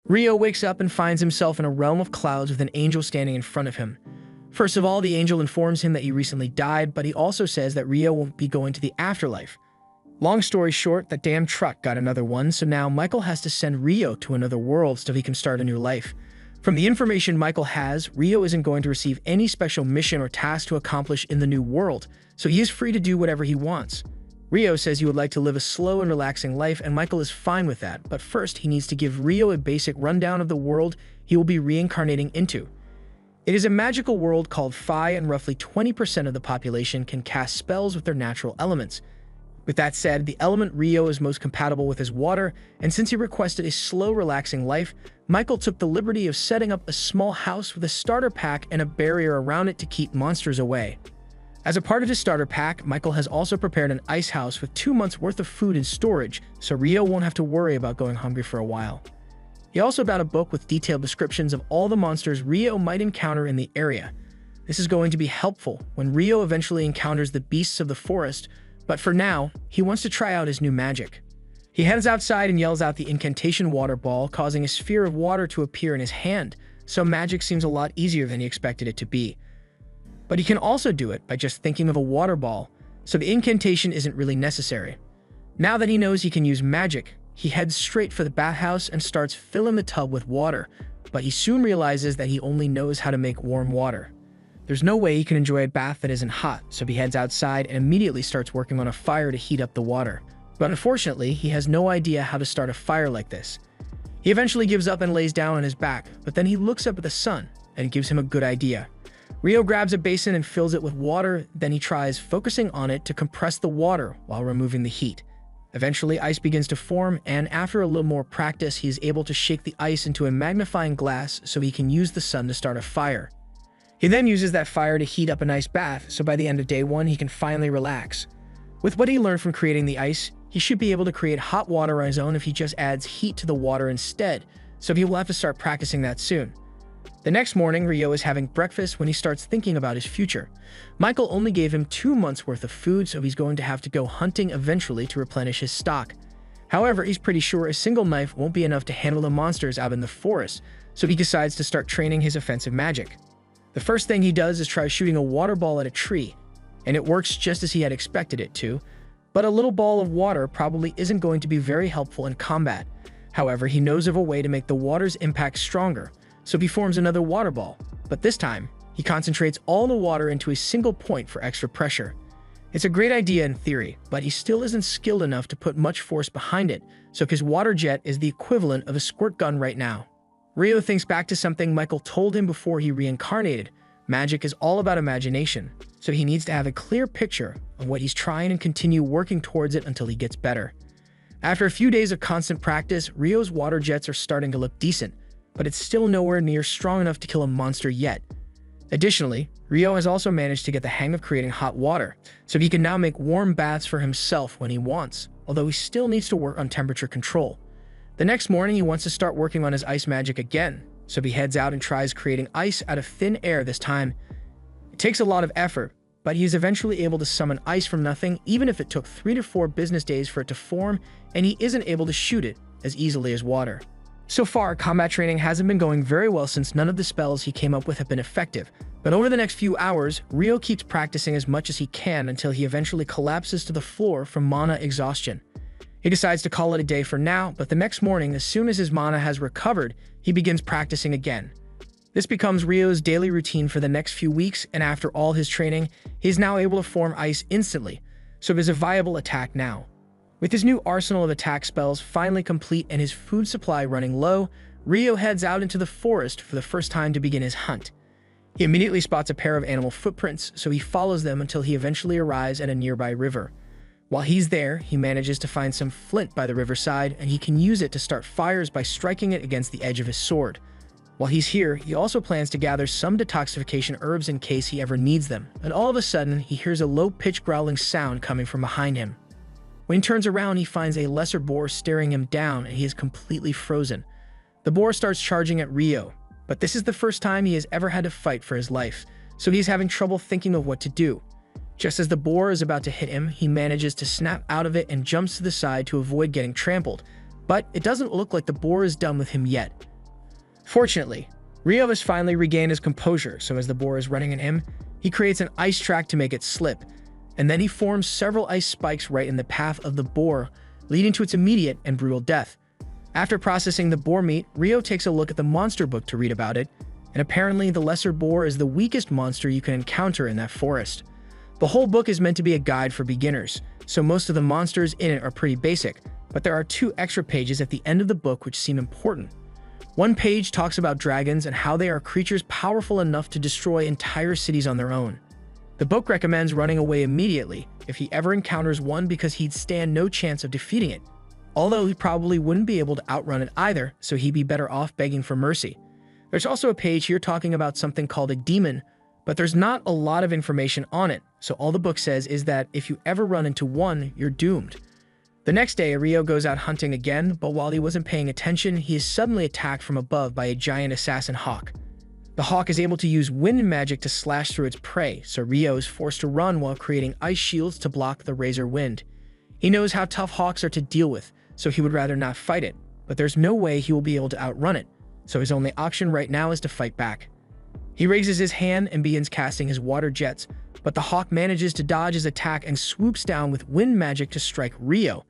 Rio wakes up and finds himself in a realm of clouds with an angel standing in front of him. First of all, the angel informs him that he recently died, but he also says that Rio won't be going to the afterlife. Long story short, that damn truck got another one, so now Michael has to send Rio to another world so he can start a new life. From the information Michael has, Rio isn't going to receive any special mission or task to accomplish in the new world, so he is free to do whatever he wants. Rio says he would like to live a slow and relaxing life, and Michael is fine with that, but first he needs to give Rio a basic rundown of the world he will be reincarnating into. It is a magical world called Phi, and roughly 20% of the population can cast spells with their natural elements. With that said, the element Rio is most compatible with is water, and since he requested a slow, relaxing life, Michael took the liberty of setting up a small house with a starter pack and a barrier around it to keep monsters away. As a part of his starter pack, Michael has also prepared an ice house with 2 months worth of food in storage, so Rio won't have to worry about going hungry for a while. He also bought a book with detailed descriptions of all the monsters Rio might encounter in the area. This is going to be helpful when Rio eventually encounters the beasts of the forest, but for now, he wants to try out his new magic. He heads outside and yells out the incantation water ball, causing a sphere of water to appear in his hand, so magic seems a lot easier than he expected it to be. But he can also do it by just thinking of a water ball, so the incantation isn't really necessary. Now that he knows he can use magic, he heads straight for the bathhouse and starts filling the tub with water, but he soon realizes that he only knows how to make warm water. There's no way he can enjoy a bath that isn't hot, so he heads outside and immediately starts working on a fire to heat up the water. But unfortunately, he has no idea how to start a fire like this. He eventually gives up and lays down on his back, but then he looks up at the sun, and it gives him a good idea. Rio grabs a basin and fills it with water, then he tries focusing on it to compress the water while removing the heat. Eventually, ice begins to form, and after a little more practice, he is able to shake the ice into a magnifying glass so he can use the sun to start a fire. He then uses that fire to heat up a nice bath, so by the end of day 1, he can finally relax. With what he learned from creating the ice, he should be able to create hot water on his own if he just adds heat to the water instead, so he will have to start practicing that soon. The next morning, Rio is having breakfast when he starts thinking about his future. Michael only gave him 2 months worth of food, so he's going to have to go hunting eventually to replenish his stock. However, he's pretty sure a single knife won't be enough to handle the monsters out in the forest, so he decides to start training his offensive magic. The first thing he does is try shooting a water ball at a tree, and it works just as he had expected it to, but a little ball of water probably isn't going to be very helpful in combat. However, he knows of a way to make the water's impact stronger, so he forms another water ball, but this time, he concentrates all the water into a single point for extra pressure. It's a great idea in theory, but he still isn't skilled enough to put much force behind it, so his water jet is the equivalent of a squirt gun right now. Rio thinks back to something Michael told him before he reincarnated. Magic is all about imagination, so he needs to have a clear picture of what he's trying and continue working towards it until he gets better. After a few days of constant practice, Rio's water jets are starting to look decent, but it's still nowhere near strong enough to kill a monster yet. Additionally, Rio has also managed to get the hang of creating hot water, so he can now make warm baths for himself when he wants, although he still needs to work on temperature control. The next morning, he wants to start working on his ice magic again, so he heads out and tries creating ice out of thin air this time. It takes a lot of effort, but he is eventually able to summon ice from nothing, even if it took 3 to 4 business days for it to form, and he isn't able to shoot it as easily as water. So far, combat training hasn't been going very well since none of the spells he came up with have been effective, but over the next few hours, Rio keeps practicing as much as he can until he eventually collapses to the floor from mana exhaustion. He decides to call it a day for now, but the next morning, as soon as his mana has recovered, he begins practicing again. This becomes Rio's daily routine for the next few weeks, and after all his training, he is now able to form ice instantly, so it is a viable attack now. With his new arsenal of attack spells finally complete and his food supply running low, Rio heads out into the forest for the first time to begin his hunt. He immediately spots a pair of animal footprints, so he follows them until he eventually arrives at a nearby river. While he's there, he manages to find some flint by the riverside, and he can use it to start fires by striking it against the edge of his sword. While he's here, he also plans to gather some detoxification herbs in case he ever needs them, and all of a sudden, he hears a low-pitched growling sound coming from behind him. When he turns around, he finds a lesser boar staring him down, and he is completely frozen. The boar starts charging at Rio, but this is the first time he has ever had to fight for his life, so he's having trouble thinking of what to do. Just as the boar is about to hit him, he manages to snap out of it and jumps to the side to avoid getting trampled. But it doesn't look like the boar is done with him yet. Fortunately, Rio has finally regained his composure, so as the boar is running at him, he creates an ice track to make it slip, and then he forms several ice spikes right in the path of the boar, leading to its immediate and brutal death. After processing the boar meat, Rio takes a look at the monster book to read about it, and apparently the lesser boar is the weakest monster you can encounter in that forest. The whole book is meant to be a guide for beginners, so most of the monsters in it are pretty basic, but there are 2 extra pages at the end of the book which seem important. One page talks about dragons and how they are creatures powerful enough to destroy entire cities on their own. The book recommends running away immediately if he ever encounters one because he'd stand no chance of defeating it, although he probably wouldn't be able to outrun it either, so he'd be better off begging for mercy. There's also a page here talking about something called a demon, but there's not a lot of information on it, so all the book says is that if you ever run into one, you're doomed. The next day, Rio goes out hunting again, but while he wasn't paying attention, he is suddenly attacked from above by a giant assassin hawk. The hawk is able to use wind magic to slash through its prey, so Rio is forced to run while creating ice shields to block the razor wind. He knows how tough hawks are to deal with, so he would rather not fight it, but there's no way he will be able to outrun it, so his only option right now is to fight back. He raises his hand and begins casting his water jets, but the hawk manages to dodge his attack and swoops down with wind magic to strike Rio.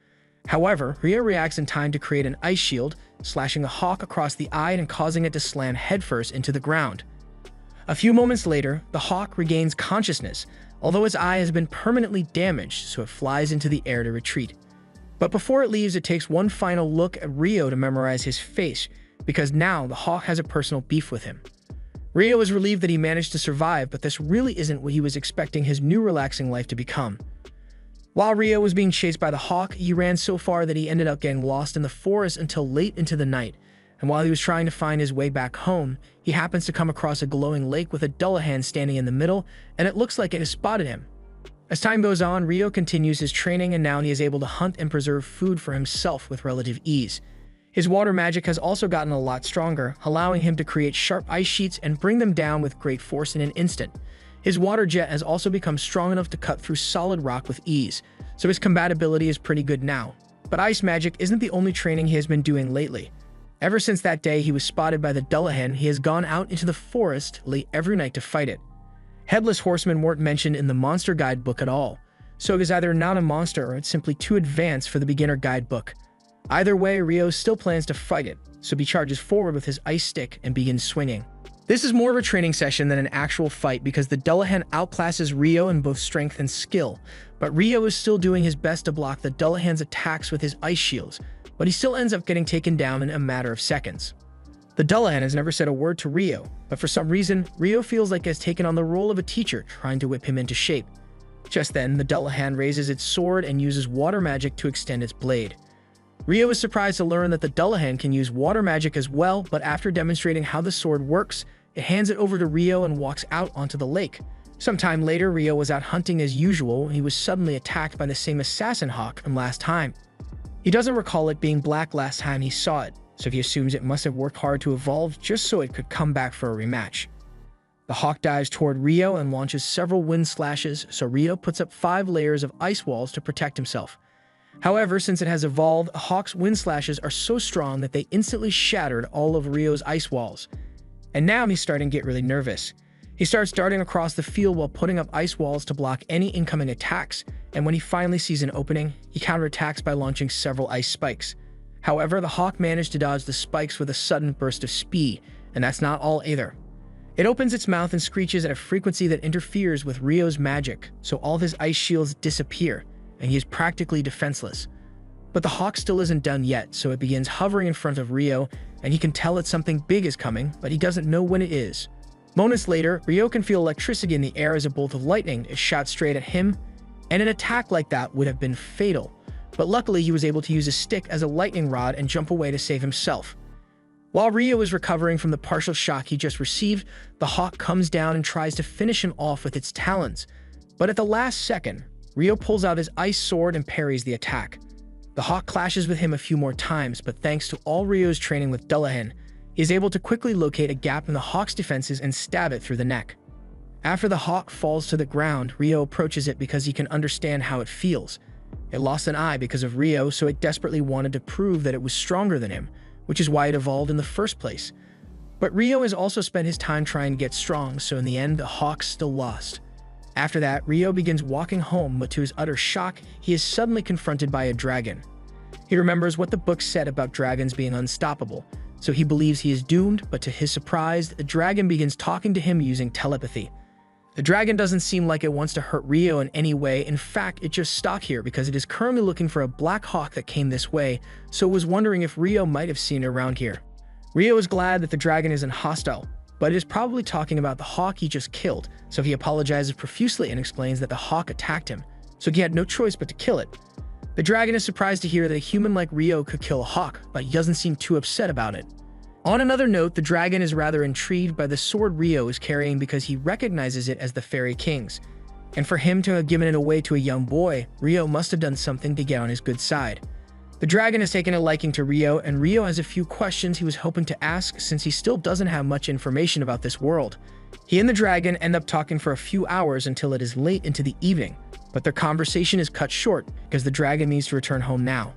However, Rio reacts in time to create an ice shield, slashing the hawk across the eye and causing it to slam headfirst into the ground. A few moments later, the hawk regains consciousness, although its eye has been permanently damaged, so it flies into the air to retreat. But before it leaves, it takes one final look at Rio to memorize his face, because now the hawk has a personal beef with him. Rio is relieved that he managed to survive, but this really isn't what he was expecting his new relaxing life to become. While Rio was being chased by the hawk, he ran so far that he ended up getting lost in the forest until late into the night, and while he was trying to find his way back home, he happens to come across a glowing lake with a Dullahan standing in the middle, and it looks like it has spotted him. As time goes on, Rio continues his training, and now he is able to hunt and preserve food for himself with relative ease. His water magic has also gotten a lot stronger, allowing him to create sharp ice sheets and bring them down with great force in an instant. His water jet has also become strong enough to cut through solid rock with ease, so his combatability is pretty good now. But ice magic isn't the only training he has been doing lately. Ever since that day he was spotted by the Dullahan, he has gone out into the forest late every night to fight it. Headless horsemen weren't mentioned in the monster guidebook at all, so it is either not a monster or it's simply too advanced for the beginner guidebook. Either way, Rio still plans to fight it, so he charges forward with his ice stick and begins swinging. This is more of a training session than an actual fight because the Dullahan outclasses Rio in both strength and skill, but Rio is still doing his best to block the Dullahan's attacks with his ice shields, but he still ends up getting taken down in a matter of seconds. The Dullahan has never said a word to Rio, but for some reason, Rio feels like he has taken on the role of a teacher trying to whip him into shape. Just then, the Dullahan raises its sword and uses water magic to extend its blade. Rio is surprised to learn that the Dullahan can use water magic as well, but after demonstrating how the sword works, it hands it over to Rio and walks out onto the lake. Sometime later, Rio was out hunting as usual when he was suddenly attacked by the same assassin hawk from last time. He doesn't recall it being black last time he saw it, so he assumes it must have worked hard to evolve just so it could come back for a rematch. The hawk dives toward Rio and launches several wind slashes, so Rio puts up 5 layers of ice walls to protect himself. However, since it has evolved, the hawk's wind slashes are so strong that they instantly shattered all of Rio's ice walls. And now he's starting to get really nervous. He starts darting across the field while putting up ice walls to block any incoming attacks, and when he finally sees an opening, he counterattacks by launching several ice spikes. However, the hawk managed to dodge the spikes with a sudden burst of speed, and that's not all either. It opens its mouth and screeches at a frequency that interferes with Rio's magic, so all of his ice shields disappear, and he is practically defenseless. But the hawk still isn't done yet, so it begins hovering in front of Rio, and he can tell that something big is coming, but he doesn't know when it is. Moments later, Rio can feel electricity in the air as a bolt of lightning is shot straight at him, and an attack like that would have been fatal. But luckily, he was able to use a stick as a lightning rod and jump away to save himself. While Rio is recovering from the partial shock he just received, the hawk comes down and tries to finish him off with its talons. But at the last second, Rio pulls out his ice sword and parries the attack. The hawk clashes with him a few more times, but thanks to all Rio's training with Dullahan, he is able to quickly locate a gap in the hawk's defenses and stab it through the neck. After the hawk falls to the ground, Rio approaches it because he can understand how it feels. It lost an eye because of Rio, so it desperately wanted to prove that it was stronger than him, which is why it evolved in the first place. But Rio has also spent his time trying to get strong, so in the end, the Hawks still lost. After that, Rio begins walking home, but to his utter shock, he is suddenly confronted by a dragon. He remembers what the book said about dragons being unstoppable, so he believes he is doomed, but to his surprise, the dragon begins talking to him using telepathy. The dragon doesn't seem like it wants to hurt Rio in any way. In fact, it just stuck here because it is currently looking for a black hawk that came this way, so it was wondering if Rio might have seen it around here. Rio is glad that the dragon isn't hostile, but it is probably talking about the hawk he just killed, so he apologizes profusely and explains that the hawk attacked him, so he had no choice but to kill it. The dragon is surprised to hear that a human like Rio could kill a hawk, but he doesn't seem too upset about it. On another note, the dragon is rather intrigued by the sword Rio is carrying because he recognizes it as the Fairy King's. And for him to have given it away to a young boy, Rio must have done something to get on his good side. The dragon has taken a liking to Rio, and Rio has a few questions he was hoping to ask since he still doesn't have much information about this world. He and the dragon end up talking for a few hours until it is late into the evening, but their conversation is cut short because the dragon needs to return home now.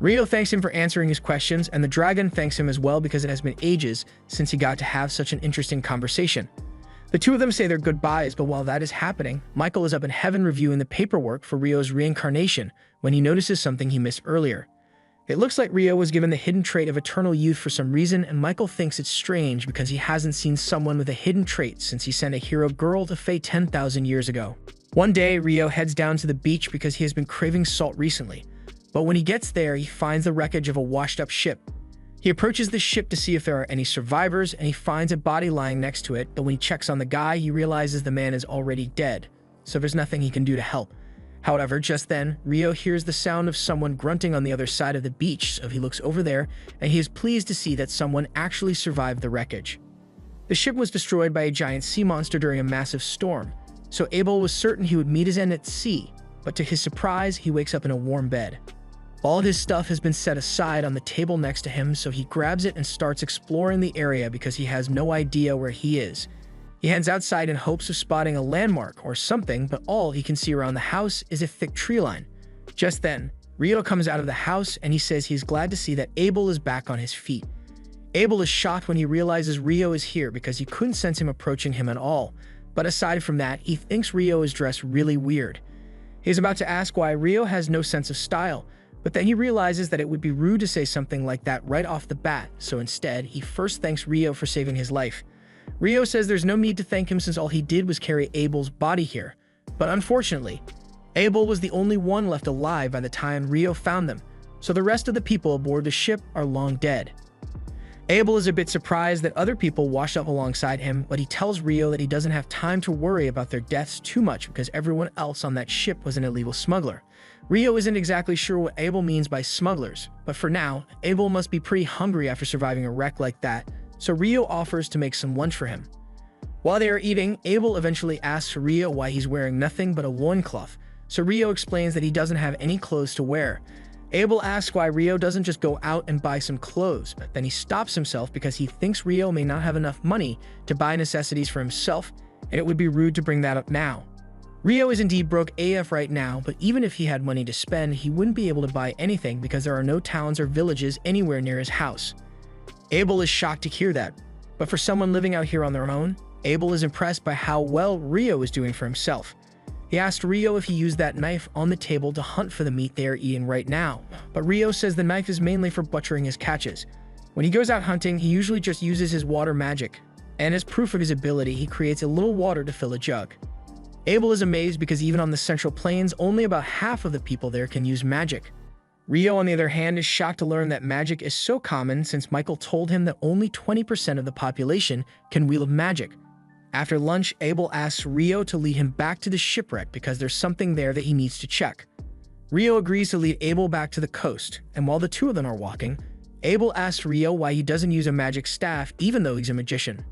Rio thanks him for answering his questions, and the dragon thanks him as well because it has been ages since he got to have such an interesting conversation. The two of them say their goodbyes, but while that is happening, Michael is up in heaven reviewing the paperwork for Rio's reincarnation when he notices something he missed earlier. It looks like Rio was given the hidden trait of eternal youth for some reason, and Michael thinks it's strange because he hasn't seen someone with a hidden trait since he sent a hero girl to Fae 10,000 years ago. One day, Rio heads down to the beach because he has been craving salt recently. But when he gets there, he finds the wreckage of a washed-up ship. He approaches the ship to see if there are any survivors, and he finds a body lying next to it, but when he checks on the guy, he realizes the man is already dead, so there's nothing he can do to help. However, just then, Rio hears the sound of someone grunting on the other side of the beach, so he looks over there, and he is pleased to see that someone actually survived the wreckage. The ship was destroyed by a giant sea monster during a massive storm, so Abel was certain he would meet his end at sea, but to his surprise, he wakes up in a warm bed. All of his stuff has been set aside on the table next to him, so he grabs it and starts exploring the area because he has no idea where he is. He heads outside in hopes of spotting a landmark or something, but all he can see around the house is a thick tree line. Just then, Rio comes out of the house and he says he's glad to see that Abel is back on his feet. Abel is shocked when he realizes Rio is here because he couldn't sense him approaching him at all, but aside from that, he thinks Rio is dressed really weird. He's about to ask why Rio has no sense of style, but then he realizes that it would be rude to say something like that right off the bat, so instead, he first thanks Rio for saving his life. Rio says there's no need to thank him since all he did was carry Abel's body here, but unfortunately, Abel was the only one left alive by the time Rio found them, so the rest of the people aboard the ship are long dead. Abel is a bit surprised that other people washed up alongside him, but he tells Rio that he doesn't have time to worry about their deaths too much because everyone else on that ship was an illegal smuggler. Rio isn't exactly sure what Abel means by smugglers, but for now, Abel must be pretty hungry after surviving a wreck like that, so Rio offers to make some lunch for him. While they are eating, Abel eventually asks Rio why he's wearing nothing but a loincloth, so Rio explains that he doesn't have any clothes to wear. Abel asks why Rio doesn't just go out and buy some clothes, but then he stops himself because he thinks Rio may not have enough money to buy necessities for himself, and it would be rude to bring that up now. Rio is indeed broke AF right now, but even if he had money to spend, he wouldn't be able to buy anything because there are no towns or villages anywhere near his house. Abel is shocked to hear that, but for someone living out here on their own, Abel is impressed by how well Rio is doing for himself. He asked Rio if he used that knife on the table to hunt for the meat they are eating right now, but Rio says the knife is mainly for butchering his catches. When he goes out hunting, he usually just uses his water magic, and as proof of his ability, he creates a little water to fill a jug. Abel is amazed because even on the Central Plains, only about half of the people there can use magic. Rio, on the other hand, is shocked to learn that magic is so common since Michael told him that only 20% of the population can wield magic. After lunch, Abel asks Rio to lead him back to the shipwreck because there's something there that he needs to check. Rio agrees to lead Abel back to the coast, and while the two of them are walking, Abel asks Rio why he doesn't use a magic staff even though he's a magician.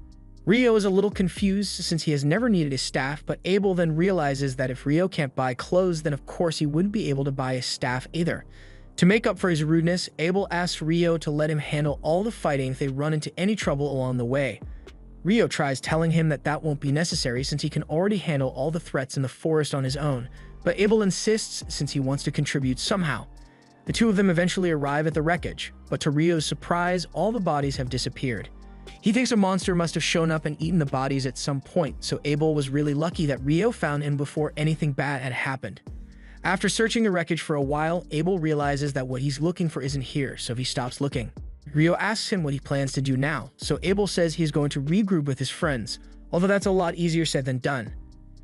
Rio is a little confused since he has never needed a staff, but Abel then realizes that if Rio can't buy clothes, then of course he wouldn't be able to buy a staff either. To make up for his rudeness, Abel asks Rio to let him handle all the fighting if they run into any trouble along the way. Rio tries telling him that that won't be necessary since he can already handle all the threats in the forest on his own, but Abel insists since he wants to contribute somehow. The two of them eventually arrive at the wreckage, but to Rio's surprise, all the bodies have disappeared. He thinks a monster must have shown up and eaten the bodies at some point, so Abel was really lucky that Rio found him before anything bad had happened. After searching the wreckage for a while, Abel realizes that what he's looking for isn't here, so he stops looking. Rio asks him what he plans to do now, so Abel says he's going to regroup with his friends, although that's a lot easier said than done.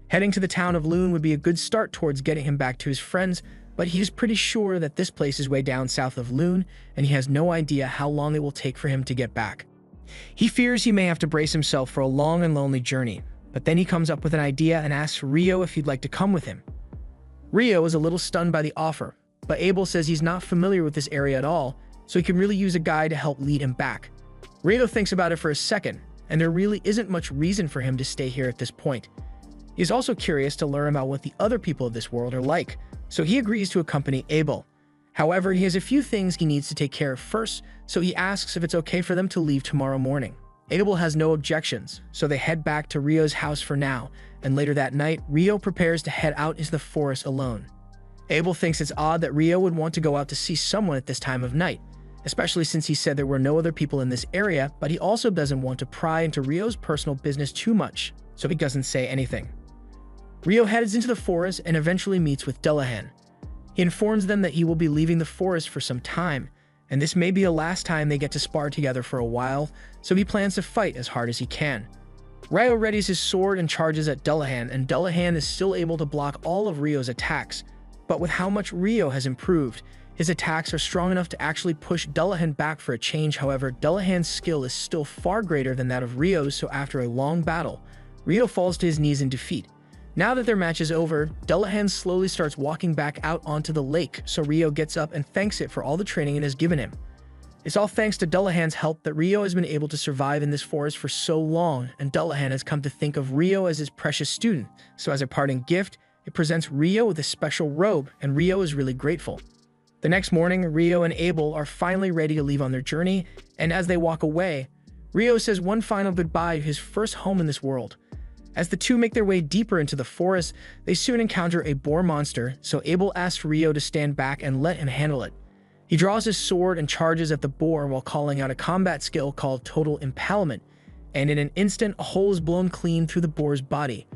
Heading to the town of Loon would be a good start towards getting him back to his friends, but he's pretty sure that this place is way down south of Loon, and he has no idea how long it will take for him to get back. He fears he may have to brace himself for a long and lonely journey, but then he comes up with an idea and asks Rio if he'd like to come with him. Rio is a little stunned by the offer, but Abel says he's not familiar with this area at all, so he can really use a guide to help lead him back. Rio thinks about it for a second, and there really isn't much reason for him to stay here at this point. He is also curious to learn about what the other people of this world are like, so he agrees to accompany Abel. However, he has a few things he needs to take care of first, so he asks if it's okay for them to leave tomorrow morning. Abel has no objections, so they head back to Rio's house for now, and later that night, Rio prepares to head out into the forest alone. Abel thinks it's odd that Rio would want to go out to see someone at this time of night, especially since he said there were no other people in this area, but he also doesn't want to pry into Rio's personal business too much, so he doesn't say anything. Rio heads into the forest and eventually meets with Dullahan. He informs them that he will be leaving the forest for some time, and this may be the last time they get to spar together for a while, so he plans to fight as hard as he can. Rio readies his sword and charges at Dullahan, and Dullahan is still able to block all of Rio's attacks, but with how much Rio has improved, his attacks are strong enough to actually push Dullahan back for a change. However, Dullahan's skill is still far greater than that of Rio's, so after a long battle, Rio falls to his knees in defeat. Now that their match is over, Dullahan slowly starts walking back out onto the lake, so Rio gets up and thanks it for all the training it has given him. It's all thanks to Dullahan's help that Rio has been able to survive in this forest for so long, and Dullahan has come to think of Rio as his precious student, so as a parting gift, it presents Rio with a special robe, and Rio is really grateful. The next morning, Rio and Abel are finally ready to leave on their journey, and as they walk away, Rio says one final goodbye to his first home in this world. As the two make their way deeper into the forest, they soon encounter a boar monster, so Abel asks Rio to stand back and let him handle it. He draws his sword and charges at the boar while calling out a combat skill called Total Impalement, and in an instant, a hole is blown clean through the boar's body.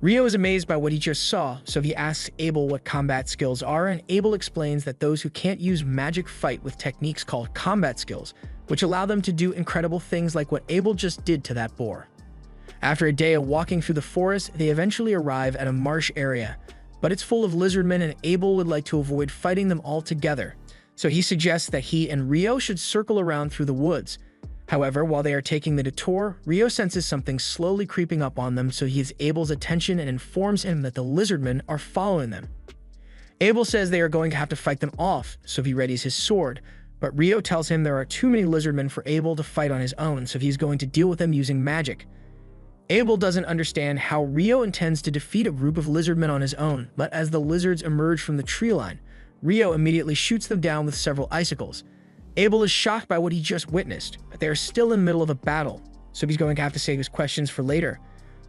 Rio is amazed by what he just saw, so he asks Abel what combat skills are, and Abel explains that those who can't use magic fight with techniques called combat skills, which allow them to do incredible things like what Abel just did to that boar. After a day of walking through the forest, they eventually arrive at a marsh area, but it's full of lizardmen and Abel would like to avoid fighting them all together, so he suggests that he and Rio should circle around through the woods. However, while they are taking the detour, Rio senses something slowly creeping up on them, so he has Abel's attention and informs him that the lizardmen are following them. Abel says they are going to have to fight them off, so he readies his sword, but Rio tells him there are too many lizardmen for Abel to fight on his own, so he's going to deal with them using magic. Abel doesn't understand how Rio intends to defeat a group of lizardmen on his own, but as the lizards emerge from the tree line, Rio immediately shoots them down with several icicles. Abel is shocked by what he just witnessed, but they are still in the middle of a battle, so he's going to have to save his questions for later.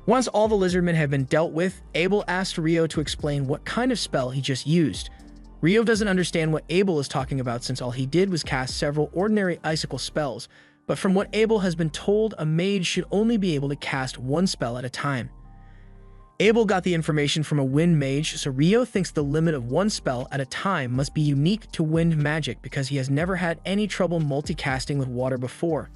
Once all the lizardmen have been dealt with, Abel asks Rio to explain what kind of spell he just used. Rio doesn't understand what Abel is talking about since all he did was cast several ordinary icicle spells, but from what Abel has been told, a mage should only be able to cast one spell at a time. Abel got the information from a wind mage, so Rio thinks the limit of one spell at a time must be unique to wind magic because he has never had any trouble multicasting with water before.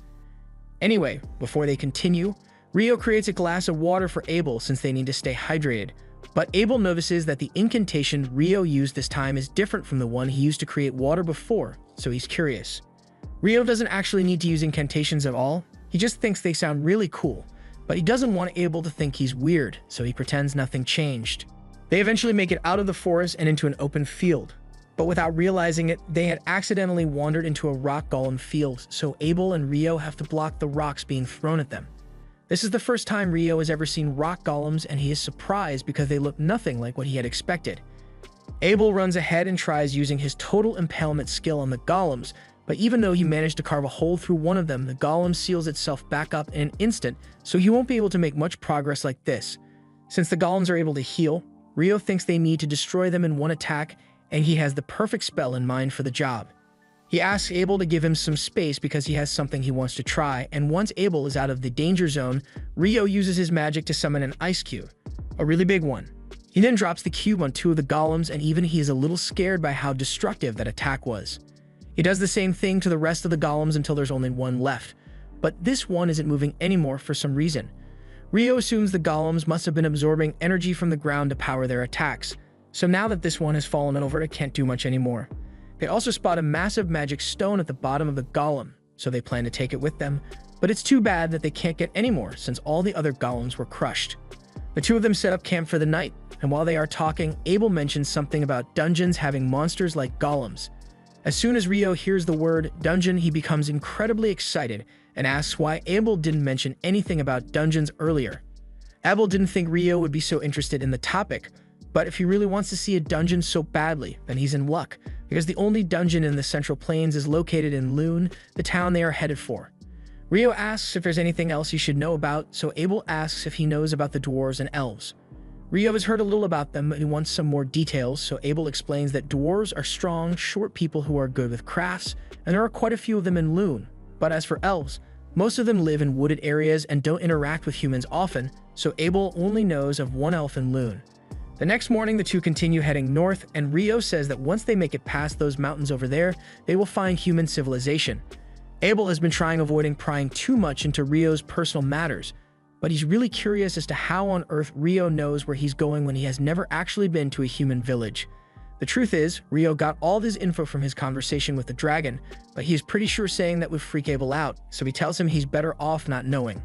Anyway, before they continue, Rio creates a glass of water for Abel since they need to stay hydrated, but Abel notices that the incantation Rio used this time is different from the one he used to create water before, so he's curious. Rio doesn't actually need to use incantations at all, he just thinks they sound really cool, but he doesn't want Abel to think he's weird, so he pretends nothing changed. They eventually make it out of the forest and into an open field, but without realizing it, they had accidentally wandered into a rock golem field, so Abel and Rio have to block the rocks being thrown at them. This is the first time Rio has ever seen rock golems, and he is surprised because they look nothing like what he had expected. Abel runs ahead and tries using his Total Impalement skill on the golems, but even though he managed to carve a hole through one of them, the golem seals itself back up in an instant, so he won't be able to make much progress like this. Since the golems are able to heal, Rio thinks they need to destroy them in one attack, and he has the perfect spell in mind for the job. He asks Abel to give him some space because he has something he wants to try, and once Abel is out of the danger zone, Rio uses his magic to summon an ice cube, a really big one. He then drops the cube on two of the golems, and even he is a little scared by how destructive that attack was. He does the same thing to the rest of the golems until there's only one left, but this one isn't moving anymore for some reason. Rio assumes the golems must have been absorbing energy from the ground to power their attacks, so now that this one has fallen over, it can't do much anymore. They also spot a massive magic stone at the bottom of the golem, so they plan to take it with them, but it's too bad that they can't get any more since all the other golems were crushed. The two of them set up camp for the night, and while they are talking, Abel mentions something about dungeons having monsters like golems. As soon as Rio hears the word dungeon, he becomes incredibly excited and asks why Abel didn't mention anything about dungeons earlier. Abel didn't think Rio would be so interested in the topic, but if he really wants to see a dungeon so badly, then he's in luck, because the only dungeon in the Central Plains is located in Lune, the town they are headed for. Rio asks if there's anything else he should know about, so Abel asks if he knows about the dwarves and elves. Rio has heard a little about them, but he wants some more details, so Abel explains that dwarves are strong, short people who are good with crafts, and there are quite a few of them in Lune. But as for elves, most of them live in wooded areas and don't interact with humans often, so Abel only knows of one elf in Lune. The next morning, the two continue heading north, and Rio says that once they make it past those mountains over there, they will find human civilization. Abel has been trying avoiding prying too much into Rio's personal matters, but he's really curious as to how on earth Rio knows where he's going when he has never actually been to a human village. The truth is, Rio got all this info from his conversation with the dragon, but he is pretty sure saying that would freak Abel out, so he tells him he's better off not knowing.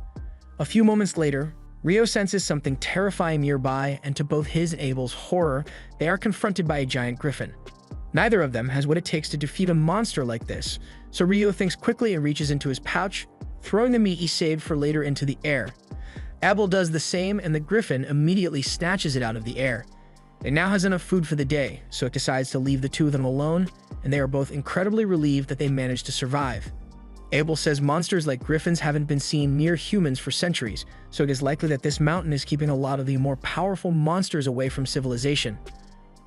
A few moments later, Rio senses something terrifying nearby, and to both his and Abel's horror, they are confronted by a giant griffin. Neither of them has what it takes to defeat a monster like this, so Rio thinks quickly and reaches into his pouch, throwing the meat he saved for later into the air. Abel does the same, and the griffin immediately snatches it out of the air. It now has enough food for the day, so it decides to leave the two of them alone, and they are both incredibly relieved that they managed to survive. Abel says monsters like griffins haven't been seen near humans for centuries, so it is likely that this mountain is keeping a lot of the more powerful monsters away from civilization.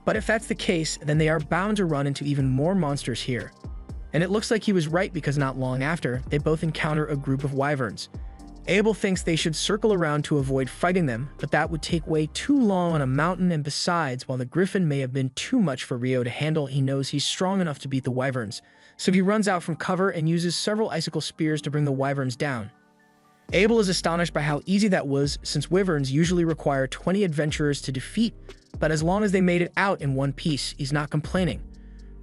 But if that's the case, then they are bound to run into even more monsters here. And it looks like he was right, because not long after, they both encounter a group of wyverns. Abel thinks they should circle around to avoid fighting them, but that would take way too long on a mountain, and besides, while the griffin may have been too much for Rio to handle, he knows he's strong enough to beat the wyverns, so he runs out from cover and uses several icicle spears to bring the wyverns down. Abel is astonished by how easy that was, since wyverns usually require 20 adventurers to defeat, but as long as they made it out in one piece, he's not complaining.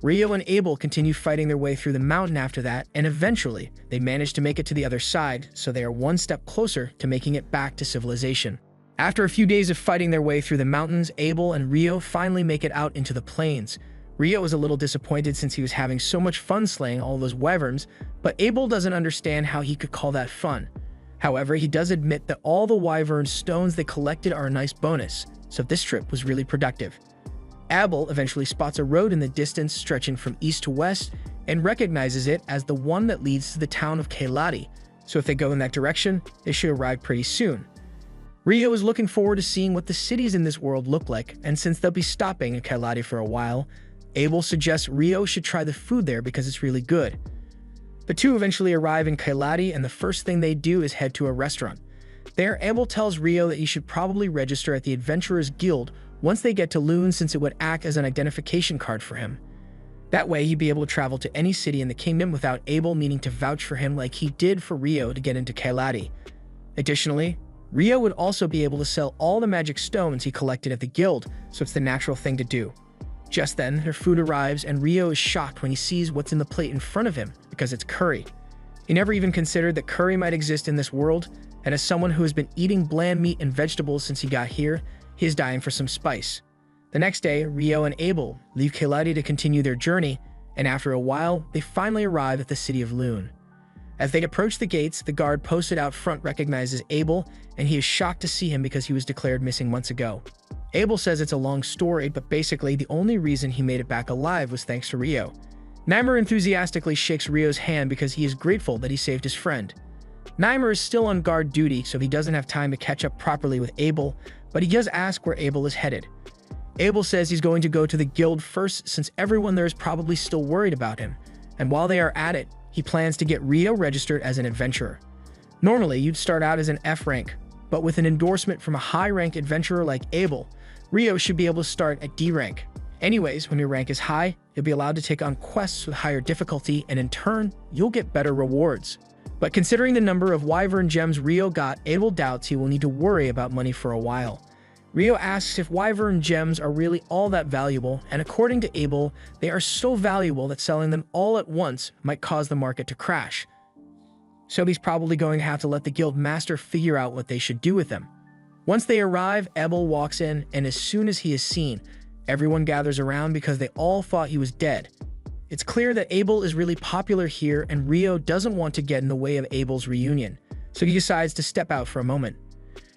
Rio and Abel continue fighting their way through the mountain after that, and eventually, they manage to make it to the other side, so they are one step closer to making it back to civilization. After a few days of fighting their way through the mountains, Abel and Rio finally make it out into the plains. Rio is a little disappointed since he was having so much fun slaying all those wyverns, but Abel doesn't understand how he could call that fun. However, he does admit that all the wyvern stones they collected are a nice bonus, so this trip was really productive. Abel eventually spots a road in the distance stretching from east to west and recognizes it as the one that leads to the town of Kailati, so if they go in that direction, they should arrive pretty soon. Rio is looking forward to seeing what the cities in this world look like, and since they'll be stopping in Kailati for a while, Abel suggests Rio should try the food there because it's really good. The two eventually arrive in Kailati, and the first thing they do is head to a restaurant. There, Abel tells Rio that he should probably register at the Adventurers Guild once they get to Lune, since it would act as an identification card for him. That way, he'd be able to travel to any city in the kingdom without Abel needing to vouch for him like he did for Rio to get into Kailati. Additionally, Rio would also be able to sell all the magic stones he collected at the guild, so it's the natural thing to do. Just then, their food arrives, and Rio is shocked when he sees what's in the plate in front of him, because it's curry. He never even considered that curry might exist in this world, and as someone who has been eating bland meat and vegetables since he got here, he is dying for some spice. The next day, Rio and Abel leave Kailati to continue their journey, and after a while, they finally arrive at the city of Lune. As they approach the gates, the guard posted out front recognizes Abel, and he is shocked to see him because he was declared missing months ago. Abel says it's a long story, but basically the only reason he made it back alive was thanks to Rio. Nymer enthusiastically shakes Rio's hand because he is grateful that he saved his friend. Nymer is still on guard duty, so he doesn't have time to catch up properly with Abel, but he does ask where Abel is headed. Abel says he's going to go to the guild first, since everyone there is probably still worried about him. and while they are at it, he plans to get Rio registered as an adventurer. Normally, you'd start out as an F rank, but with an endorsement from a high-rank adventurer like Abel, Rio should be able to start at D rank. Anyways, when your rank is high, you'll be allowed to take on quests with higher difficulty, and in turn, you'll get better rewards. But considering the number of Wyvern gems Rio got, Abel doubts he will need to worry about money for a while. Rio asks if Wyvern gems are really all that valuable, and according to Abel, they are so valuable that selling them all at once might cause the market to crash. So he's probably going to have to let the guild master figure out what they should do with them. Once they arrive, Abel walks in, and as soon as he is seen, everyone gathers around because they all thought he was dead. It's clear that Abel is really popular here, and Rio doesn't want to get in the way of Abel's reunion, so he decides to step out for a moment.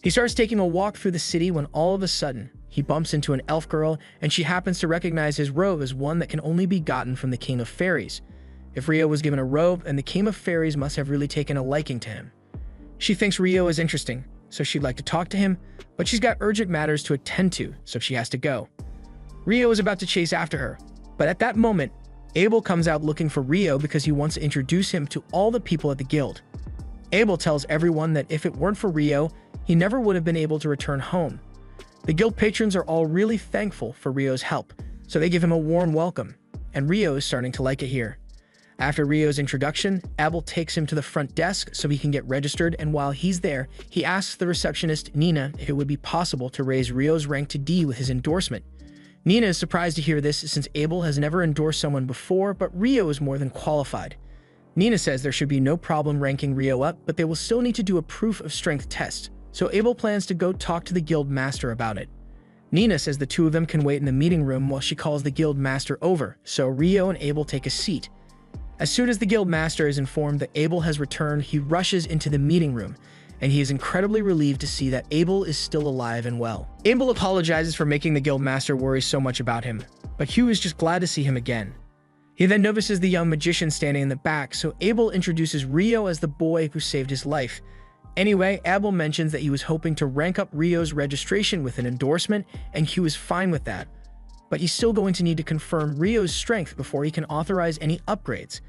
He starts taking a walk through the city when all of a sudden, he bumps into an elf girl, and she happens to recognize his robe as one that can only be gotten from the King of Fairies. If Rio was given a robe, then the King of Fairies must have really taken a liking to him. She thinks Rio is interesting, so she'd like to talk to him, but she's got urgent matters to attend to, so she has to go. Rio is about to chase after her, but at that moment, Abel comes out looking for Rio because he wants to introduce him to all the people at the guild. Abel tells everyone that if it weren't for Rio, he never would have been able to return home. The guild patrons are all really thankful for Rio's help, so they give him a warm welcome, and Rio is starting to like it here. After Rio's introduction, Abel takes him to the front desk so he can get registered, and while he's there, he asks the receptionist, Nina, if it would be possible to raise Rio's rank to D with his endorsement. Nina is surprised to hear this since Abel has never endorsed someone before, but Rio is more than qualified. Nina says there should be no problem ranking Rio up, but they will still need to do a proof of strength test, so Abel plans to go talk to the guild master about it. Nina says the two of them can wait in the meeting room while she calls the guild master over, so Rio and Abel take a seat. As soon as the guild master is informed that Abel has returned, he rushes into the meeting room, and he is incredibly relieved to see that Abel is still alive and well. Abel apologizes for making the guild master worry so much about him, but Hugh is just glad to see him again. He then notices the young magician standing in the back, so Abel introduces Rio as the boy who saved his life. Anyway, Abel mentions that he was hoping to rank up Rio's registration with an endorsement, and Hugh is fine with that. But he's still going to need to confirm Rio's strength before he can authorize any upgrades.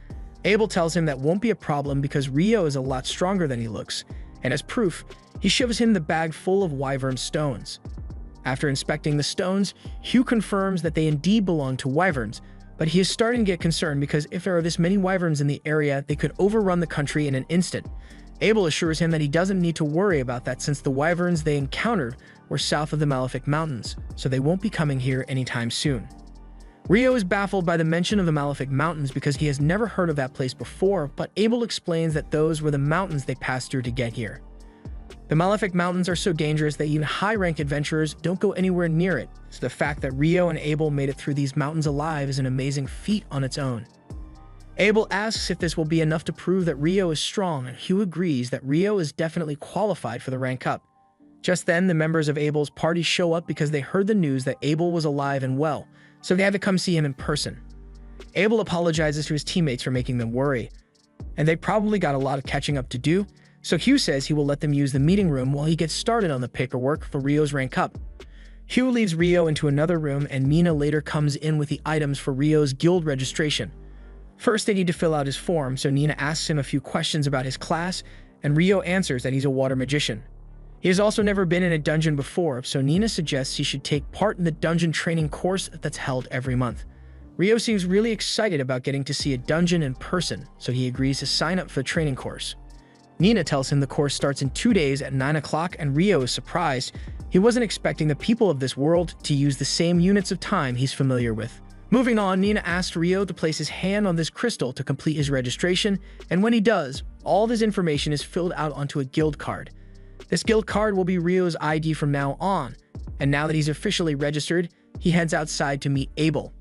Abel tells him that won't be a problem because Rio is a lot stronger than he looks, and as proof, he shows him the bag full of wyvern stones. After inspecting the stones, Hugh confirms that they indeed belong to wyverns, but he is starting to get concerned because if there are this many wyverns in the area, they could overrun the country in an instant. Abel assures him that he doesn't need to worry about that since the wyverns they encountered were south of the Malefic Mountains, so they won't be coming here anytime soon. Rio is baffled by the mention of the Malefic Mountains because he has never heard of that place before, but Abel explains that those were the mountains they passed through to get here. The Malefic Mountains are so dangerous that even high-rank adventurers don't go anywhere near it, so the fact that Rio and Abel made it through these mountains alive is an amazing feat on its own. Abel asks if this will be enough to prove that Rio is strong, and Hugh agrees that Rio is definitely qualified for the rank up. Just then, the members of Abel's party show up because they heard the news that Abel was alive and well, so they had to come see him in person. Abel apologizes to his teammates for making them worry, and they probably got a lot of catching up to do, so Hugh says he will let them use the meeting room while he gets started on the paperwork for Rio's rank up. Hugh leaves Rio into another room, and Mina later comes in with the items for Rio's guild registration. First, they need to fill out his form, so Nina asks him a few questions about his class, and Rio answers that he's a water magician. He has also never been in a dungeon before, so Nina suggests he should take part in the dungeon training course that's held every month. Rio seems really excited about getting to see a dungeon in person, so he agrees to sign up for the training course. Nina tells him the course starts in 2 days at 9 o'clock, and Rio is surprised. He wasn't expecting the people of this world to use the same units of time he's familiar with. Moving on, Nina asks Rio to place his hand on this crystal to complete his registration, and when he does, all of his information is filled out onto a guild card. This guild card will be Rio's ID from now on, and now that he's officially registered, he heads outside to meet Abel.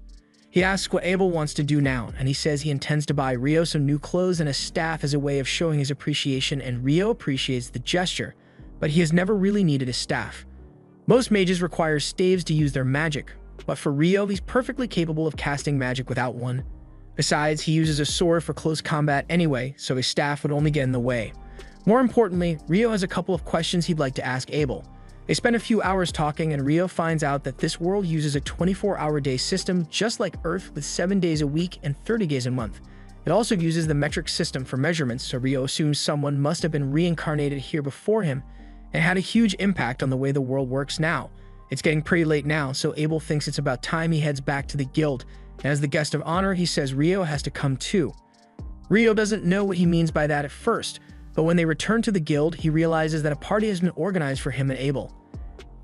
He asks what Abel wants to do now, and he says he intends to buy Rio some new clothes and a staff as a way of showing his appreciation, and Rio appreciates the gesture, but he has never really needed a staff. Most mages require staves to use their magic, but for Rio, he's perfectly capable of casting magic without one. Besides, he uses a sword for close combat anyway, so his staff would only get in the way. More importantly, Rio has a couple of questions he'd like to ask Abel. They spend a few hours talking, and Rio finds out that this world uses a 24-hour day system just like Earth with 7 days a week and 30 days a month. It also uses the metric system for measurements, so Rio assumes someone must have been reincarnated here before him and had a huge impact on the way the world works now. It's getting pretty late now, so Abel thinks it's about time he heads back to the guild, and as the guest of honor, he says Rio has to come too. Rio doesn't know what he means by that at first, but when they return to the guild, he realizes that a party has been organized for him and Abel.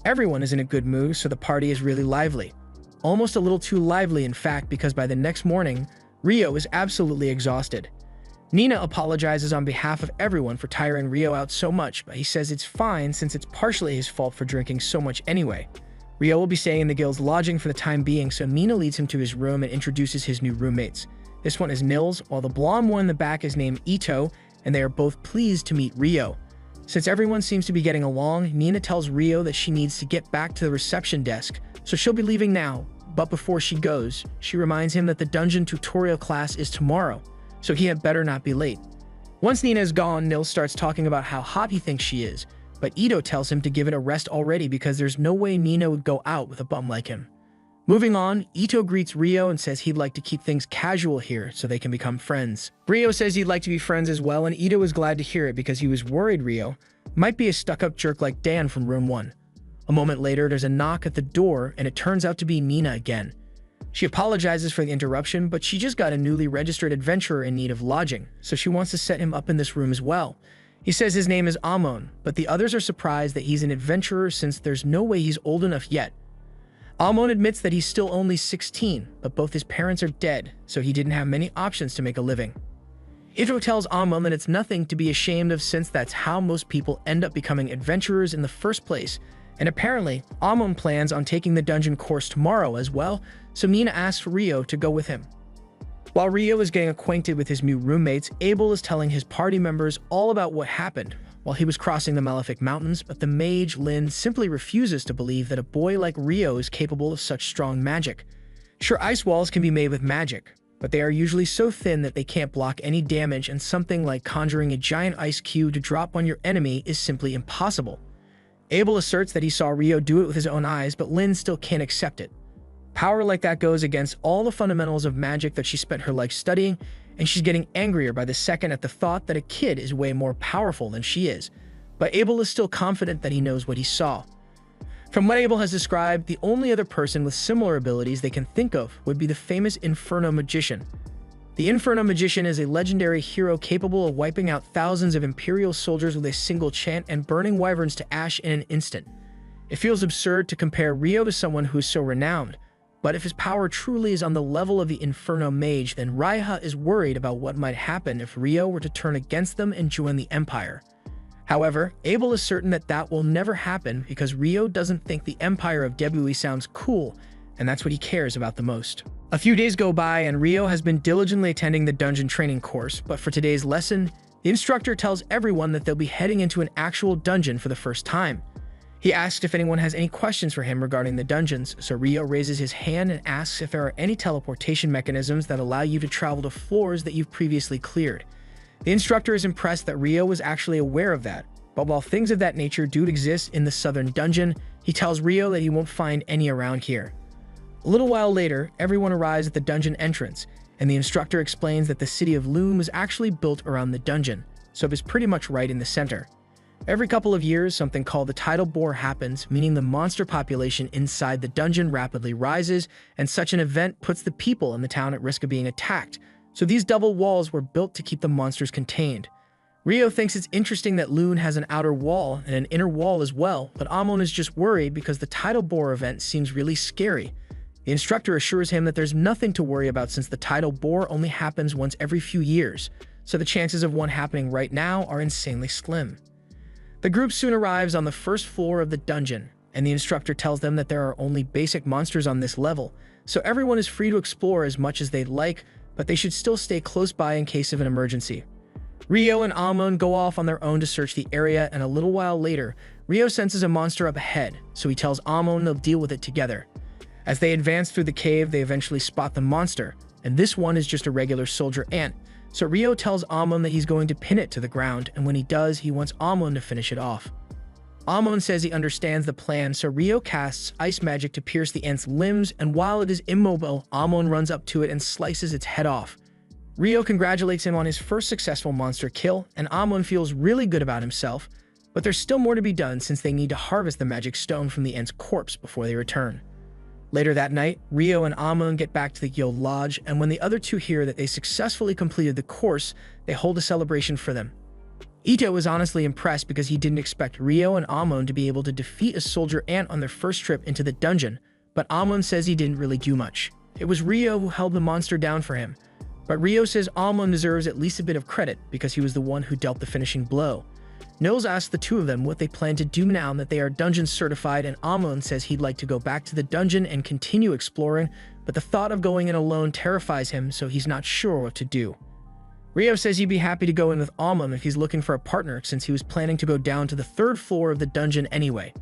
Everyone is in a good mood, so the party is really lively. Almost a little too lively, in fact, because by the next morning, Rio is absolutely exhausted. Nina apologizes on behalf of everyone for tiring Rio out so much, but he says it's fine since it's partially his fault for drinking so much anyway. Rio will be staying in the guild's lodging for the time being, so Nina leads him to his room and introduces his new roommates. This one is Nils, while the blonde one in the back is named Ito, and they are both pleased to meet Rio. Since everyone seems to be getting along, Nina tells Rio that she needs to get back to the reception desk, so she'll be leaving now. But before she goes, she reminds him that the dungeon tutorial class is tomorrow, so he had better not be late. Once Nina is gone, Nils starts talking about how hot he thinks she is, but Ito tells him to give it a rest already because there's no way Nina would go out with a bum like him. Moving on, Ito greets Rio and says he'd like to keep things casual here so they can become friends. Rio says he'd like to be friends as well, and Ito is glad to hear it because he was worried Rio might be a stuck-up jerk like Dan from room 1. A moment later, there's a knock at the door, and it turns out to be Nina again. She apologizes for the interruption, but she just got a newly registered adventurer in need of lodging, so she wants to set him up in this room as well. He says his name is Amon, but the others are surprised that he's an adventurer since there's no way he's old enough yet. Amon admits that he's still only 16, but both his parents are dead, so he didn't have many options to make a living. Ito tells Amon that it's nothing to be ashamed of since that's how most people end up becoming adventurers in the first place, and apparently, Amon plans on taking the dungeon course tomorrow as well, so Nina asks Rio to go with him. While Rio is getting acquainted with his new roommates, Abel is telling his party members all about what happened while he was crossing the Malefic Mountains, but the mage, Lynn, simply refuses to believe that a boy like Rio is capable of such strong magic. Sure, ice walls can be made with magic, but they are usually so thin that they can't block any damage, and something like conjuring a giant ice cube to drop on your enemy is simply impossible. Abel asserts that he saw Rio do it with his own eyes, but Lynn still can't accept it. Power like that goes against all the fundamentals of magic that she spent her life studying, and she's getting angrier by the second at the thought that a kid is way more powerful than she is. But Abel is still confident that he knows what he saw. From what Abel has described, the only other person with similar abilities they can think of would be the famous Inferno Magician. The Inferno Magician is a legendary hero capable of wiping out thousands of Imperial soldiers with a single chant and burning wyverns to ash in an instant. It feels absurd to compare Rio to someone who is so renowned, but if his power truly is on the level of the Inferno Mage, then Raiha is worried about what might happen if Rio were to turn against them and join the Empire. However, Abel is certain that that will never happen because Rio doesn't think the Empire of Debui sounds cool, and that's what he cares about the most. A few days go by and Rio has been diligently attending the dungeon training course, but for today's lesson, the instructor tells everyone that they'll be heading into an actual dungeon for the first time. He asks if anyone has any questions for him regarding the dungeons, so Rio raises his hand and asks if there are any teleportation mechanisms that allow you to travel to floors that you've previously cleared. The instructor is impressed that Rio was actually aware of that, but while things of that nature do exist in the southern dungeon, he tells Rio that he won't find any around here. A little while later, everyone arrives at the dungeon entrance, and the instructor explains that the city of Loon was actually built around the dungeon, so it is pretty much right in the center. Every couple of years, something called the tidal bore happens, meaning the monster population inside the dungeon rapidly rises, and such an event puts the people in the town at risk of being attacked, so these double walls were built to keep the monsters contained. Rio thinks it's interesting that Loon has an outer wall and an inner wall as well, but Amon is just worried because the tidal bore event seems really scary. The instructor assures him that there's nothing to worry about since the tidal bore only happens once every few years, so the chances of one happening right now are insanely slim. The group soon arrives on the first floor of the dungeon, and the instructor tells them that there are only basic monsters on this level, so everyone is free to explore as much as they'd like, but they should still stay close by in case of an emergency. Rio and Amon go off on their own to search the area, and a little while later, Rio senses a monster up ahead, so he tells Amon they'll deal with it together. As they advance through the cave, they eventually spot the monster, and this one is just a regular soldier ant, so Rio tells Amon that he's going to pin it to the ground, and when he does, he wants Amon to finish it off. Amon says he understands the plan, so Rio casts ice magic to pierce the ant's limbs, and while it is immobile, Amon runs up to it and slices its head off. Rio congratulates him on his first successful monster kill, and Amon feels really good about himself, but there's still more to be done since they need to harvest the magic stone from the Ent's corpse before they return. Later that night, Rio and Amon get back to the guild lodge, and when the other two hear that they successfully completed the course, they hold a celebration for them. Ito is honestly impressed because he didn't expect Rio and Amon to be able to defeat a soldier ant on their first trip into the dungeon, but Amon says he didn't really do much. It was Rio who held the monster down for him, but Rio says Amon deserves at least a bit of credit because he was the one who dealt the finishing blow. Nils asks the two of them what they plan to do now that they are dungeon certified, and Amon says he'd like to go back to the dungeon and continue exploring, but the thought of going in alone terrifies him, so he's not sure what to do. Rio says he'd be happy to go in with Amon if he's looking for a partner, since he was planning to go down to the third floor of the dungeon anyway.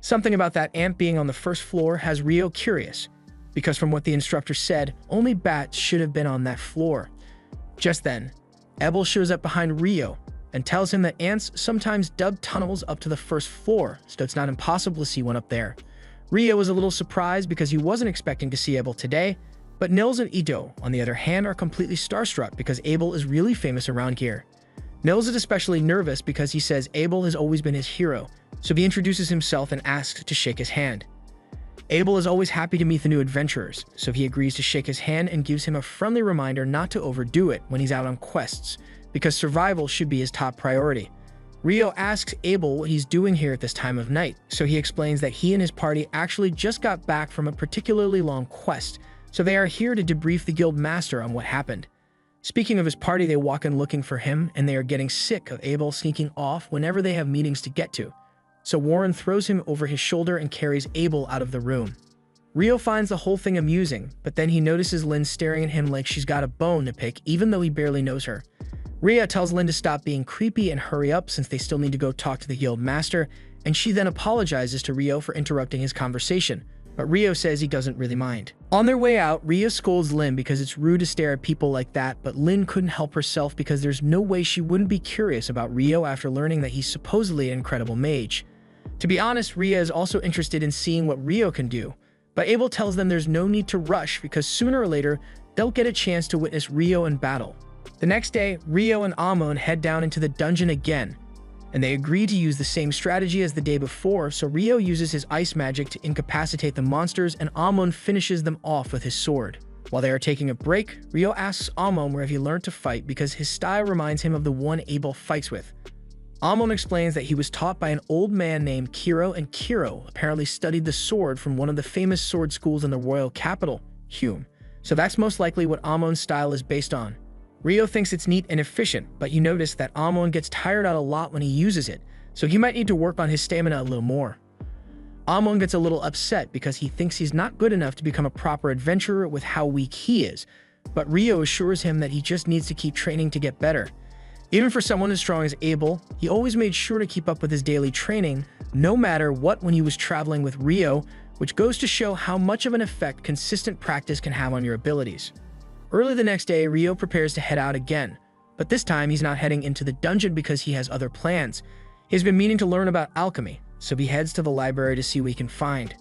Something about that ant being on the first floor has Rio curious, because from what the instructor said, only bats should have been on that floor. Just then, Ebel shows up behind Rio and tells him that ants sometimes dug tunnels up to the first floor, so it's not impossible to see one up there. Rio is a little surprised because he wasn't expecting to see Ebel today, but Nils and Ito, on the other hand, are completely starstruck because Abel is really famous around here. Nils is especially nervous because he says Abel has always been his hero, so he introduces himself and asks to shake his hand. Abel is always happy to meet the new adventurers, so he agrees to shake his hand and gives him a friendly reminder not to overdo it when he's out on quests, because survival should be his top priority. Rio asks Abel what he's doing here at this time of night, so he explains that he and his party actually just got back from a particularly long quest, so they are here to debrief the guild master on what happened. Speaking of his party, they walk in looking for him, and they are getting sick of Abel sneaking off whenever they have meetings to get to. So Warren throws him over his shoulder and carries Abel out of the room. Rio finds the whole thing amusing, but then he notices Lynn staring at him like she's got a bone to pick even though he barely knows her. Rio tells Lynn to stop being creepy and hurry up since they still need to go talk to the guild master, and she then apologizes to Rio for interrupting his conversation, but Rio says he doesn't really mind. On their way out, Rio scolds Lynn because it's rude to stare at people like that, but Lynn couldn't help herself because there's no way she wouldn't be curious about Rio after learning that he's supposedly an incredible mage. To be honest, Rio is also interested in seeing what Rio can do, but Abel tells them there's no need to rush because sooner or later, they'll get a chance to witness Rio in battle. The next day, Rio and Amon head down into the dungeon again, and they agree to use the same strategy as the day before, so Rio uses his ice magic to incapacitate the monsters and Amon finishes them off with his sword. While they are taking a break, Rio asks Amon where he learned to fight because his style reminds him of the one Abel fights with. Amon explains that he was taught by an old man named Kiro, and Kiro apparently studied the sword from one of the famous sword schools in the royal capital, Hume. So that's most likely what Amon's style is based on. Rio thinks it's neat and efficient, but you notice that Amon gets tired out a lot when he uses it, so he might need to work on his stamina a little more. Amon gets a little upset because he thinks he's not good enough to become a proper adventurer with how weak he is, but Rio assures him that he just needs to keep training to get better. Even for someone as strong as Abel, he always made sure to keep up with his daily training, no matter what, when he was traveling with Rio, which goes to show how much of an effect consistent practice can have on your abilities. Early the next day, Rio prepares to head out again, but this time he's not heading into the dungeon because he has other plans. He's been meaning to learn about alchemy, so he heads to the library to see what he can find.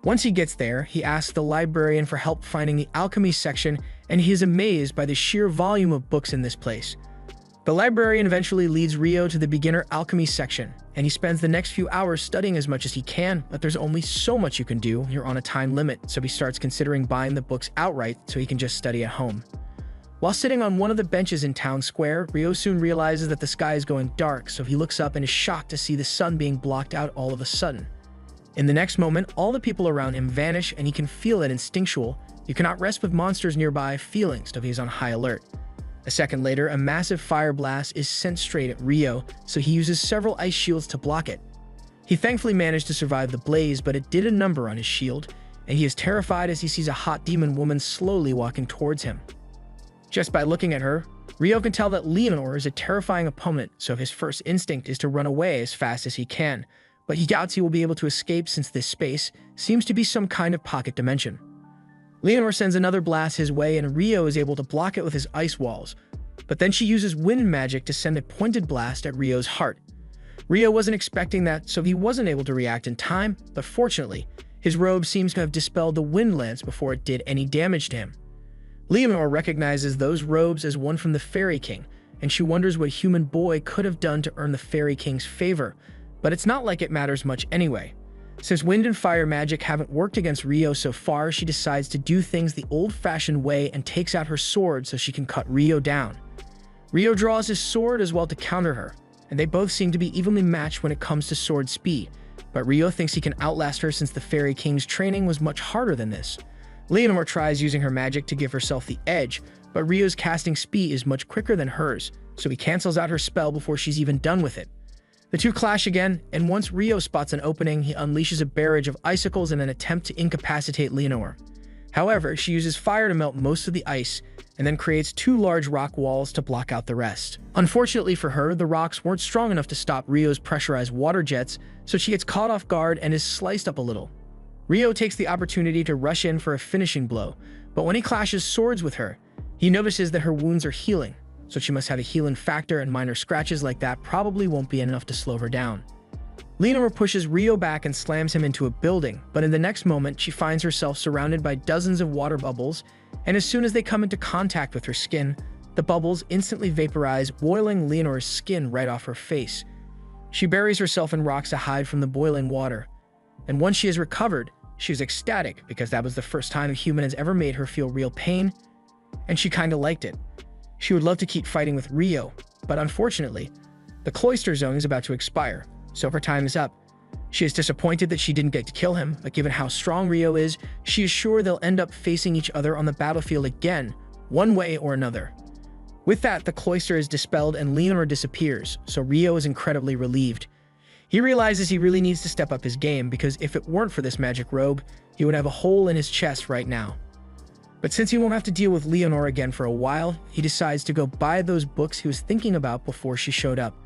Once he gets there, he asks the librarian for help finding the alchemy section, and he is amazed by the sheer volume of books in this place. The librarian eventually leads Rio to the beginner alchemy section, and he spends the next few hours studying as much as he can, but there's only so much you can do. You're on a time limit, so he starts considering buying the books outright so he can just study at home. While sitting on one of the benches in town square, Rio soon realizes that the sky is going dark, so he looks up and is shocked to see the sun being blocked out all of a sudden. In the next moment, all the people around him vanish, and he can feel it instinctual. You cannot rest with monsters nearby feeling, so he's on high alert. A second later, a massive fire blast is sent straight at Rio, so he uses several ice shields to block it. He thankfully managed to survive the blaze, but it did a number on his shield, and he is terrified as he sees a hot demon woman slowly walking towards him. Just by looking at her, Rio can tell that Leonor is a terrifying opponent, so his first instinct is to run away as fast as he can, but he doubts he will be able to escape since this space seems to be some kind of pocket dimension. Leonor sends another blast his way, and Rio is able to block it with his ice walls, but then she uses wind magic to send a pointed blast at Rio's heart. Rio wasn't expecting that, so he wasn't able to react in time, but fortunately, his robe seems to have dispelled the wind lance before it did any damage to him. Leonor recognizes those robes as one from the Fairy King, and she wonders what human boy could have done to earn the Fairy King's favor, but it's not like it matters much anyway. Since wind and fire magic haven't worked against Rio so far, she decides to do things the old-fashioned way and takes out her sword so she can cut Rio down. Rio draws his sword as well to counter her, and they both seem to be evenly matched when it comes to sword speed, but Rio thinks he can outlast her since the Fairy King's training was much harder than this. Leonor tries using her magic to give herself the edge, but Rio's casting speed is much quicker than hers, so he cancels out her spell before she's even done with it. The two clash again, and once Rio spots an opening, he unleashes a barrage of icicles in an attempt to incapacitate Leonor. However, she uses fire to melt most of the ice, and then creates two large rock walls to block out the rest. Unfortunately for her, the rocks weren't strong enough to stop Rio's pressurized water jets, so she gets caught off guard and is sliced up a little. Rio takes the opportunity to rush in for a finishing blow, but when he clashes swords with her, he notices that her wounds are healing, so she must have a healing factor, and minor scratches like that probably won't be enough to slow her down. Leonor pushes Rio back and slams him into a building, but in the next moment she finds herself surrounded by dozens of water bubbles, and as soon as they come into contact with her skin, the bubbles instantly vaporize, boiling Leonor's skin right off her face. She buries herself in rocks to hide from the boiling water, and once she has recovered, she is ecstatic because that was the first time a human has ever made her feel real pain, and she kinda liked it. She would love to keep fighting with Rio, but unfortunately, the cloister zone is about to expire, so her time is up. She is disappointed that she didn't get to kill him, but given how strong Rio is, she is sure they'll end up facing each other on the battlefield again, one way or another. With that, the cloister is dispelled and Leonor disappears, so Rio is incredibly relieved. He realizes he really needs to step up his game because if it weren't for this magic robe, he would have a hole in his chest right now. But since he won't have to deal with Leonor again for a while, he decides to go buy those books he was thinking about before she showed up.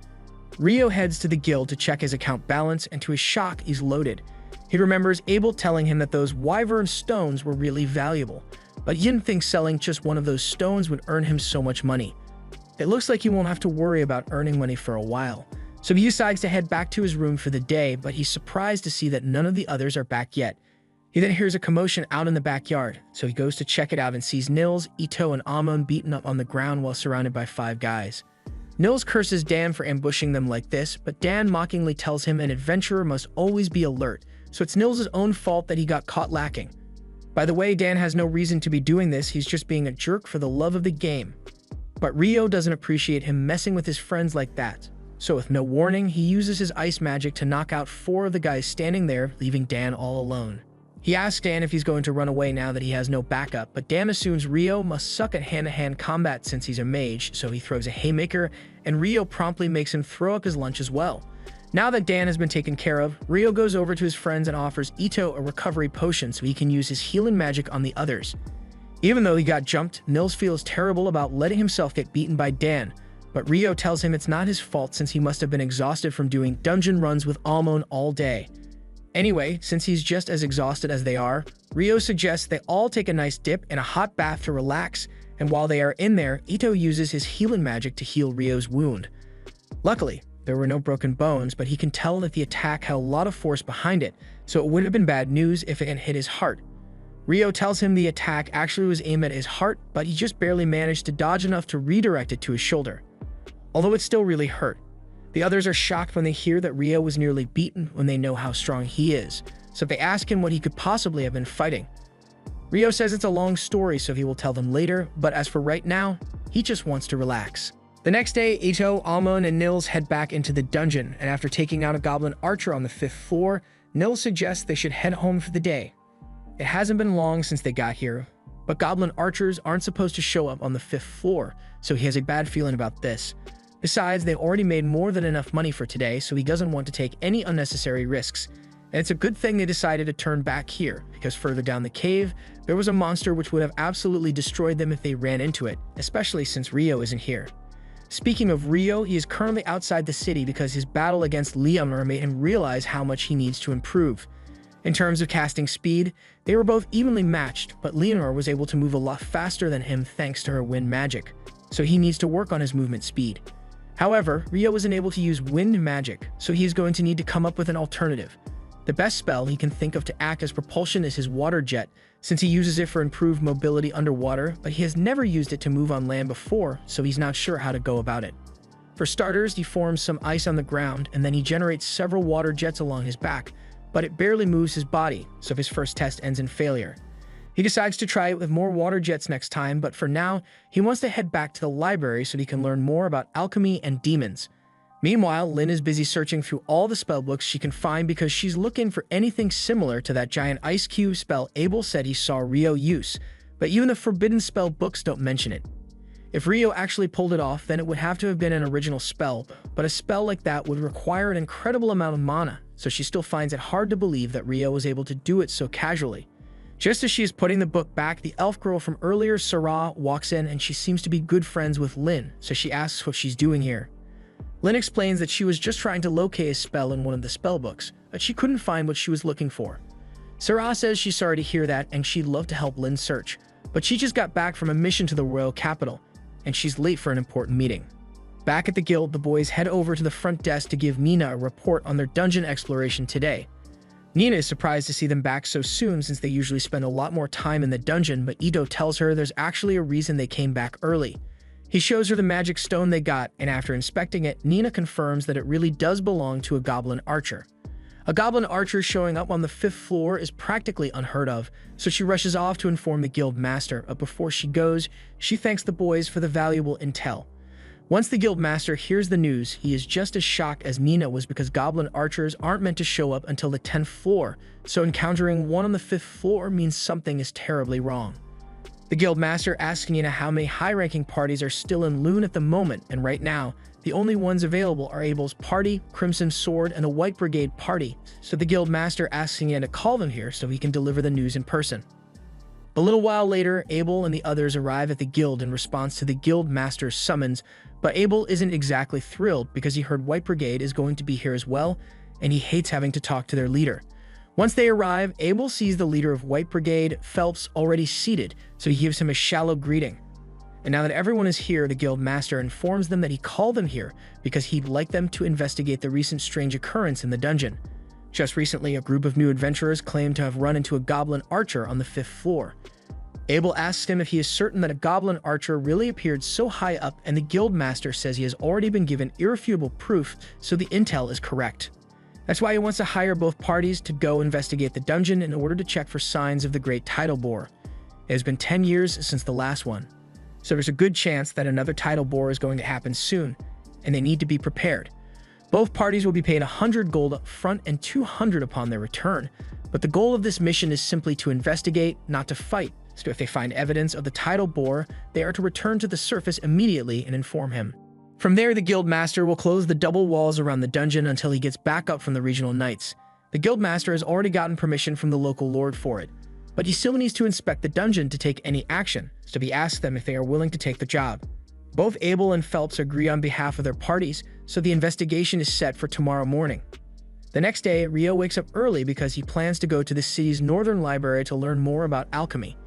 Rio heads to the guild to check his account balance, and to his shock, he's loaded. He remembers Abel telling him that those wyvern stones were really valuable, but he didn't think selling just one of those stones would earn him so much money. It looks like he won't have to worry about earning money for a while, so he decides to head back to his room for the day, but he's surprised to see that none of the others are back yet. He then hears a commotion out in the backyard, so he goes to check it out and sees Nils, Ito, and Amon beaten up on the ground while surrounded by 5 guys. Nils curses Dan for ambushing them like this, but Dan mockingly tells him an adventurer must always be alert, so it's Nils' own fault that he got caught lacking. By the way, Dan has no reason to be doing this, he's just being a jerk for the love of the game. But Rio doesn't appreciate him messing with his friends like that, so with no warning, he uses his ice magic to knock out 4 of the guys standing there, leaving Dan all alone. He asks Dan if he's going to run away now that he has no backup, but Dan assumes Rio must suck at hand-to-hand combat since he's a mage, so he throws a haymaker, and Rio promptly makes him throw up his lunch as well. Now that Dan has been taken care of, Rio goes over to his friends and offers Ito a recovery potion so he can use his healing magic on the others. Even though he got jumped, Nils feels terrible about letting himself get beaten by Dan, but Rio tells him it's not his fault since he must have been exhausted from doing dungeon runs with Amon all day. Anyway, since he's just as exhausted as they are, Rio suggests they all take a nice dip in a hot bath to relax, and while they are in there, Ito uses his healing magic to heal Rio's wound. Luckily, there were no broken bones, but he can tell that the attack had a lot of force behind it, so it would have been bad news if it had hit his heart. Rio tells him the attack actually was aimed at his heart, but he just barely managed to dodge enough to redirect it to his shoulder. Although it still really hurt. The others are shocked when they hear that Rio was nearly beaten when they know how strong he is, so they ask him what he could possibly have been fighting. Rio says it's a long story, so he will tell them later, but as for right now, he just wants to relax. The next day, Ito, Amon, and Nils head back into the dungeon, and after taking out a goblin archer on the 5th floor, Nils suggests they should head home for the day. It hasn't been long since they got here, but goblin archers aren't supposed to show up on the 5th floor, so he has a bad feeling about this. Besides, they already made more than enough money for today, so he doesn't want to take any unnecessary risks. And it's a good thing they decided to turn back here, because further down the cave, there was a monster which would have absolutely destroyed them if they ran into it, especially since Rio isn't here. Speaking of Rio, he is currently outside the city because his battle against Leonor made him realize how much he needs to improve. In terms of casting speed, they were both evenly matched, but Leonor was able to move a lot faster than him thanks to her wind magic, so he needs to work on his movement speed. However, Rio isn't able to use wind magic, so he is going to need to come up with an alternative. The best spell he can think of to act as propulsion is his water jet, since he uses it for improved mobility underwater, but he has never used it to move on land before, so he's not sure how to go about it. For starters, he forms some ice on the ground, and then he generates several water jets along his back, but it barely moves his body, so his first test ends in failure. He decides to try it with more water jets next time, but for now, he wants to head back to the library so he can learn more about alchemy and demons. Meanwhile, Lynn is busy searching through all the spellbooks she can find because she's looking for anything similar to that giant ice cube spell Abel said he saw Rio use, but even the forbidden spell books don't mention it. If Rio actually pulled it off, then it would have to have been an original spell, but a spell like that would require an incredible amount of mana, so she still finds it hard to believe that Rio was able to do it so casually. Just as she is putting the book back, the elf girl from earlier, Sarah, walks in and she seems to be good friends with Lynn, so she asks what she's doing here. Lynn explains that she was just trying to locate a spell in one of the spellbooks, but she couldn't find what she was looking for. Sarah says she's sorry to hear that and she'd love to help Lynn search, but she just got back from a mission to the royal capital, and she's late for an important meeting. Back at the guild, the boys head over to the front desk to give Nina a report on their dungeon exploration today. Nina is surprised to see them back so soon since they usually spend a lot more time in the dungeon, but Ito tells her there's actually a reason they came back early. He shows her the magic stone they got, and after inspecting it, Nina confirms that it really does belong to a goblin archer. A goblin archer showing up on the 5th floor is practically unheard of, so she rushes off to inform the guild master, but before she goes, she thanks the boys for the valuable intel. Once the guild master hears the news, he is just as shocked as Nina was because goblin archers aren't meant to show up until the 10th floor, so encountering one on the 5th floor means something is terribly wrong. The guild master asks Nina how many high-ranking parties are still in Loon at the moment, and right now, the only ones available are Abel's party, Crimson Sword, and a White Brigade party, so the guild master asks Nina to call them here so he can deliver the news in person. A little while later, Abel and the others arrive at the guild in response to the guild master's summons, but Abel isn't exactly thrilled because he heard White Brigade is going to be here as well, and he hates having to talk to their leader. Once they arrive, Abel sees the leader of White Brigade, Phelps, already seated, so he gives him a shallow greeting. And now that everyone is here, the guild master informs them that he called them here because he'd like them to investigate the recent strange occurrence in the dungeon. Just recently, a group of new adventurers claimed to have run into a goblin archer on the 5th floor. Abel asks him if he is certain that a goblin archer really appeared so high up, and the guild master says he has already been given irrefutable proof, so the intel is correct. That's why he wants to hire both parties to go investigate the dungeon in order to check for signs of the great tidal bore. It has been 10 years since the last one, so there's a good chance that another tidal bore is going to happen soon, and they need to be prepared. Both parties will be paid 100 gold up front and 200 upon their return, but the goal of this mission is simply to investigate, not to fight, so if they find evidence of the tidal bore, they are to return to the surface immediately and inform him. From there, the guild master will close the double walls around the dungeon until he gets back up from the regional knights. The guild master has already gotten permission from the local lord for it, but he still needs to inspect the dungeon to take any action, so he asks them if they are willing to take the job. Both Abel and Phelps agree on behalf of their parties, so the investigation is set for tomorrow morning. The next day, Rio wakes up early because he plans to go to the city's northern library to learn more about alchemy.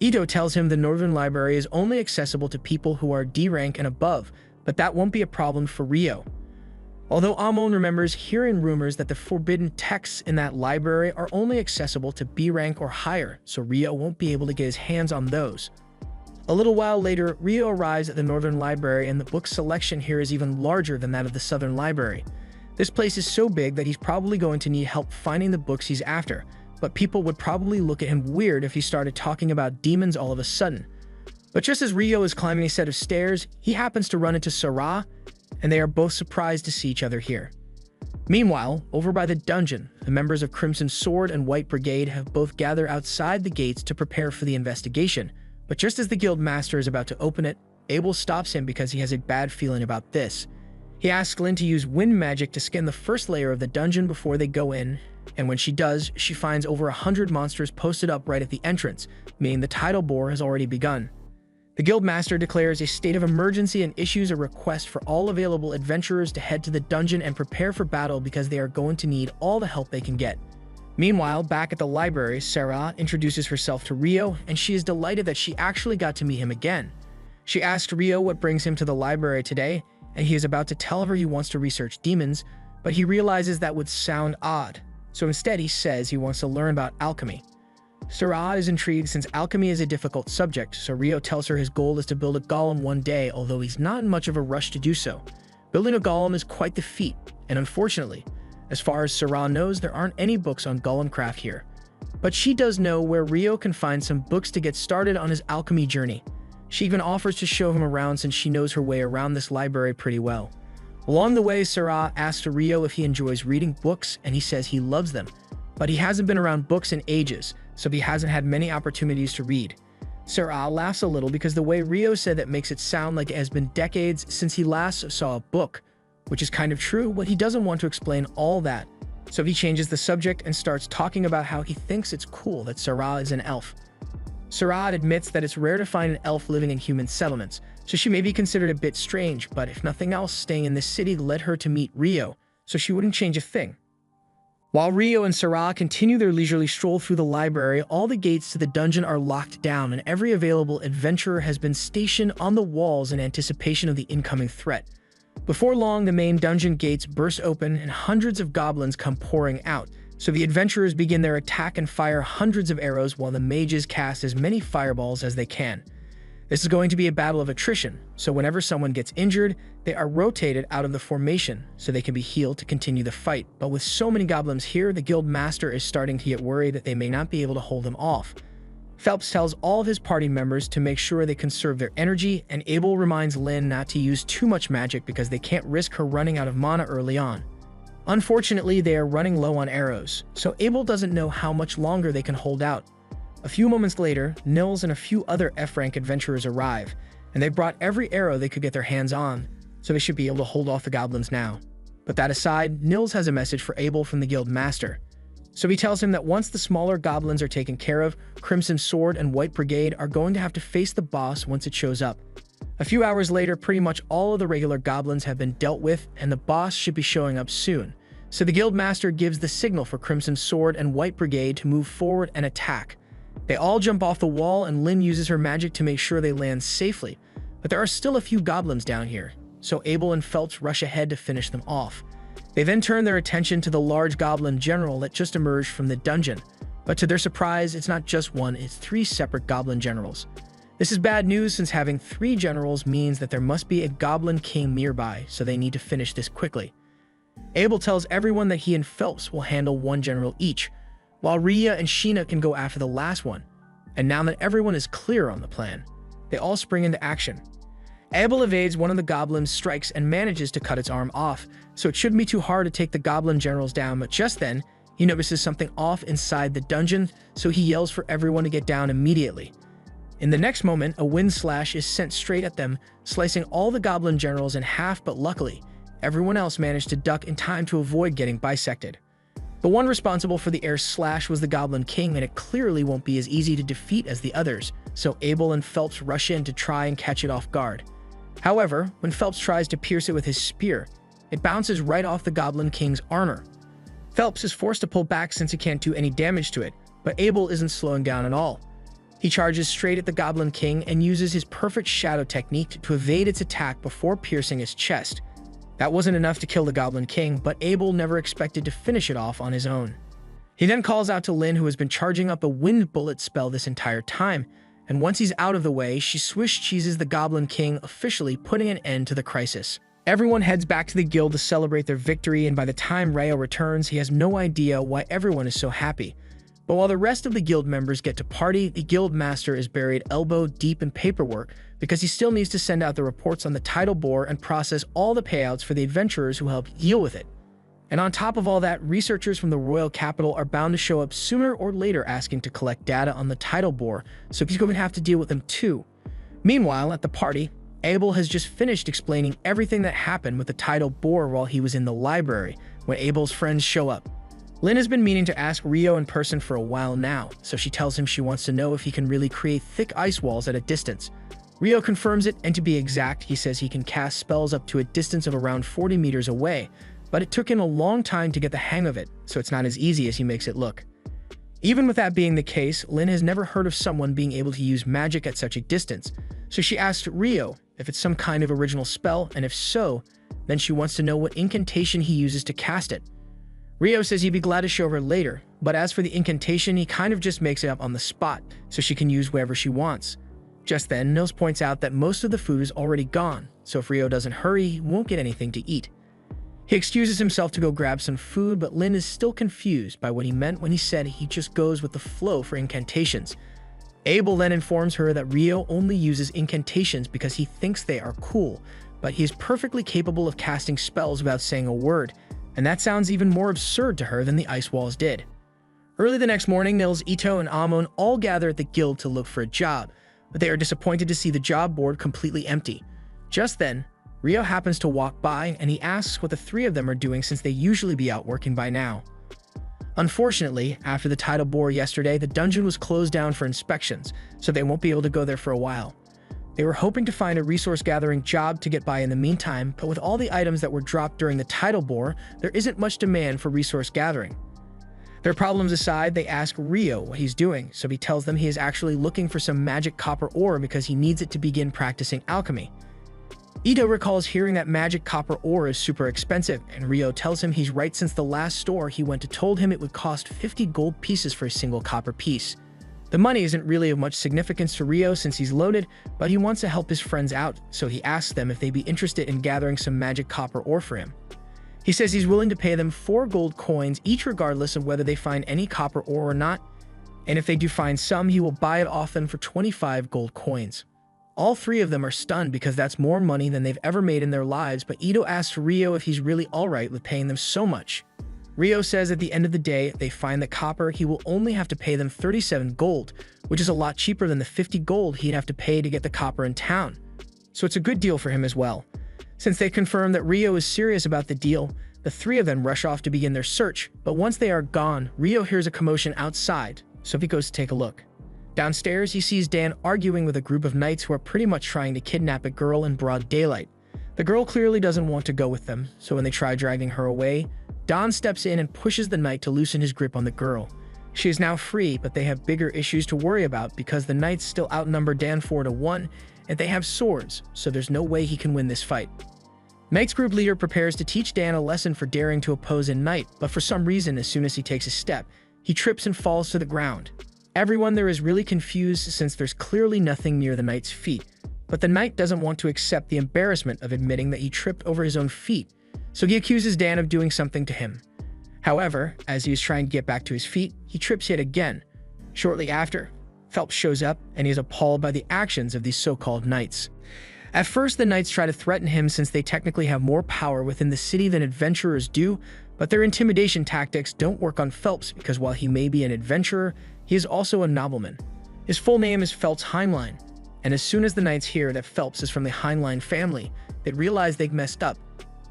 Ito tells him the northern library is only accessible to people who are D rank and above, but that won't be a problem for Rio. Although Amon remembers hearing rumors that the forbidden texts in that library are only accessible to B rank or higher, so Rio won't be able to get his hands on those. A little while later, Rio arrives at the northern library, and the book selection here is even larger than that of the southern library. This place is so big that he's probably going to need help finding the books he's after, but people would probably look at him weird if he started talking about demons all of a sudden. But just as Rio is climbing a set of stairs, he happens to run into Sarah, and they are both surprised to see each other here. Meanwhile, over by the dungeon, the members of Crimson Sword and White Brigade have both gathered outside the gates to prepare for the investigation, but just as the guild master is about to open it, Abel stops him because he has a bad feeling about this. He asks Lynn to use wind magic to scan the first layer of the dungeon before they go in, and when she does, she finds over 100 monsters posted up right at the entrance, meaning the tidal bore has already begun. The guildmaster declares a state of emergency and issues a request for all available adventurers to head to the dungeon and prepare for battle because they are going to need all the help they can get. Meanwhile, back at the library, Sarah introduces herself to Rio, and she is delighted that she actually got to meet him again. She asks Rio what brings him to the library today, and he is about to tell her he wants to research demons, but he realizes that would sound odd. so instead he says he wants to learn about alchemy. Sarah is intrigued since alchemy is a difficult subject, so Rio tells her his goal is to build a golem one day, although he's not in much of a rush to do so. Building a golem is quite the feat, and unfortunately, as far as Sarah knows, there aren't any books on golem craft here. But she does know where Rio can find some books to get started on his alchemy journey. She even offers to show him around since she knows her way around this library pretty well. Along the way, Sarah asks Rio if he enjoys reading books, and he says he loves them. But he hasn't been around books in ages, so he hasn't had many opportunities to read. Sarah laughs a little because the way Rio said that makes it sound like it has been decades since he last saw a book, which is kind of true, but he doesn't want to explain all that. So he changes the subject and starts talking about how he thinks it's cool that Sarah is an elf. Sarah admits that it's rare to find an elf living in human settlements, so she may be considered a bit strange, but if nothing else, staying in this city led her to meet Rio, so she wouldn't change a thing. While Rio and Sarah continue their leisurely stroll through the library, all the gates to the dungeon are locked down and every available adventurer has been stationed on the walls in anticipation of the incoming threat. Before long, the main dungeon gates burst open and hundreds of goblins come pouring out, so the adventurers begin their attack and fire hundreds of arrows while the mages cast as many fireballs as they can. This is going to be a battle of attrition, so whenever someone gets injured, they are rotated out of the formation so they can be healed to continue the fight. But with so many goblins here, the guild master is starting to get worried that they may not be able to hold them off. Phelps tells all of his party members to make sure they conserve their energy, and Abel reminds Lynn not to use too much magic because they can't risk her running out of mana early on. Unfortunately, they are running low on arrows, so Abel doesn't know how much longer they can hold out. A few moments later, Nils and a few other F-rank adventurers arrive, and they brought every arrow they could get their hands on, so they should be able to hold off the goblins now. But that aside, Nils has a message for Abel from the guild master. So he tells him that once the smaller goblins are taken care of, Crimson Sword and White Brigade are going to have to face the boss once it shows up. A few hours later, pretty much all of the regular goblins have been dealt with, and the boss should be showing up soon. So the guild master gives the signal for Crimson Sword and White Brigade to move forward and attack. They all jump off the wall, and Lynn uses her magic to make sure they land safely. But there are still a few goblins down here, so Abel and Phelps rush ahead to finish them off. They then turn their attention to the large goblin general that just emerged from the dungeon. But to their surprise, it's not just one, it's 3 separate goblin generals. This is bad news since having 3 generals means that there must be a goblin king nearby, so they need to finish this quickly. Abel tells everyone that he and Phelps will handle 1 general each, while Rhea and Sheena can go after the last one. And now that everyone is clear on the plan, they all spring into action. Abel evades one of the goblin's strikes and manages to cut its arm off, so it shouldn't be too hard to take the goblin generals down, but just then, he notices something off inside the dungeon, so he yells for everyone to get down immediately. In the next moment, a wind slash is sent straight at them, slicing all the goblin generals in half, but luckily, everyone else managed to duck in time to avoid getting bisected. The one responsible for the air slash was the Goblin King, and it clearly won't be as easy to defeat as the others, so Abel and Phelps rush in to try and catch it off guard. However, when Phelps tries to pierce it with his spear, it bounces right off the Goblin King's armor. Phelps is forced to pull back since he can't do any damage to it, but Abel isn't slowing down at all. He charges straight at the Goblin King and uses his perfect shadow technique to evade its attack before piercing its chest. That wasn't enough to kill the Goblin King, but Abel never expected to finish it off on his own. He then calls out to Lynn, who has been charging up a wind bullet spell this entire time, and once he's out of the way, she swish cheeses the Goblin King, officially putting an end to the crisis. Everyone heads back to the guild to celebrate their victory, and by the time Rayo returns, he has no idea why everyone is so happy. But while the rest of the guild members get to party, the guild master is buried elbow deep in paperwork because he still needs to send out the reports on the tidal bore and process all the payouts for the adventurers who helped deal with it. And on top of all that, researchers from the royal capital are bound to show up sooner or later asking to collect data on the tidal bore, so he's going to have to deal with them too. Meanwhile, at the party, Abel has just finished explaining everything that happened with the tidal bore while he was in the library when Abel's friends show up. Lynn has been meaning to ask Rio in person for a while now, so she tells him she wants to know if he can really create thick ice walls at a distance. Rio confirms it, and to be exact, he says he can cast spells up to a distance of around 40 meters away, but it took him a long time to get the hang of it, so it's not as easy as he makes it look. Even with that being the case, Lynn has never heard of someone being able to use magic at such a distance, so she asks Rio if it's some kind of original spell, and if so, then she wants to know what incantation he uses to cast it. Rio says he'd be glad to show her later, but as for the incantation, he kind of just makes it up on the spot, so she can use wherever she wants. Just then, Nils points out that most of the food is already gone, so if Rio doesn't hurry, he won't get anything to eat. He excuses himself to go grab some food, but Lin is still confused by what he meant when he said he just goes with the flow for incantations. Abel then informs her that Rio only uses incantations because he thinks they are cool, but he is perfectly capable of casting spells without saying a word, and that sounds even more absurd to her than the ice walls did. Early the next morning, Nils, Ito, and Amon all gather at the guild to look for a job, but they are disappointed to see the job board completely empty. Just then, Rio happens to walk by, and he asks what the three of them are doing since they usually be out working by now. Unfortunately, after the tidal bore yesterday, the dungeon was closed down for inspections, so they won't be able to go there for a while. They were hoping to find a resource-gathering job to get by in the meantime, but with all the items that were dropped during the tidal bore, there isn't much demand for resource gathering. Their problems aside, they ask Rio what he's doing, so he tells them he is actually looking for some magic copper ore because he needs it to begin practicing alchemy. Ito recalls hearing that magic copper ore is super expensive, and Rio tells him he's right since the last store he went to told him it would cost 50 gold pieces for a single copper piece. The money isn't really of much significance to Rio since he's loaded, but he wants to help his friends out, so he asks them if they'd be interested in gathering some magic copper ore for him. He says he's willing to pay them 4 gold coins each regardless of whether they find any copper ore or not, and if they do find some, he will buy it off them for 25 gold coins. All three of them are stunned because that's more money than they've ever made in their lives, but Ito asks Rio if he's really alright with paying them so much. Rio says at the end of the day, if they find the copper, he will only have to pay them 37 gold, which is a lot cheaper than the 50 gold he'd have to pay to get the copper in town. So it's a good deal for him as well. Since they confirm that Rio is serious about the deal, the three of them rush off to begin their search, but once they are gone, Rio hears a commotion outside, so he goes to take a look. Downstairs, he sees Dan arguing with a group of knights who are pretty much trying to kidnap a girl in broad daylight. The girl clearly doesn't want to go with them, so when they try dragging her away, Don steps in and pushes the knight to loosen his grip on the girl. She is now free, but they have bigger issues to worry about because the knights still outnumber Dan 4-1, and they have swords, so there's no way he can win this fight. Meg's group leader prepares to teach Dan a lesson for daring to oppose a knight, but for some reason, as soon as he takes a step, he trips and falls to the ground. Everyone there is really confused since there's clearly nothing near the knight's feet, but the knight doesn't want to accept the embarrassment of admitting that he tripped over his own feet, so he accuses Dan of doing something to him. However, as he is trying to get back to his feet, he trips yet again. Shortly after, Phelps shows up and he is appalled by the actions of these so-called knights. At first, the knights try to threaten him since they technically have more power within the city than adventurers do, but their intimidation tactics don't work on Phelps because while he may be an adventurer, he is also a nobleman. His full name is Phelps Heinlein, and as soon as the knights hear that Phelps is from the Heinlein family, they realize they've messed up.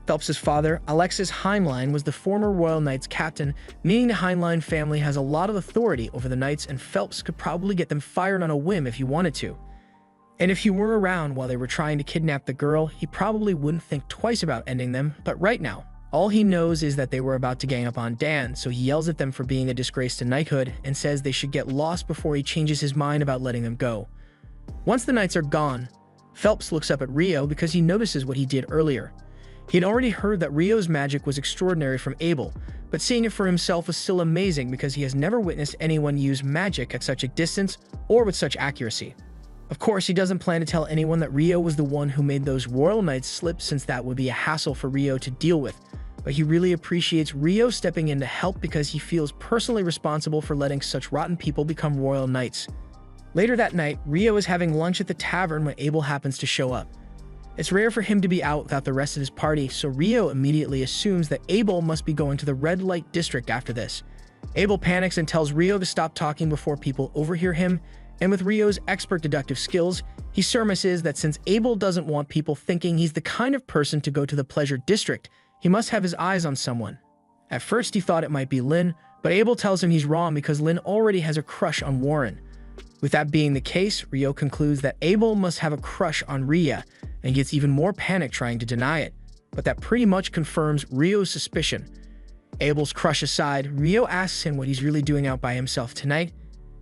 Phelps's father, Alexis Heinlein, was the former Royal Knights captain, meaning the Heinlein family has a lot of authority over the knights, and Phelps could probably get them fired on a whim if he wanted to. And if he were around while they were trying to kidnap the girl, he probably wouldn't think twice about ending them, but right now, all he knows is that they were about to gang up on Dan, so he yells at them for being a disgrace to knighthood and says they should get lost before he changes his mind about letting them go. Once the knights are gone, Phelps looks up at Rio because he notices what he did earlier. He had already heard that Rio's magic was extraordinary from Abel, but seeing it for himself was still amazing because he has never witnessed anyone use magic at such a distance or with such accuracy. Of course, he doesn't plan to tell anyone that Rio was the one who made those royal knights slip since that would be a hassle for Rio to deal with, but he really appreciates Rio stepping in to help because he feels personally responsible for letting such rotten people become royal knights. Later that night, Rio is having lunch at the tavern when Abel happens to show up. It's rare for him to be out without the rest of his party, so Rio immediately assumes that Abel must be going to the red light district after this. Abel panics and tells Rio to stop talking before people overhear him, and with Rio's expert deductive skills, he surmises that since Abel doesn't want people thinking he's the kind of person to go to the pleasure district, he must have his eyes on someone. At first he thought it might be Lin, but Abel tells him he's wrong because Lin already has a crush on Warren. With that being the case, Rio concludes that Abel must have a crush on Ria, and gets even more panic trying to deny it, but that pretty much confirms Rio's suspicion. Abel's crush aside, Rio asks him what he's really doing out by himself tonight,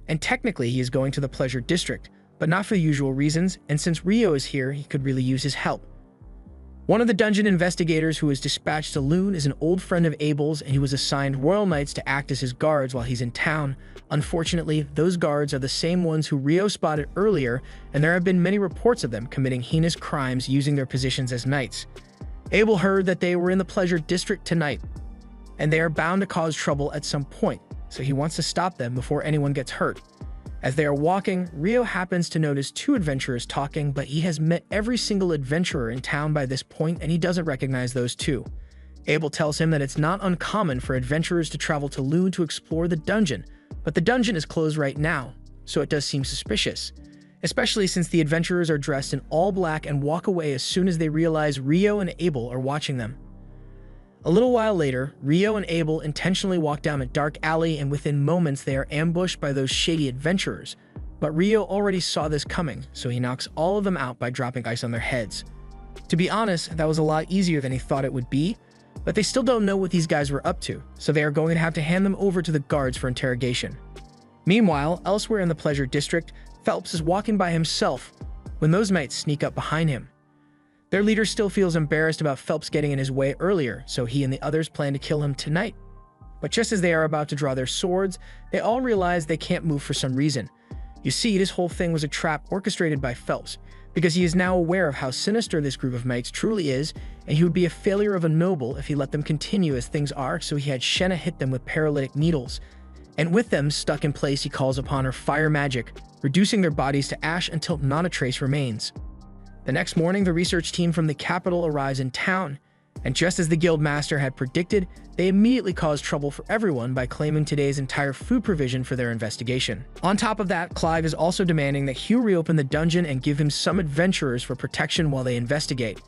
and technically he is going to the pleasure district, but not for the usual reasons, and since Rio is here, he could really use his help. One of the dungeon investigators who was dispatched to Loon is an old friend of Abel's, and he was assigned royal knights to act as his guards while he's in town. Unfortunately, those guards are the same ones who Rio spotted earlier, and there have been many reports of them committing heinous crimes using their positions as knights. Abel heard that they were in the Pleasure District tonight, and they are bound to cause trouble at some point, so he wants to stop them before anyone gets hurt. As they are walking, Rio happens to notice two adventurers talking, but he has met every single adventurer in town by this point, and he doesn't recognize those two. Abel tells him that it's not uncommon for adventurers to travel to Loon to explore the dungeon, but the dungeon is closed right now, so it does seem suspicious, especially since the adventurers are dressed in all black and walk away as soon as they realize Rio and Abel are watching them. A little while later, Rio and Abel intentionally walk down a dark alley, and within moments they are ambushed by those shady adventurers. But Rio already saw this coming, so he knocks all of them out by dropping ice on their heads. To be honest, that was a lot easier than he thought it would be, but they still don't know what these guys were up to, so they are going to have to hand them over to the guards for interrogation. Meanwhile, elsewhere in the Pleasure District, Phelps is walking by himself when those knights sneak up behind him. Their leader still feels embarrassed about Phelps getting in his way earlier, so he and the others plan to kill him tonight. But just as they are about to draw their swords, they all realize they can't move for some reason. You see, this whole thing was a trap orchestrated by Phelps, because he is now aware of how sinister this group of knights truly is, and he would be a failure of a noble if he let them continue as things are, so he had Shenna hit them with paralytic needles. And with them stuck in place, he calls upon her fire magic, reducing their bodies to ash until not a trace remains. The next morning, the research team from the capital arrives in town, and just as the guild master had predicted, they immediately cause trouble for everyone by claiming today's entire food provision for their investigation. On top of that, Clive is also demanding that Hugh reopen the dungeon and give him some adventurers for protection while they investigate.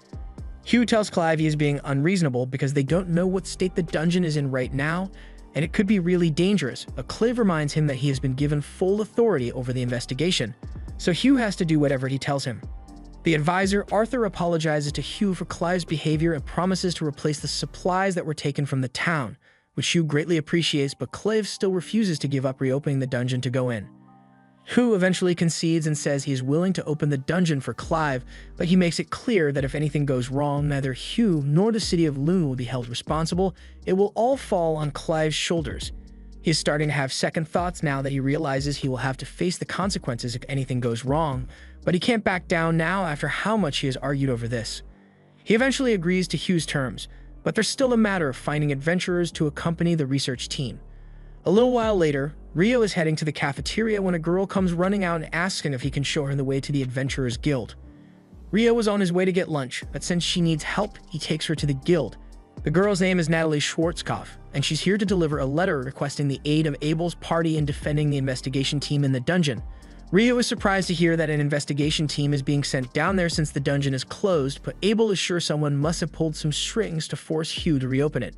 Hugh tells Clive he is being unreasonable because they don't know what state the dungeon is in right now, and it could be really dangerous, but Clive reminds him that he has been given full authority over the investigation, so Hugh has to do whatever he tells him. The advisor, Arthur, apologizes to Hugh for Clive's behavior and promises to replace the supplies that were taken from the town, which Hugh greatly appreciates, but Clive still refuses to give up reopening the dungeon to go in. Hugh eventually concedes and says he is willing to open the dungeon for Clive, but he makes it clear that if anything goes wrong, neither Hugh nor the city of Loon will be held responsible. It will all fall on Clive's shoulders. He is starting to have second thoughts now that he realizes he will have to face the consequences if anything goes wrong, but he can't back down now after how much he has argued over this. He eventually agrees to Hugh's terms, but there's still a matter of finding adventurers to accompany the research team. A little while later, Rio is heading to the cafeteria when a girl comes running out and asks him if he can show her the way to the Adventurers Guild. Rio is on his way to get lunch, but since she needs help, he takes her to the guild. The girl's name is Natalie Schwarzkopf, and she's here to deliver a letter requesting the aid of Abel's party in defending the investigation team in the dungeon. Rio is surprised to hear that an investigation team is being sent down there since the dungeon is closed, but Abel is sure someone must have pulled some strings to force Hugh to reopen it.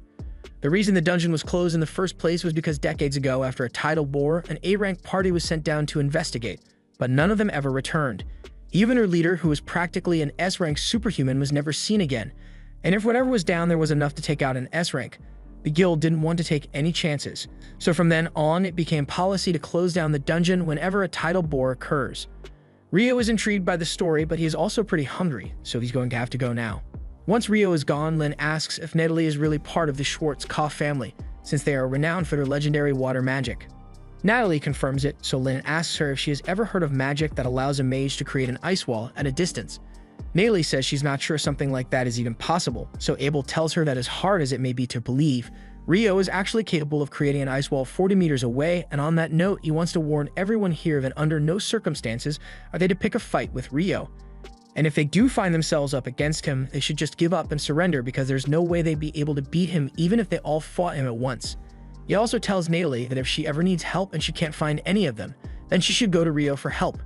The reason the dungeon was closed in the first place was because decades ago, after a tidal bore, an A-rank party was sent down to investigate, but none of them ever returned. Even her leader, who was practically an S-rank superhuman, was never seen again, and if whatever was down there was enough to take out an S-rank, the guild didn't want to take any chances. So from then on, it became policy to close down the dungeon whenever a tidal bore occurs. Rio is intrigued by the story, but he is also pretty hungry, so he's going to have to go now. Once Rio is gone, Lynn asks if Natalie is really part of the Schwarzkopf family, since they are renowned for their legendary water magic. Natalie confirms it, so Lynn asks her if she has ever heard of magic that allows a mage to create an ice wall at a distance. Natalie says she's not sure something like that is even possible, so Abel tells her that as hard as it may be to believe, Rio is actually capable of creating an ice wall 40 meters away, and on that note, he wants to warn everyone here that under no circumstances are they to pick a fight with Rio. And if they do find themselves up against him, they should just give up and surrender because there's no way they'd be able to beat him even if they all fought him at once. He also tells Natalie that if she ever needs help and she can't find any of them, then she should go to Rio for help.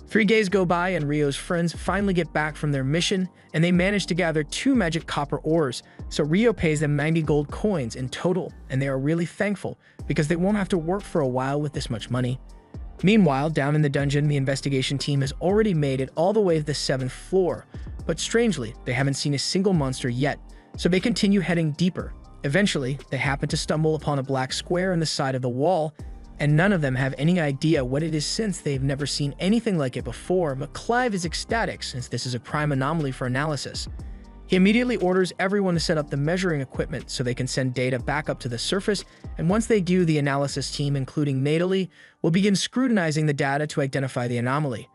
3 days go by and Rio's friends finally get back from their mission, and they manage to gather 2 magic copper ores, so Rio pays them 90 gold coins in total, and they are really thankful because they won't have to work for a while with this much money. Meanwhile, down in the dungeon, the investigation team has already made it all the way to the 7th floor, but strangely, they haven't seen a single monster yet, so they continue heading deeper. Eventually, they happen to stumble upon a black square in the side of the wall, and none of them have any idea what it is since they've never seen anything like it before, but Clive is ecstatic since this is a prime anomaly for analysis. He immediately orders everyone to set up the measuring equipment so they can send data back up to the surface, and once they do, the analysis team, including Natalie, will begin scrutinizing the data to identify the anomaly.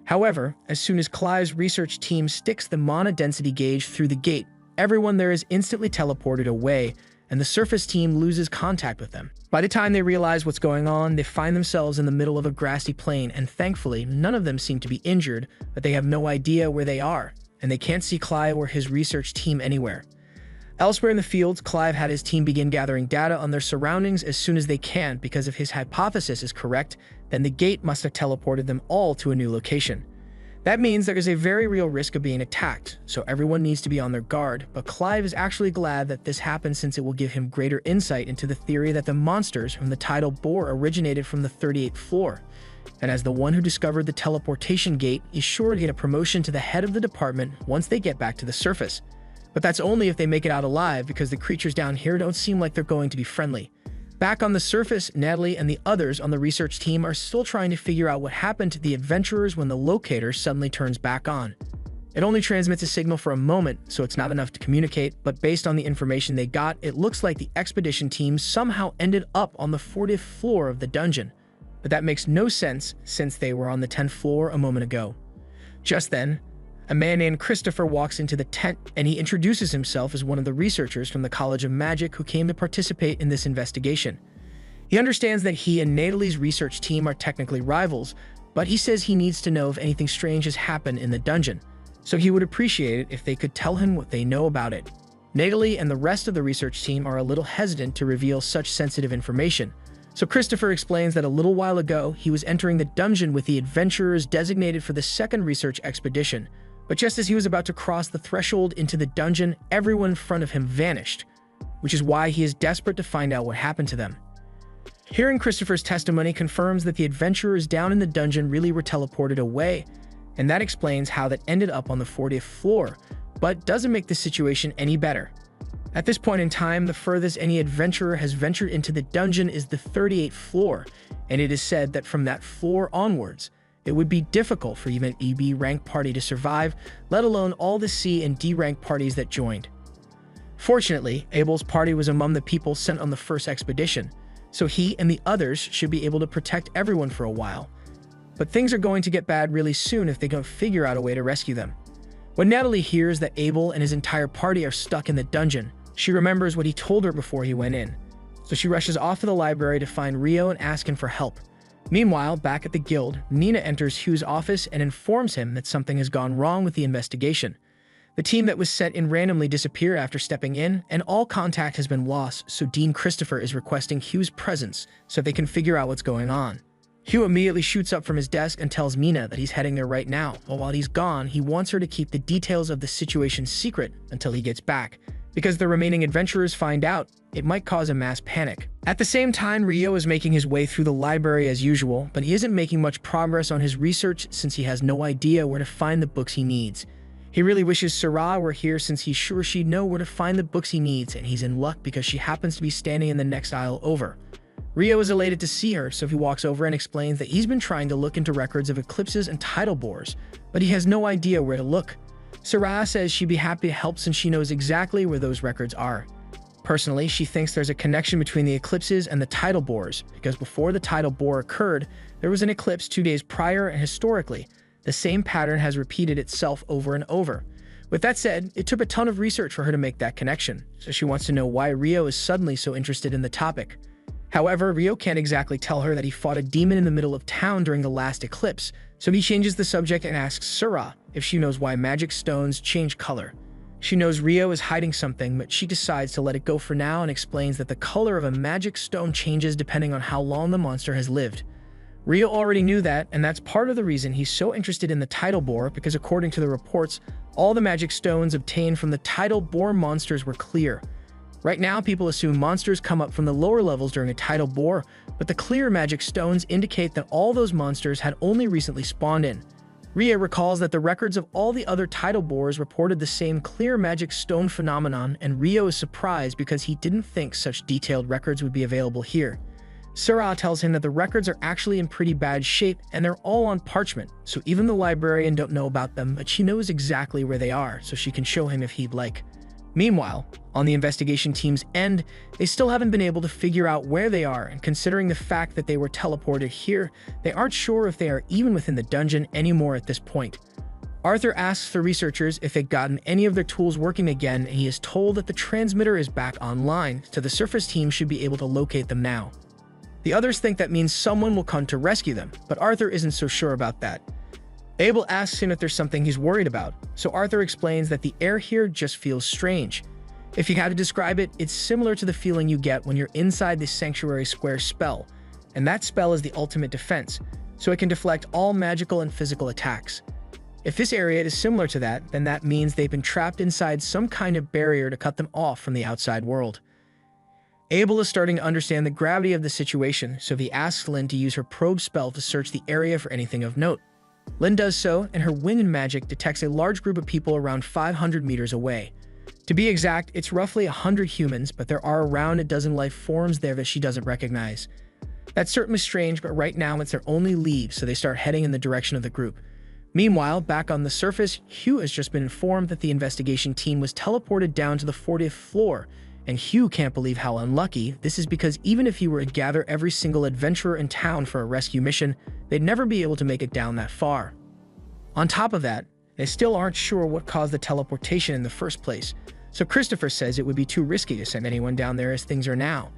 However, as soon as Clive's research team sticks the mana density gauge through the gate, everyone there is instantly teleported away, and the surface team loses contact with them. By the time they realize what's going on, they find themselves in the middle of a grassy plain, and thankfully, none of them seem to be injured, but they have no idea where they are, and they can't see Clive or his research team anywhere. Elsewhere in the fields, Clive had his team begin gathering data on their surroundings as soon as they can, because if his hypothesis is correct, then the gate must have teleported them all to a new location. That means there is a very real risk of being attacked, so everyone needs to be on their guard, but Clive is actually glad that this happened since it will give him greater insight into the theory that the monsters from the tidal bore originated from the 38th floor. And as the one who discovered the teleportation gate, he's sure to get a promotion to the head of the department once they get back to the surface. But that's only if they make it out alive, because the creatures down here don't seem like they're going to be friendly. Back on the surface, Natalie and the others on the research team are still trying to figure out what happened to the adventurers when the locator suddenly turns back on. It only transmits a signal for a moment, so it's not enough to communicate, but based on the information they got, it looks like the expedition team somehow ended up on the 40th floor of the dungeon. But that makes no sense since they were on the 10th floor a moment ago. Just then, a man named Christopher walks into the tent, and he introduces himself as one of the researchers from the College of Magic who came to participate in this investigation. He understands that he and Natalie's research team are technically rivals, but he says he needs to know if anything strange has happened in the dungeon, so he would appreciate it if they could tell him what they know about it. Natalie and the rest of the research team are a little hesitant to reveal such sensitive information, so Christopher explains that a little while ago he was entering the dungeon with the adventurers designated for the second research expedition. But just as he was about to cross the threshold into the dungeon, everyone in front of him vanished, which is why he is desperate to find out what happened to them. Hearing Christopher's testimony confirms that the adventurers down in the dungeon really were teleported away, and that explains how that ended up on the 40th floor, but doesn't make the situation any better. At this point in time, the furthest any adventurer has ventured into the dungeon is the 38th floor, and it is said that from that floor onwards, it would be difficult for even an EB rank party to survive, let alone all the C and D rank parties that joined. Fortunately, Abel's party was among the people sent on the first expedition, so he and the others should be able to protect everyone for a while. But things are going to get bad really soon if they don't figure out a way to rescue them. When Natalie hears that Abel and his entire party are stuck in the dungeon, she remembers what he told her before he went in, so she rushes off to the library to find Rio and ask him for help. Meanwhile, back at the guild, Nina enters Hugh's office and informs him that something has gone wrong with the investigation. The team that was sent in randomly disappeared after stepping in, and all contact has been lost, so Dean Christopher is requesting Hugh's presence so they can figure out what's going on. Hugh immediately shoots up from his desk and tells Nina that he's heading there right now, but while he's gone, he wants her to keep the details of the situation secret until he gets back, because the remaining adventurers find out, it might cause a mass panic. At the same time, Rio is making his way through the library as usual, but he isn't making much progress on his research since he has no idea where to find the books he needs. He really wishes Sarah were here since he's sure she'd know where to find the books he needs, and he's in luck because she happens to be standing in the next aisle over. Rio is elated to see her, so he walks over and explains that he's been trying to look into records of eclipses and tidal bores, but he has no idea where to look. Sarah says she'd be happy to help since she knows exactly where those records are. Personally, she thinks there's a connection between the eclipses and the tidal bores, because before the tidal bore occurred, there was an eclipse 2 days prior, and historically, the same pattern has repeated itself over and over. With that said, it took a ton of research for her to make that connection, so she wants to know why Rio is suddenly so interested in the topic. However, Rio can't exactly tell her that he fought a demon in the middle of town during the last eclipse, so he changes the subject and asks Sarah if she knows why magic stones change color. She knows Rio is hiding something, but she decides to let it go for now and explains that the color of a magic stone changes depending on how long the monster has lived. Rio already knew that, and that's part of the reason he's so interested in the tidal bore, because according to the reports, all the magic stones obtained from the tidal bore monsters were clear. Right now, people assume monsters come up from the lower levels during a tidal bore, but the clear magic stones indicate that all those monsters had only recently spawned in. Ria recalls that the records of all the other tidal bores reported the same clear magic stone phenomenon, and Rio is surprised because he didn't think such detailed records would be available here. Sarah tells him that the records are actually in pretty bad shape and they're all on parchment, so even the librarian don't know about them, but she knows exactly where they are, so she can show him if he'd like. Meanwhile, on the investigation team's end, they still haven't been able to figure out where they are, and considering the fact that they were teleported here, they aren't sure if they are even within the dungeon anymore at this point. Arthur asks the researchers if they've gotten any of their tools working again, and he is told that the transmitter is back online, so the surface team should be able to locate them now. The others think that means someone will come to rescue them, but Arthur isn't so sure about that. Abel asks him if there's something he's worried about, so Arthur explains that the air here just feels strange. If you had to describe it, it's similar to the feeling you get when you're inside the Sanctuary Square spell, and that spell is the ultimate defense, so it can deflect all magical and physical attacks. If this area is similar to that, then that means they've been trapped inside some kind of barrier to cut them off from the outside world. Abel is starting to understand the gravity of the situation, so he asks Lynn to use her probe spell to search the area for anything of note. Lynn does so, and her wind magic detects a large group of people around 500 meters away. To be exact, it's roughly 100 humans, but there are around a dozen life forms there that she doesn't recognize. That's certainly strange, but right now it's their only lead, so they start heading in the direction of the group. Meanwhile, back on the surface, Hugh has just been informed that the investigation team was teleported down to the 40th floor, and Hugh can't believe how unlucky this is because even if he were to gather every single adventurer in town for a rescue mission, they'd never be able to make it down that far. On top of that, they still aren't sure what caused the teleportation in the first place, so Christopher says it would be too risky to send anyone down there as things are now.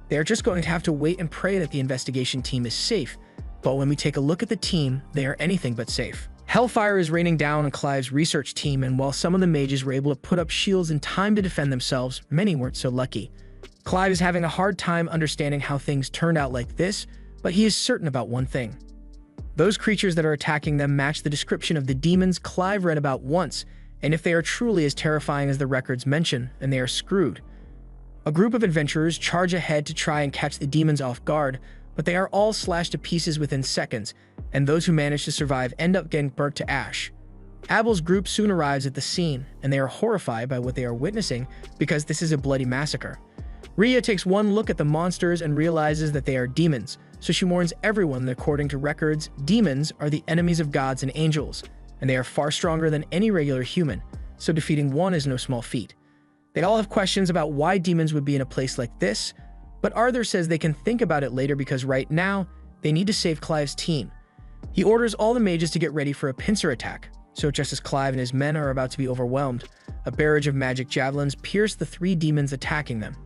They are just going to have to wait and pray that the investigation team is safe, but when we take a look at the team, they are anything but safe. Hellfire is raining down on Clive's research team, and while some of the mages were able to put up shields in time to defend themselves, many weren't so lucky. Clive is having a hard time understanding how things turned out like this, but he is certain about one thing. Those creatures that are attacking them match the description of the demons Clive read about once, and if they are truly as terrifying as the records mention, then they are screwed. A group of adventurers charge ahead to try and catch the demons off guard, but they are all slashed to pieces within seconds, and those who manage to survive end up getting burnt to ash. Abel's group soon arrives at the scene, and they are horrified by what they are witnessing because this is a bloody massacre. Rhea takes one look at the monsters and realizes that they are demons, so she warns everyone that according to records, demons are the enemies of gods and angels, and they are far stronger than any regular human, so defeating one is no small feat. They all have questions about why demons would be in a place like this, but Arthur says they can think about it later because right now, they need to save Clive's team. He orders all the mages to get ready for a pincer attack, so just as Clive and his men are about to be overwhelmed, a barrage of magic javelins pierce the three demons attacking them.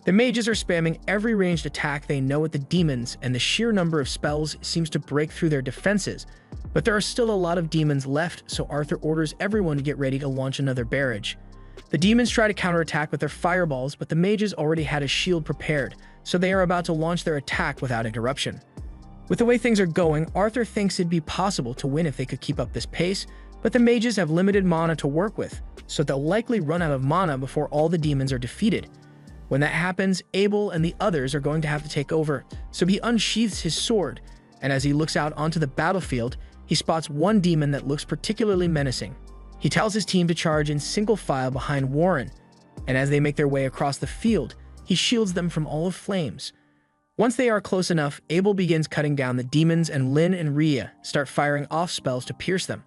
The mages are spamming every ranged attack they know at the demons, and the sheer number of spells seems to break through their defenses, but there are still a lot of demons left, so Arthur orders everyone to get ready to launch another barrage. The demons try to counterattack with their fireballs, but the mages already had a shield prepared, so they are about to launch their attack without interruption. With the way things are going, Arthur thinks it'd be possible to win if they could keep up this pace, but the mages have limited mana to work with, so they'll likely run out of mana before all the demons are defeated. When that happens, Abel and the others are going to have to take over, so he unsheaths his sword, and as he looks out onto the battlefield, he spots one demon that looks particularly menacing. He tells his team to charge in single file behind Warren, and as they make their way across the field, he shields them from all of flames. Once they are close enough, Abel begins cutting down the demons, and Lynn and Rhea start firing off spells to pierce them.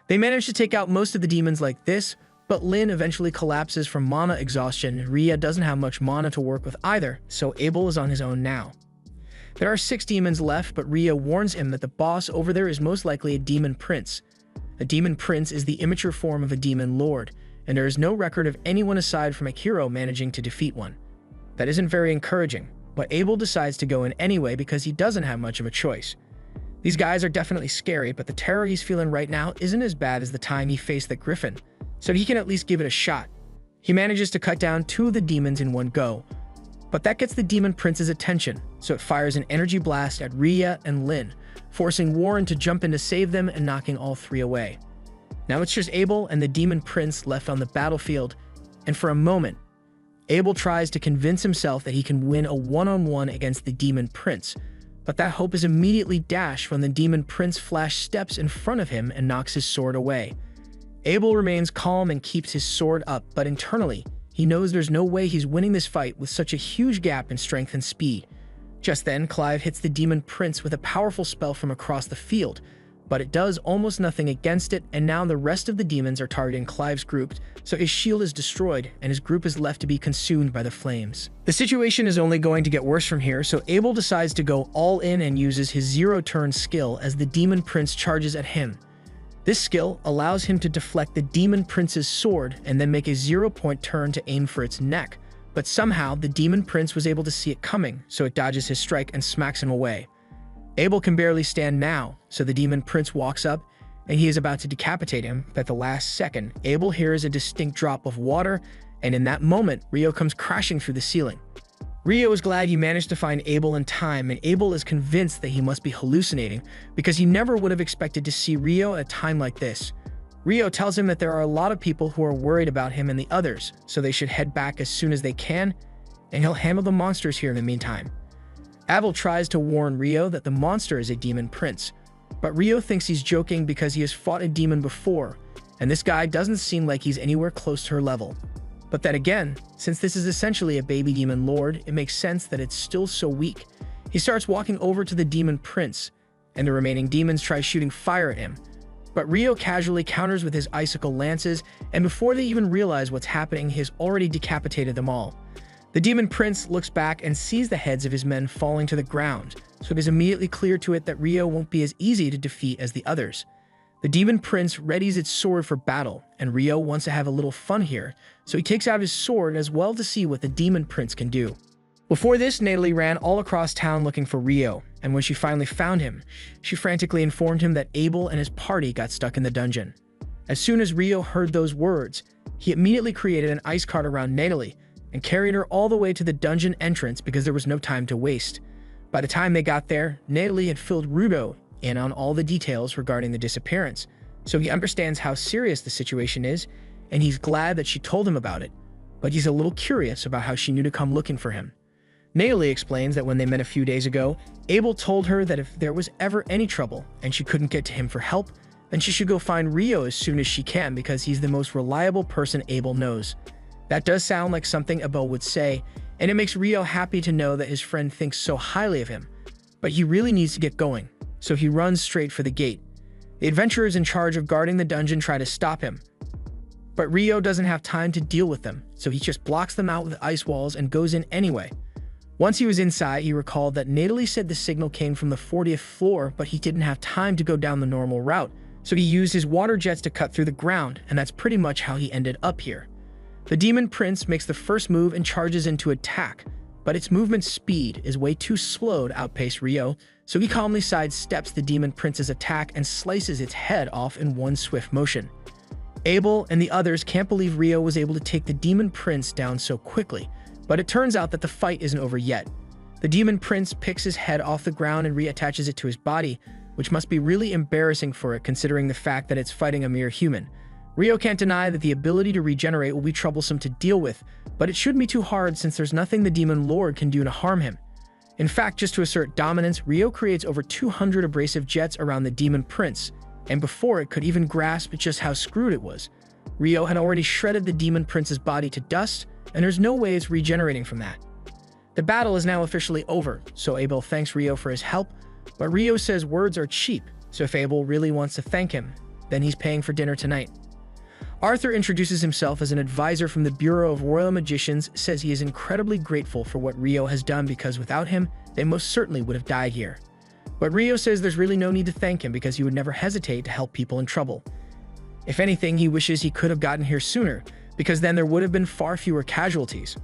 They manage to take out most of the demons like this, but Lynn eventually collapses from mana exhaustion, and Rhea doesn't have much mana to work with either, so Abel is on his own now. There are 6 demons left, but Rhea warns him that the boss over there is most likely a demon prince. A demon prince is the immature form of a demon lord, and there is no record of anyone aside from a hero managing to defeat one. That isn't very encouraging, but Abel decides to go in anyway because he doesn't have much of a choice. These guys are definitely scary, but the terror he's feeling right now isn't as bad as the time he faced the griffin, so he can at least give it a shot. He manages to cut down 2 of the demons in one go, but that gets the demon prince's attention, so it fires an energy blast at Rhea and Lynn, forcing Warren to jump in to save them and knocking all 3 away. Now it's just Abel and the demon prince left on the battlefield, and for a moment, Abel tries to convince himself that he can win a one-on-one against the demon prince, but that hope is immediately dashed when the demon prince flash steps in front of him and knocks his sword away. Abel remains calm and keeps his sword up, but internally, he knows there's no way he's winning this fight with such a huge gap in strength and speed. Just then, Clive hits the demon prince with a powerful spell from across the field, but it does almost nothing against it, and now the rest of the demons are targeting Clive's group, so his shield is destroyed and his group is left to be consumed by the flames. The situation is only going to get worse from here, so Abel decides to go all in and uses his zero-turn skill as the demon prince charges at him. This skill allows him to deflect the demon prince's sword and then make a 0-point turn to aim for its neck, but somehow the demon prince was able to see it coming, so it dodges his strike and smacks him away. Abel can barely stand now, so the demon prince walks up and he is about to decapitate him, but at the last second, Abel hears a distinct drop of water, and in that moment, Rio comes crashing through the ceiling. Rio is glad he managed to find Abel in time, and Abel is convinced that he must be hallucinating because he never would have expected to see Rio at a time like this. Rio tells him that there are a lot of people who are worried about him and the others, so they should head back as soon as they can, and he'll handle the monsters here in the meantime. Abel tries to warn Rio that the monster is a demon prince, but Rio thinks he's joking because he has fought a demon before, and this guy doesn't seem like he's anywhere close to her level. But then again, since this is essentially a baby demon lord, it makes sense that it's still so weak. He starts walking over to the demon prince, and the remaining demons try shooting fire at him. But Rio casually counters with his icicle lances, and before they even realize what's happening, he has already decapitated them all. The demon prince looks back and sees the heads of his men falling to the ground, so it is immediately clear to it that Rio won't be as easy to defeat as the others. The demon prince readies its sword for battle, and Rio wants to have a little fun here, so he takes out his sword as well to see what the demon prince can do. Before this, Natalie ran all across town looking for Rio, and when she finally found him, she frantically informed him that Abel and his party got stuck in the dungeon. As soon as Rio heard those words, he immediately created an ice cart around Natalie and carried her all the way to the dungeon entrance because there was no time to waste. By the time they got there, Natalie had filled Rio in on all the details regarding the disappearance, so he understands how serious the situation is, and he's glad that she told him about it, but he's a little curious about how she knew to come looking for him. Natalie explains that when they met a few days ago, Abel told her that if there was ever any trouble and she couldn't get to him for help, then she should go find Rio as soon as she can because he's the most reliable person Abel knows. That does sound like something Abel would say, and it makes Rio happy to know that his friend thinks so highly of him. But he really needs to get going, so he runs straight for the gate. The adventurers in charge of guarding the dungeon try to stop him, but Rio doesn't have time to deal with them, so he just blocks them out with ice walls and goes in anyway. Once he was inside, he recalled that Natalie said the signal came from the 40th floor, but he didn't have time to go down the normal route, so he used his water jets to cut through the ground, and that's pretty much how he ended up here. The demon prince makes the first move and charges in to attack, but its movement speed is way too slow to outpace Rio, so he calmly sidesteps the demon prince's attack and slices its head off in one swift motion. Abel and the others can't believe Rio was able to take the demon prince down so quickly, but it turns out that the fight isn't over yet. The demon prince picks his head off the ground and reattaches it to his body, which must be really embarrassing for it considering the fact that it's fighting a mere human. Rio can't deny that the ability to regenerate will be troublesome to deal with, but it shouldn't be too hard since there's nothing the demon lord can do to harm him. In fact, just to assert dominance, Rio creates over 200 abrasive jets around the demon prince, and before it could even grasp just how screwed it was, Rio had already shredded the demon prince's body to dust, and there's no way it's regenerating from that. The battle is now officially over, so Abel thanks Rio for his help, but Rio says words are cheap, so if Abel really wants to thank him, then he's paying for dinner tonight. Arthur introduces himself as an advisor from the Bureau of Royal Magicians, says he is incredibly grateful for what Rio has done because without him, they most certainly would have died here. But Rio says there's really no need to thank him because he would never hesitate to help people in trouble. If anything, he wishes he could have gotten here sooner, because then there would have been far fewer casualties.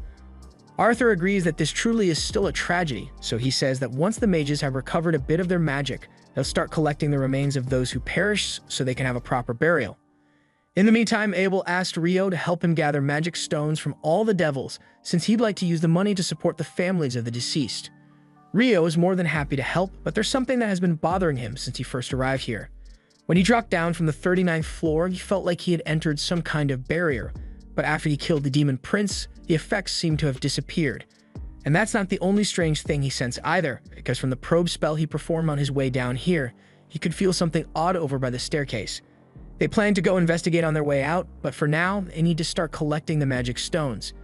Arthur agrees that this truly is still a tragedy, so he says that once the mages have recovered a bit of their magic, they'll start collecting the remains of those who perished so they can have a proper burial. In the meantime, Abel asked Rio to help him gather magic stones from all the devils, since he'd like to use the money to support the families of the deceased. Rio is more than happy to help, but there's something that has been bothering him since he first arrived here. When he dropped down from the 39th floor, he felt like he had entered some kind of barrier, but after he killed the demon prince, the effects seemed to have disappeared. And that's not the only strange thing he sensed either, because from the probe spell he performed on his way down here, he could feel something odd over by the staircase. They plan to go investigate on their way out, but for now, they need to start collecting the magic stones.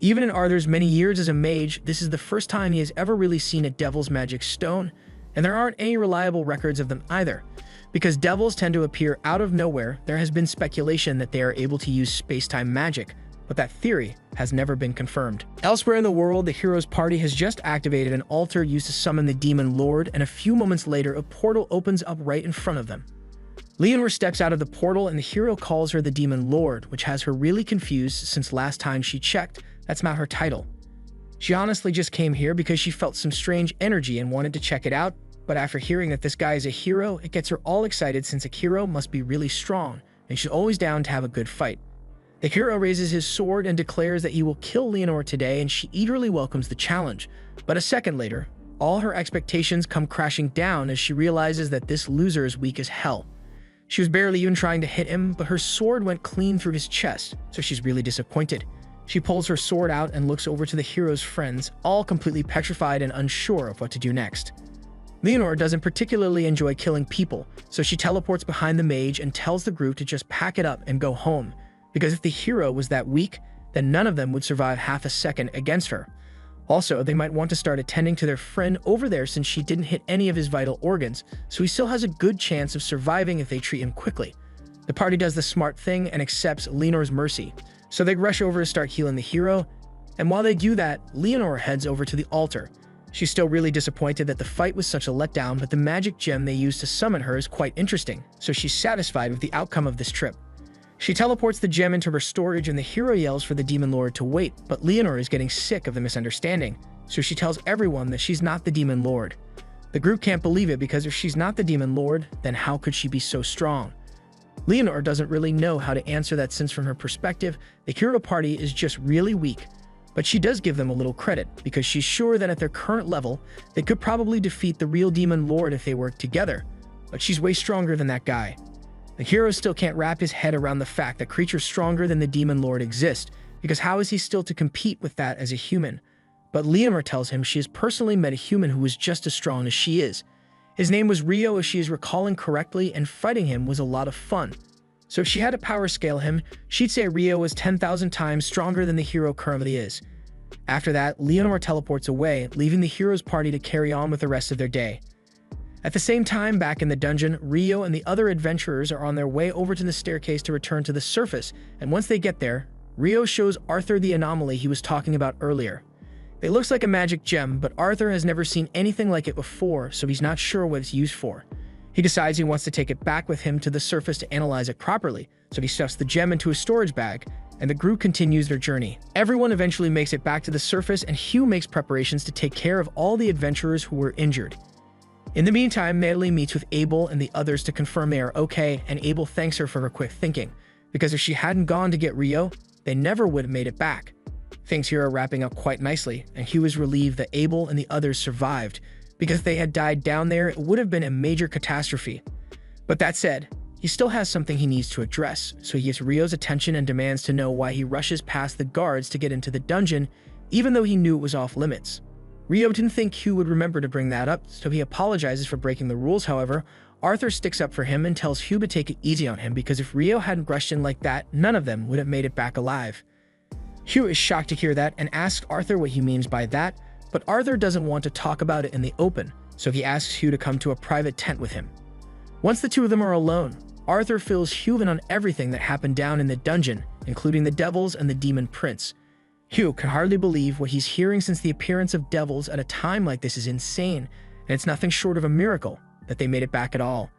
Even in Arthur's many years as a mage, this is the first time he has ever really seen a devil's magic stone, and there aren't any reliable records of them either. Because devils tend to appear out of nowhere, there has been speculation that they are able to use space-time magic, but that theory has never been confirmed. Elsewhere in the world, the hero's party has just activated an altar used to summon the demon lord, and a few moments later, a portal opens up right in front of them. Leonor steps out of the portal, and the hero calls her the demon lord, which has her really confused since last time she checked, that's not her title. She honestly just came here because she felt some strange energy and wanted to check it out, but after hearing that this guy is a hero, it gets her all excited since a hero must be really strong, and she's always down to have a good fight. The hero raises his sword and declares that he will kill Leonor today, and she eagerly welcomes the challenge. But a second later, all her expectations come crashing down as she realizes that this loser is weak as hell. She was barely even trying to hit him, but her sword went clean through his chest, so she's really disappointed. She pulls her sword out and looks over to the hero's friends, all completely petrified and unsure of what to do next. Leonor doesn't particularly enjoy killing people, so she teleports behind the mage and tells the group to just pack it up and go home, because if the hero was that weak, then none of them would survive half a second against her. Also, they might want to start attending to their friend over there since she didn't hit any of his vital organs, so he still has a good chance of surviving if they treat him quickly. The party does the smart thing and accepts Leonor's mercy, so they rush over to start healing the hero, and while they do that, Leonor heads over to the altar. She's still really disappointed that the fight was such a letdown, but the magic gem they used to summon her is quite interesting, so she's satisfied with the outcome of this trip. She teleports the gem into her storage, and the hero yells for the demon lord to wait, but Leonor is getting sick of the misunderstanding, so she tells everyone that she's not the demon lord. The group can't believe it because if she's not the demon lord, then how could she be so strong? Leonor doesn't really know how to answer that since from her perspective, the hero party is just really weak. But she does give them a little credit, because she's sure that at their current level, they could probably defeat the real demon lord if they worked together. But she's way stronger than that guy. The hero still can't wrap his head around the fact that creatures stronger than the demon lord exist, because how is he still to compete with that as a human? But Leonor tells him she has personally met a human who was just as strong as she is. His name was Rio, if she is recalling correctly, and fighting him was a lot of fun. So if she had to power scale him, she'd say Rio was 10,000 times stronger than the hero currently is. After that, Leonor teleports away, leaving the hero's party to carry on with the rest of their day. At the same time, back in the dungeon, Rio and the other adventurers are on their way over to the staircase to return to the surface, and once they get there, Rio shows Arthur the anomaly he was talking about earlier. It looks like a magic gem, but Arthur has never seen anything like it before, so he's not sure what it's used for. He decides he wants to take it back with him to the surface to analyze it properly, so he stuffs the gem into a storage bag, and the group continues their journey. Everyone eventually makes it back to the surface, and Hugh makes preparations to take care of all the adventurers who were injured. In the meantime, Natalie meets with Abel and the others to confirm they are okay, and Abel thanks her for her quick thinking, because if she hadn't gone to get Rio, they never would have made it back. Things here are wrapping up quite nicely, and Hugh is relieved that Abel and the others survived, because if they had died down there, it would have been a major catastrophe. But that said, he still has something he needs to address, so he gives Rio's attention and demands to know why he rushes past the guards to get into the dungeon, even though he knew it was off limits. Rio didn't think Hugh would remember to bring that up, so he apologizes for breaking the rules. However, Arthur sticks up for him and tells Hugh to take it easy on him, because if Rio hadn't rushed in like that, none of them would have made it back alive. Hugh is shocked to hear that and asks Arthur what he means by that, but Arthur doesn't want to talk about it in the open, so he asks Hugh to come to a private tent with him. Once the two of them are alone, Arthur fills Hugh in on everything that happened down in the dungeon, including the devils and the demon prince. Hugh can hardly believe what he's hearing since the appearance of devils at a time like this is insane, and it's nothing short of a miracle that they made it back at all.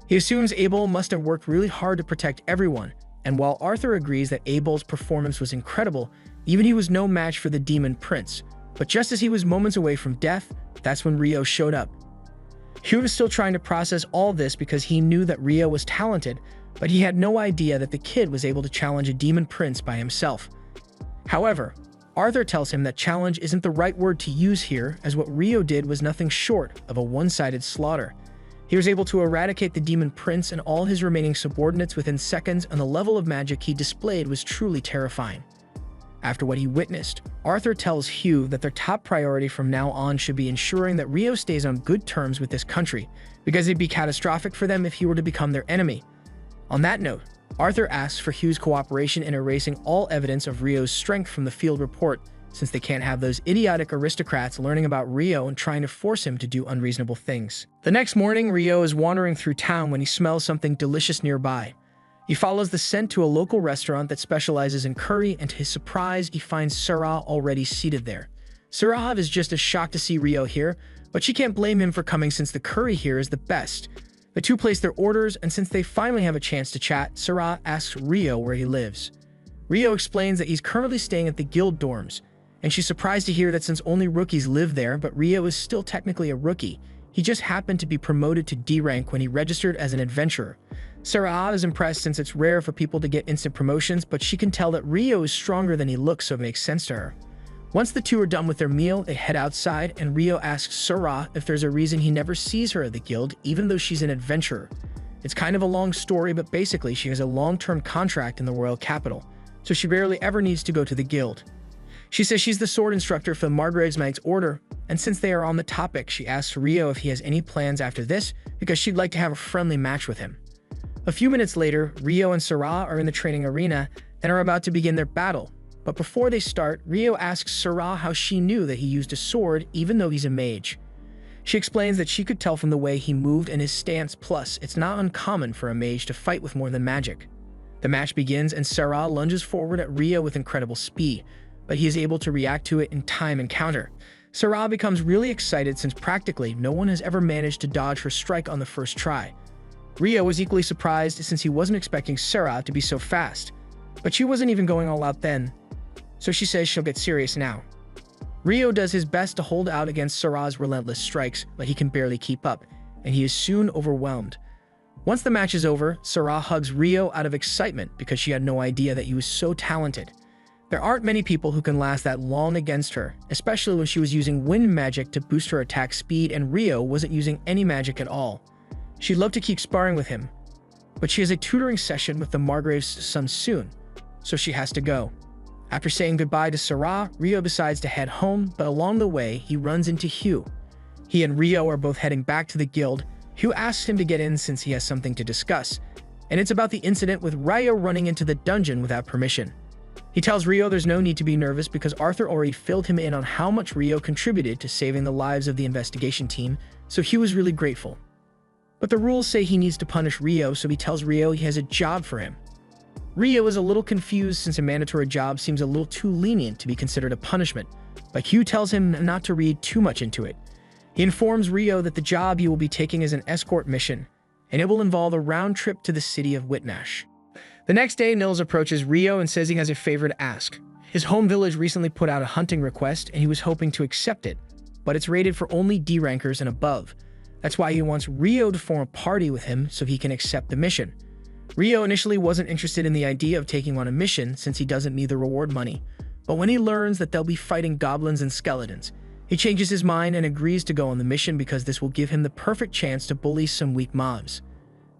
He assumes Abel must have worked really hard to protect everyone, and while Arthur agrees that Abel's performance was incredible, even he was no match for the demon prince. But just as he was moments away from death, that's when Rio showed up. Hugh was still trying to process all this because he knew that Rio was talented, but he had no idea that the kid was able to challenge a demon prince by himself. However, Arthur tells him that challenge isn't the right word to use here, as what Rio did was nothing short of a one-sided slaughter. He was able to eradicate the demon prince and all his remaining subordinates within seconds, and the level of magic he displayed was truly terrifying. After what he witnessed, Arthur tells Hugh that their top priority from now on should be ensuring that Rio stays on good terms with this country, because it'd be catastrophic for them if he were to become their enemy. On that note, Arthur asks for Hugh's cooperation in erasing all evidence of Rio's strength from the field report, since they can't have those idiotic aristocrats learning about Rio and trying to force him to do unreasonable things. The next morning, Rio is wandering through town when he smells something delicious nearby. He follows the scent to a local restaurant that specializes in curry, and to his surprise, he finds Sarah already seated there. Sarah is just as shocked to see Rio here, but she can't blame him for coming since the curry here is the best. The two place their orders, and since they finally have a chance to chat, Sarah asks Rio where he lives. Rio explains that he's currently staying at the guild dorms, and she's surprised to hear that since only rookies live there, but Rio is still technically a rookie. He just happened to be promoted to D rank when he registered as an adventurer. Sarah is impressed since it's rare for people to get instant promotions, but she can tell that Rio is stronger than he looks, so it makes sense to her. Once the two are done with their meal, they head outside, and Rio asks Sarah if there's a reason he never sees her at the guild, even though she's an adventurer. It's kind of a long story, but basically she has a long-term contract in the royal capital, so she barely ever needs to go to the guild. She says she's the sword instructor for the Margrave's Knight's Order, and since they are on the topic, she asks Rio if he has any plans after this, because she'd like to have a friendly match with him. A few minutes later, Rio and Sarah are in the training arena and are about to begin their battle. But before they start, Rio asks Sarah how she knew that he used a sword even though he's a mage. She explains that she could tell from the way he moved and his stance, plus it's not uncommon for a mage to fight with more than magic. The match begins and Sarah lunges forward at Rio with incredible speed, but he is able to react to it in time and counter. Sarah becomes really excited since practically no one has ever managed to dodge her strike on the first try. Rio was equally surprised since he wasn't expecting Sarah to be so fast, but she wasn't even going all out then, so she says she'll get serious now. Rio does his best to hold out against Sarah's relentless strikes, but he can barely keep up, and he is soon overwhelmed. Once the match is over, Sarah hugs Rio out of excitement because she had no idea that he was so talented. There aren't many people who can last that long against her, especially when she was using wind magic to boost her attack speed and Rio wasn't using any magic at all. She'd love to keep sparring with him, but she has a tutoring session with the Margrave's son soon, so she has to go. After saying goodbye to Sarah, Rio decides to head home, but along the way, he runs into Hugh. He and Rio are both heading back to the guild. Hugh asks him to get in since he has something to discuss, and it's about the incident with Rio running into the dungeon without permission. He tells Rio there's no need to be nervous because Arthur already filled him in on how much Rio contributed to saving the lives of the investigation team, so Hugh is really grateful. But the rules say he needs to punish Rio, so he tells Rio he has a job for him. Rio is a little confused since a mandatory job seems a little too lenient to be considered a punishment, but Hugh tells him not to read too much into it. He informs Rio that the job he will be taking is an escort mission, and it will involve a round trip to the city of Whitnash. The next day, Nils approaches Rio and says he has a favor to ask. His home village recently put out a hunting request, and he was hoping to accept it, but it's rated for only D rankers and above. That's why he wants Rio to form a party with him so he can accept the mission. Rio initially wasn't interested in the idea of taking on a mission since he doesn't need the reward money, but when he learns that they'll be fighting goblins and skeletons, he changes his mind and agrees to go on the mission because this will give him the perfect chance to bully some weak mobs.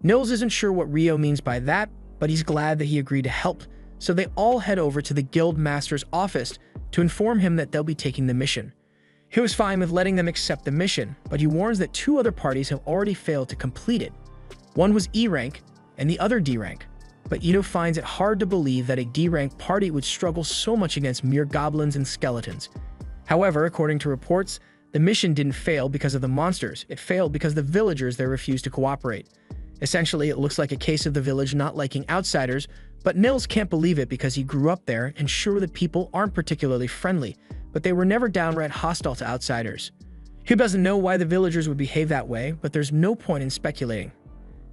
Nils isn't sure what Rio means by that, but he's glad that he agreed to help, so they all head over to the guild master's office to inform him that they'll be taking the mission. He was fine with letting them accept the mission, but he warns that two other parties have already failed to complete it. One was E rank, and the other D rank, but Ito finds it hard to believe that a D rank party would struggle so much against mere goblins and skeletons. However, according to reports, the mission didn't fail because of the monsters, it failed because the villagers there refused to cooperate. Essentially, it looks like a case of the village not liking outsiders, but Nils can't believe it because he grew up there and sure the people aren't particularly friendly, but they were never downright hostile to outsiders. He doesn't know why the villagers would behave that way, but there's no point in speculating.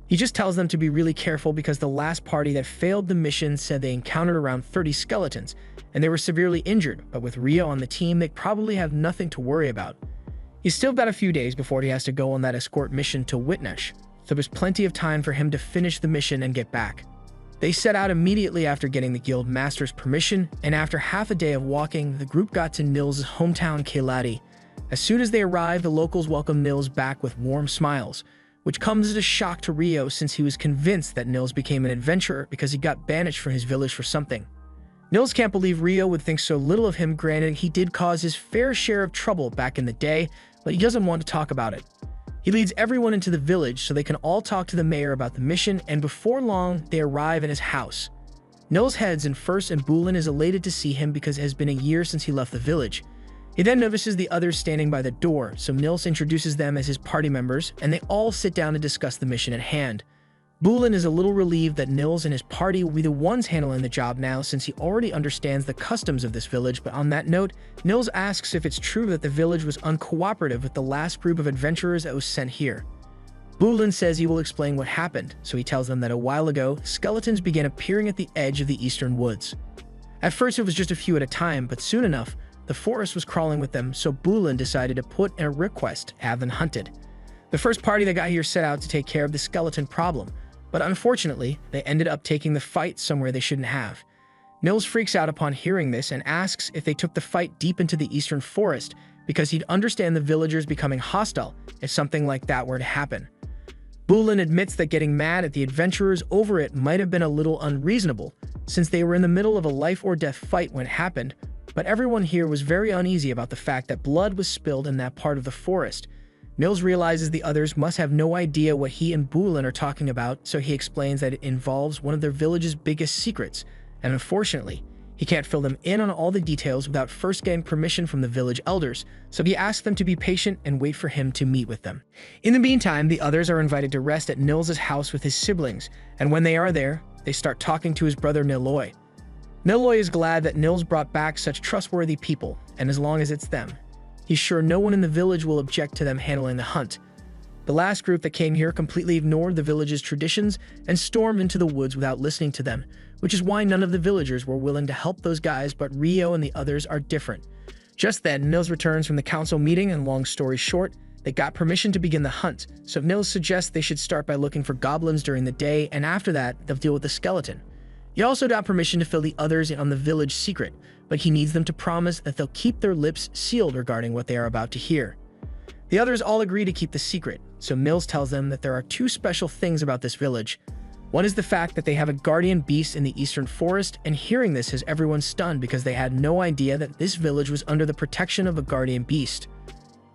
He just tells them to be really careful because the last party that failed the mission said they encountered around 30 skeletons, and they were severely injured, but with Rio on the team, they probably have nothing to worry about. He's still got a few days before he has to go on that escort mission to Whitnash, so there's plenty of time for him to finish the mission and get back. They set out immediately after getting the guild master's permission, and after half a day of walking, the group got to Nils' hometown Kailati. As soon as they arrived, the locals welcomed Nils back with warm smiles, which comes as a shock to Rio since he was convinced that Nils became an adventurer because he got banished from his village for something. Nils can't believe Rio would think so little of him, granted he did cause his fair share of trouble back in the day, but he doesn't want to talk about it. He leads everyone into the village so they can all talk to the mayor about the mission, and before long, they arrive at his house. Nils heads in first, and Bulin is elated to see him because it has been a year since he left the village. He then notices the others standing by the door, so Nils introduces them as his party members, and they all sit down to discuss the mission at hand. Bulin is a little relieved that Nils and his party will be the ones handling the job now, since he already understands the customs of this village. But on that note, Nils asks if it's true that the village was uncooperative with the last group of adventurers that was sent here. Bulin says he will explain what happened, so he tells them that a while ago, skeletons began appearing at the edge of the eastern woods. At first it was just a few at a time, but soon enough, the forest was crawling with them, so Bulin decided to put in a request to have them hunted. The first party that got here set out to take care of the skeleton problem, but unfortunately, they ended up taking the fight somewhere they shouldn't have. Nils freaks out upon hearing this and asks if they took the fight deep into the eastern forest, because he'd understand the villagers becoming hostile if something like that were to happen. Bulin admits that getting mad at the adventurers over it might have been a little unreasonable, since they were in the middle of a life-or-death fight when it happened, but everyone here was very uneasy about the fact that blood was spilled in that part of the forest. Nils realizes the others must have no idea what he and Bulin are talking about, so he explains that it involves one of their village's biggest secrets, and unfortunately, he can't fill them in on all the details without first getting permission from the village elders, so he asks them to be patient and wait for him to meet with them. In the meantime, the others are invited to rest at Nils' house with his siblings, and when they are there, they start talking to his brother Niloy. Niloy is glad that Nils brought back such trustworthy people, and as long as it's them, he's sure no one in the village will object to them handling the hunt. The last group that came here completely ignored the village's traditions and stormed into the woods without listening to them, which is why none of the villagers were willing to help those guys, but Rio and the others are different. Just then, Nils returns from the council meeting, and long story short, they got permission to begin the hunt, so Nils suggests they should start by looking for goblins during the day, and after that, they'll deal with the skeleton. He also got permission to fill the others in on the village secret, but he needs them to promise that they'll keep their lips sealed regarding what they are about to hear. The others all agree to keep the secret, so Mills tells them that there are two special things about this village. One is the fact that they have a guardian beast in the eastern forest, and hearing this has everyone stunned because they had no idea that this village was under the protection of a guardian beast.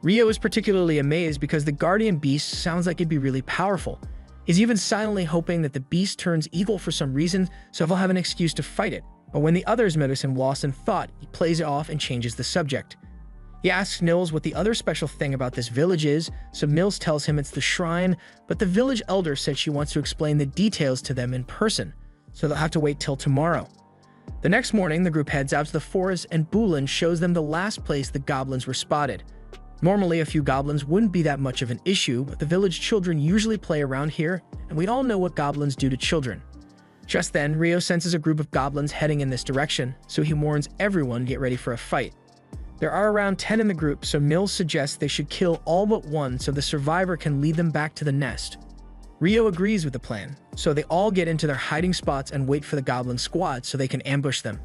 Rio is particularly amazed because the guardian beast sounds like it'd be really powerful. He's even silently hoping that the beast turns evil for some reason, so he'll have an excuse to fight it. But when the others notice him lost in thought, he plays it off and changes the subject. He asks Nils what the other special thing about this village is, so Nils tells him it's the shrine, but the village elder said she wants to explain the details to them in person, so they'll have to wait till tomorrow. The next morning, the group heads out to the forest, and Bulin shows them the last place the goblins were spotted. Normally, a few goblins wouldn't be that much of an issue, but the village children usually play around here, and we all know what goblins do to children. Just then, Rio senses a group of goblins heading in this direction, so he warns everyone to get ready for a fight. There are around 10 in the group, so Mills suggests they should kill all but one so the survivor can lead them back to the nest. Rio agrees with the plan, so they all get into their hiding spots and wait for the goblin squad so they can ambush them.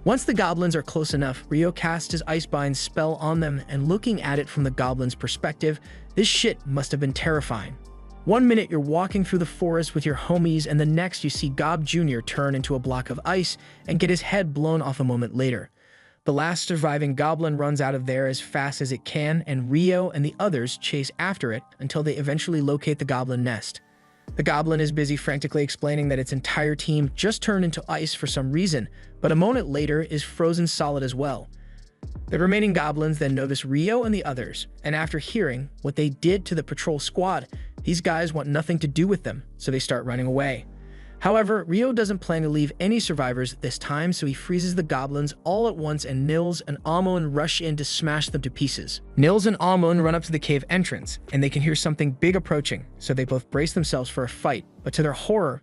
Once the goblins are close enough, Rio casts his Icebind spell on them, and looking at it from the goblin's perspective, this shit must have been terrifying. One minute you're walking through the forest with your homies, and the next you see Gob Jr. turn into a block of ice and get his head blown off a moment later. The last surviving goblin runs out of there as fast as it can, and Rio and the others chase after it until they eventually locate the goblin nest. The goblin is busy frantically explaining that its entire team just turned into ice for some reason, but a moment later is frozen solid as well. The remaining goblins then notice Rio and the others, and after hearing what they did to the patrol squad, these guys want nothing to do with them, so they start running away. However, Rio doesn't plan to leave any survivors this time, so he freezes the goblins all at once, and Nils and Amon rush in to smash them to pieces. Nils and Amon run up to the cave entrance, and they can hear something big approaching, so they both brace themselves for a fight, but to their horror,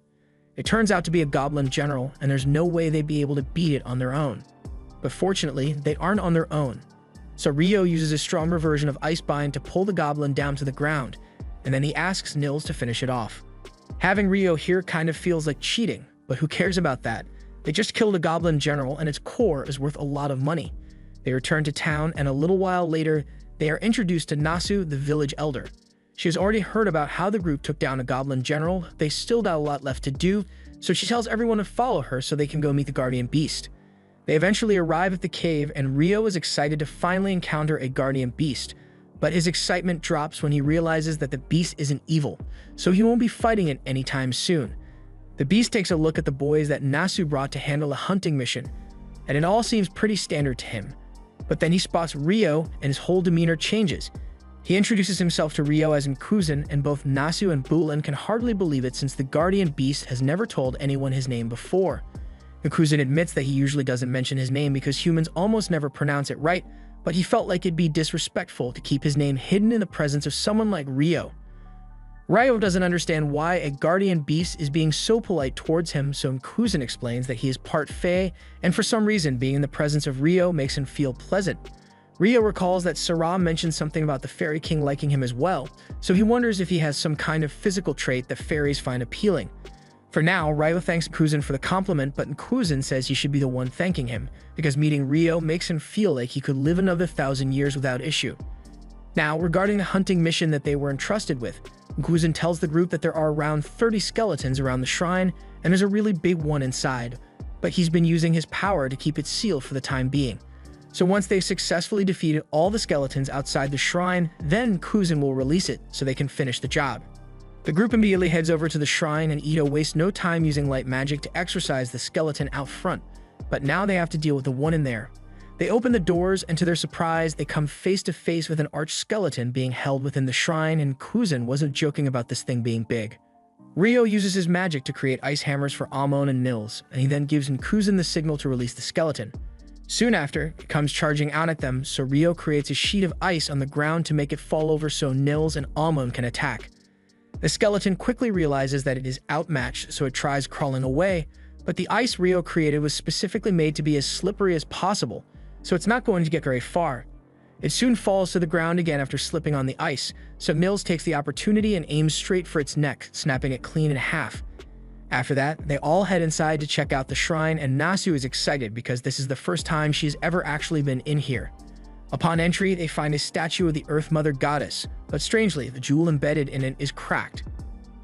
it turns out to be a goblin general, and there's no way they'd be able to beat it on their own. But fortunately, they aren't on their own. So Rio uses a stronger version of Icebind to pull the goblin down to the ground, and then he asks Nils to finish it off. Having Rio here kind of feels like cheating, but who cares about that? They just killed a goblin general, and its core is worth a lot of money. They return to town, and a little while later, they are introduced to Nasu, the village elder. She has already heard about how the group took down a goblin general. They still got a lot left to do, so she tells everyone to follow her so they can go meet the guardian beast. They eventually arrive at the cave, and Rio is excited to finally encounter a guardian beast, But his excitement drops when he realizes that the beast isn't evil, so he won't be fighting it anytime soon. The beast takes a look at the boys that Nasu brought to handle a hunting mission, and it all seems pretty standard to him. But then he spots Rio and his whole demeanor changes. He introduces himself to Rio as Nkuzan, and both Nasu and Bulan can hardly believe it since the guardian beast has never told anyone his name before. Nkuzan admits that he usually doesn't mention his name because humans almost never pronounce it right, but he felt like it'd be disrespectful to keep his name hidden in the presence of someone like Rio. Rio doesn't understand why a guardian beast is being so polite towards him, so Nkuzan explains that he is part Fae, and for some reason being in the presence of Rio makes him feel pleasant. Rio recalls that Sarah mentioned something about the Fairy King liking him as well, so he wonders if he has some kind of physical trait that fairies find appealing. For now, Rio thanks Nkuzan for the compliment, but Nkuzan says he should be the one thanking him, because meeting Rio makes him feel like he could live another 1,000 years without issue. Now, regarding the hunting mission that they were entrusted with, Nkuzan tells the group that there are around 30 skeletons around the shrine, and there's a really big one inside, but he's been using his power to keep it sealed for the time being. So once they've successfully defeated all the skeletons outside the shrine, then Nkuzan will release it so they can finish the job. The group immediately heads over to the shrine, and Ito wastes no time using light magic to exorcise the skeleton out front, but now they have to deal with the one in there. They open the doors, and to their surprise, they come face to face with an arch skeleton being held within the shrine, and Nkuzan wasn't joking about this thing being big. Rio uses his magic to create ice hammers for Amon and Nils, and he then gives Nkuzan the signal to release the skeleton. Soon after, it comes charging out at them, so Rio creates a sheet of ice on the ground to make it fall over so Nils and Amon can attack. The skeleton quickly realizes that it is outmatched, so it tries crawling away, but the ice Rio created was specifically made to be as slippery as possible, so it's not going to get very far. It soon falls to the ground again after slipping on the ice, so Nils takes the opportunity and aims straight for its neck, snapping it clean in half. After that, they all head inside to check out the shrine, and Nasu is excited because this is the first time she's ever actually been in here. Upon entry, they find a statue of the Earth Mother Goddess, but strangely, the jewel embedded in it is cracked.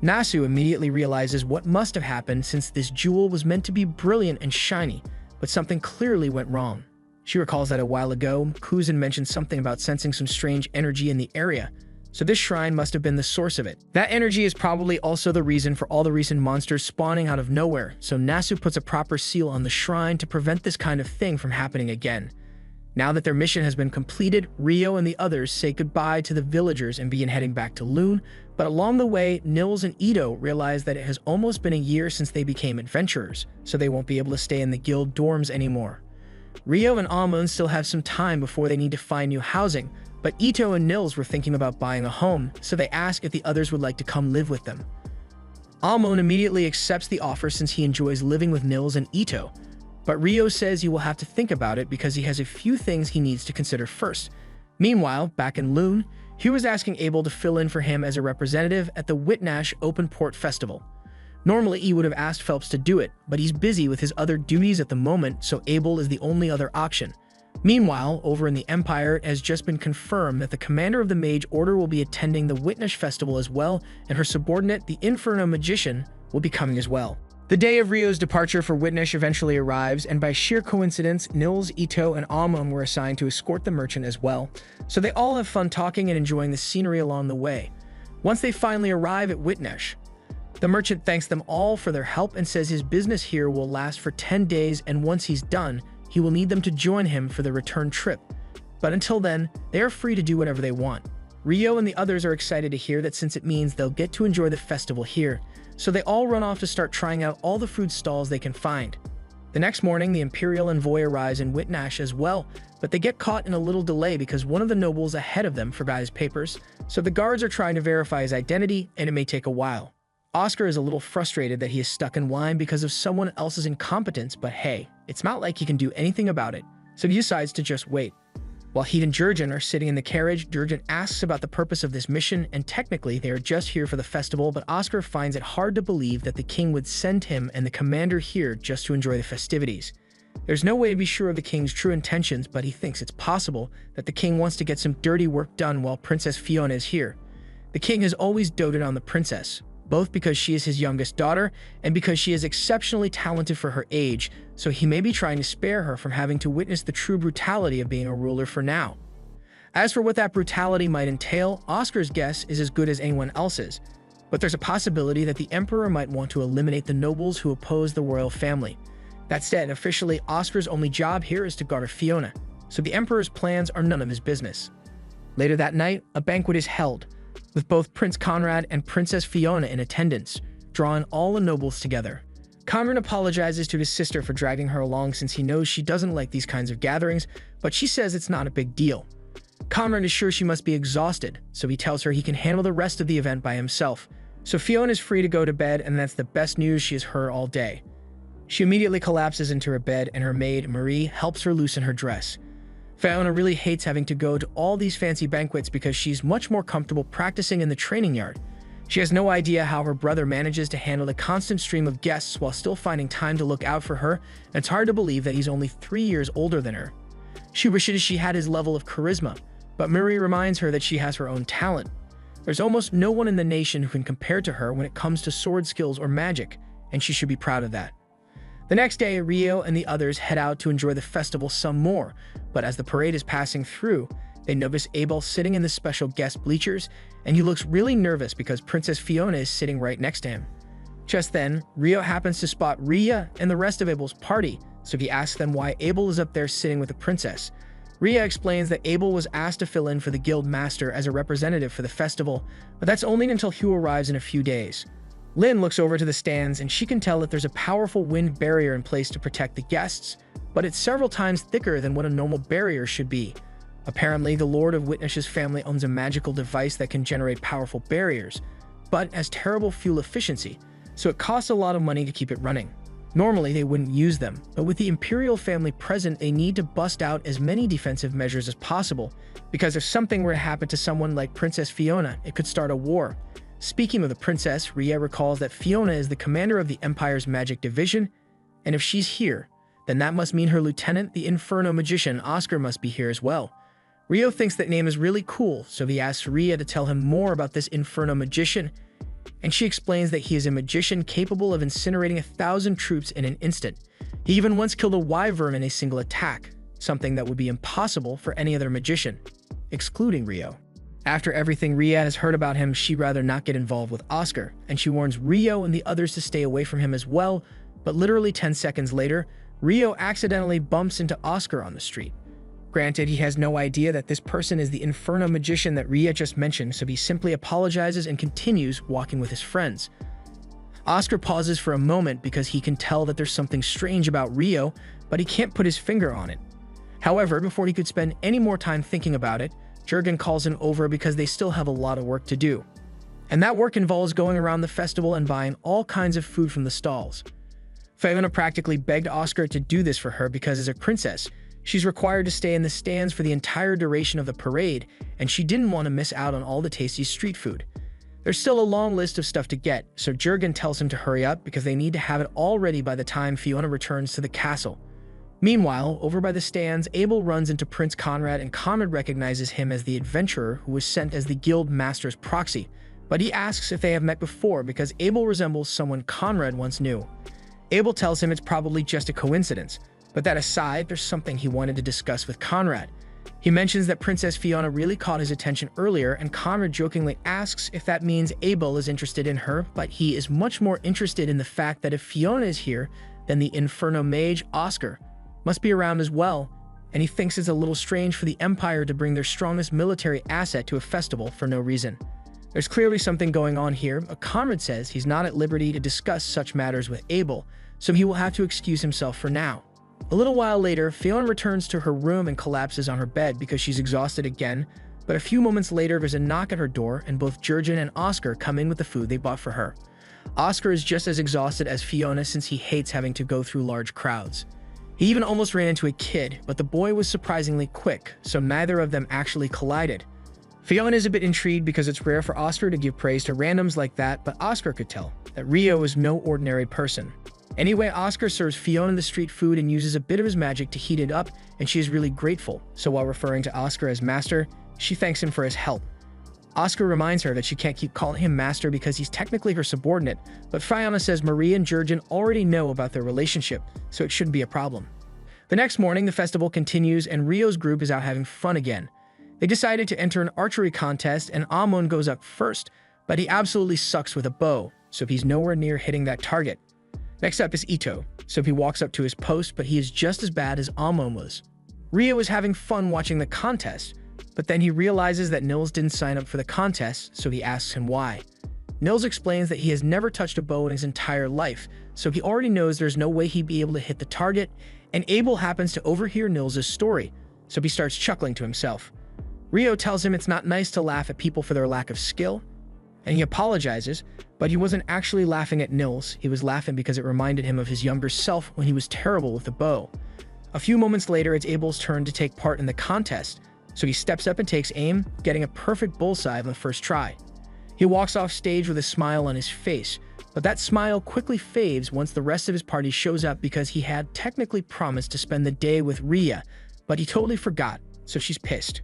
Nasu immediately realizes what must have happened since this jewel was meant to be brilliant and shiny, but something clearly went wrong. She recalls that a while ago, Nkuzan mentioned something about sensing some strange energy in the area, so this shrine must have been the source of it. That energy is probably also the reason for all the recent monsters spawning out of nowhere, so Nasu puts a proper seal on the shrine to prevent this kind of thing from happening again. Now that their mission has been completed, Rio and the others say goodbye to the villagers and begin heading back to Lune, but along the way, Nils and Ito realize that it has almost been a year since they became adventurers, so they won't be able to stay in the guild dorms anymore. Rio and Amon still have some time before they need to find new housing, but Ito and Nils were thinking about buying a home, so they ask if the others would like to come live with them. Amon immediately accepts the offer since he enjoys living with Nils and Ito, but Rio says he will have to think about it because he has a few things he needs to consider first. Meanwhile, back in Lune, he was asking Abel to fill in for him as a representative at the Whitnash Open Port Festival. Normally, he would have asked Phelps to do it, but he's busy with his other duties at the moment, so Abel is the only other option. Meanwhile, over in the Empire, it has just been confirmed that the commander of the Mage Order will be attending the Whitnash Festival as well, and her subordinate, the Inferno Magician, will be coming as well. The day of Rio's departure for Whitnash eventually arrives, and by sheer coincidence, Nils, Ito, and Amon were assigned to escort the merchant as well, so they all have fun talking and enjoying the scenery along the way. Once they finally arrive at Whitnash, the merchant thanks them all for their help and says his business here will last for 10 days, and once he's done, he will need them to join him for the return trip. But until then, they are free to do whatever they want. Rio and the others are excited to hear that since it means they'll get to enjoy the festival here, so they all run off to start trying out all the food stalls they can find. The next morning, the Imperial envoy arrives in Whitnash as well, but they get caught in a little delay because one of the nobles ahead of them forgot his papers, so the guards are trying to verify his identity, and it may take a while. Oscar is a little frustrated that he is stuck in line because of someone else's incompetence, but hey, it's not like he can do anything about it, so he decides to just wait. While he and Jurgen are sitting in the carriage, Jurgen asks about the purpose of this mission, and technically they are just here for the festival, but Oscar finds it hard to believe that the king would send him and the commander here just to enjoy the festivities. There's no way to be sure of the king's true intentions, but he thinks it's possible that the king wants to get some dirty work done while Princess Fiona is here. The king has always doted on the princess, both because she is his youngest daughter and because she is exceptionally talented for her age, so he may be trying to spare her from having to witness the true brutality of being a ruler for now. As for what that brutality might entail, Oscar's guess is as good as anyone else's. But there's a possibility that the Emperor might want to eliminate the nobles who oppose the royal family. That said, officially, Oscar's only job here is to guard Fiona, so the Emperor's plans are none of his business. Later that night, a banquet is held, with both Prince Conrad and Princess Fiona in attendance, drawing all the nobles together. Conrad apologizes to his sister for dragging her along since he knows she doesn't like these kinds of gatherings, but she says it's not a big deal. Conrad is sure she must be exhausted, so he tells her he can handle the rest of the event by himself. So Fiona is free to go to bed, and that's the best news she has heard all day. She immediately collapses into her bed, and her maid, Marie, helps her loosen her dress. Fiona really hates having to go to all these fancy banquets because she's much more comfortable practicing in the training yard. She has no idea how her brother manages to handle the constant stream of guests while still finding time to look out for her, and it's hard to believe that he's only 3 years older than her. She wishes she had his level of charisma, but Marie reminds her that she has her own talent. There's almost no one in the nation who can compare to her when it comes to sword skills or magic, and she should be proud of that. The next day, Rio and the others head out to enjoy the festival some more, but as the parade is passing through, they notice Abel sitting in the special guest bleachers, and he looks really nervous because Princess Fiona is sitting right next to him. Just then, Rio happens to spot Rhea and the rest of Abel's party, so he asks them why Abel is up there sitting with the princess. Rhea explains that Abel was asked to fill in for the guild master as a representative for the festival, but that's only until Hugh arrives in a few days. Lynn looks over to the stands, and she can tell that there's a powerful wind barrier in place to protect the guests, but it's several times thicker than what a normal barrier should be. Apparently, the Lord of Witness's family owns a magical device that can generate powerful barriers, but has terrible fuel efficiency, so it costs a lot of money to keep it running. Normally, they wouldn't use them, but with the imperial family present, they need to bust out as many defensive measures as possible, because if something were to happen to someone like Princess Fiona, it could start a war. Speaking of the princess, Rhea recalls that Fiona is the commander of the Empire's magic division, and if she's here, then that must mean her lieutenant, the Inferno magician Oscar, must be here as well. Rio thinks that name is really cool, so he asks Rhea to tell him more about this Inferno magician, and she explains that he is a magician capable of incinerating 1,000 troops in an instant. He even once killed a wyvern in a single attack, something that would be impossible for any other magician, excluding Rio. After everything Rhea has heard about him, she'd rather not get involved with Oscar, and she warns Rio and the others to stay away from him as well, but literally 10 seconds later, Rio accidentally bumps into Oscar on the street. Granted, he has no idea that this person is the Inferno magician that Rhea just mentioned, so he simply apologizes and continues walking with his friends. Oscar pauses for a moment because he can tell that there's something strange about Rio, but he can't put his finger on it. However, before he could spend any more time thinking about it, Jurgen calls him over because they still have a lot of work to do. And that work involves going around the festival and buying all kinds of food from the stalls. Fiona practically begged Oscar to do this for her because as a princess, she's required to stay in the stands for the entire duration of the parade, and she didn't want to miss out on all the tasty street food. There's still a long list of stuff to get, so Jurgen tells him to hurry up because they need to have it all ready by the time Fiona returns to the castle. Meanwhile, over by the stands, Abel runs into Prince Conrad, and Conrad recognizes him as the adventurer who was sent as the guild master's proxy, but he asks if they have met before because Abel resembles someone Conrad once knew. Abel tells him it's probably just a coincidence, but that aside, there's something he wanted to discuss with Conrad. He mentions that Princess Fiona really caught his attention earlier, and Conrad jokingly asks if that means Abel is interested in her, but he is much more interested in the fact that if Fiona is here, then the Inferno mage, Oscar, must be around as well, and he thinks it's a little strange for the Empire to bring their strongest military asset to a festival for no reason. There's clearly something going on here, but Conrad says he's not at liberty to discuss such matters with Abel, so he will have to excuse himself for now. A little while later, Fiona returns to her room and collapses on her bed because she's exhausted again, but a few moments later there's a knock at her door and both Jurgen and Oscar come in with the food they bought for her. Oscar is just as exhausted as Fiona since he hates having to go through large crowds. He even almost ran into a kid, but the boy was surprisingly quick, so neither of them actually collided. Fiona is a bit intrigued because it's rare for Oscar to give praise to randoms like that, but Oscar could tell that Rio is no ordinary person. Anyway, Oscar serves Fiona the street food and uses a bit of his magic to heat it up, and she is really grateful, so while referring to Oscar as master, she thanks him for his help. Oscar reminds her that she can't keep calling him master because he's technically her subordinate, but Fiona says Marie and Jurgen already know about their relationship, so it shouldn't be a problem. The next morning, the festival continues and Rio's group is out having fun again. They decided to enter an archery contest, and Amon goes up first, but he absolutely sucks with a bow, so he's nowhere near hitting that target. Next up is Ito. Sophie walks up to his post, but he is just as bad as Amon was. Rio is having fun watching the contest, but then he realizes that Nils didn't sign up for the contest, so he asks him why. Nils explains that he has never touched a bow in his entire life, so he already knows there's no way he'd be able to hit the target, and Abel happens to overhear Nils' story, so he starts chuckling to himself. Rio tells him it's not nice to laugh at people for their lack of skill, and he apologizes, but he wasn't actually laughing at Nils, he was laughing because it reminded him of his younger self when he was terrible with the bow. A few moments later, it's Abel's turn to take part in the contest, so he steps up and takes aim, getting a perfect bullseye on the first try. He walks off stage with a smile on his face, but that smile quickly fades once the rest of his party shows up because he had technically promised to spend the day with Rhea, but he totally forgot, so she's pissed.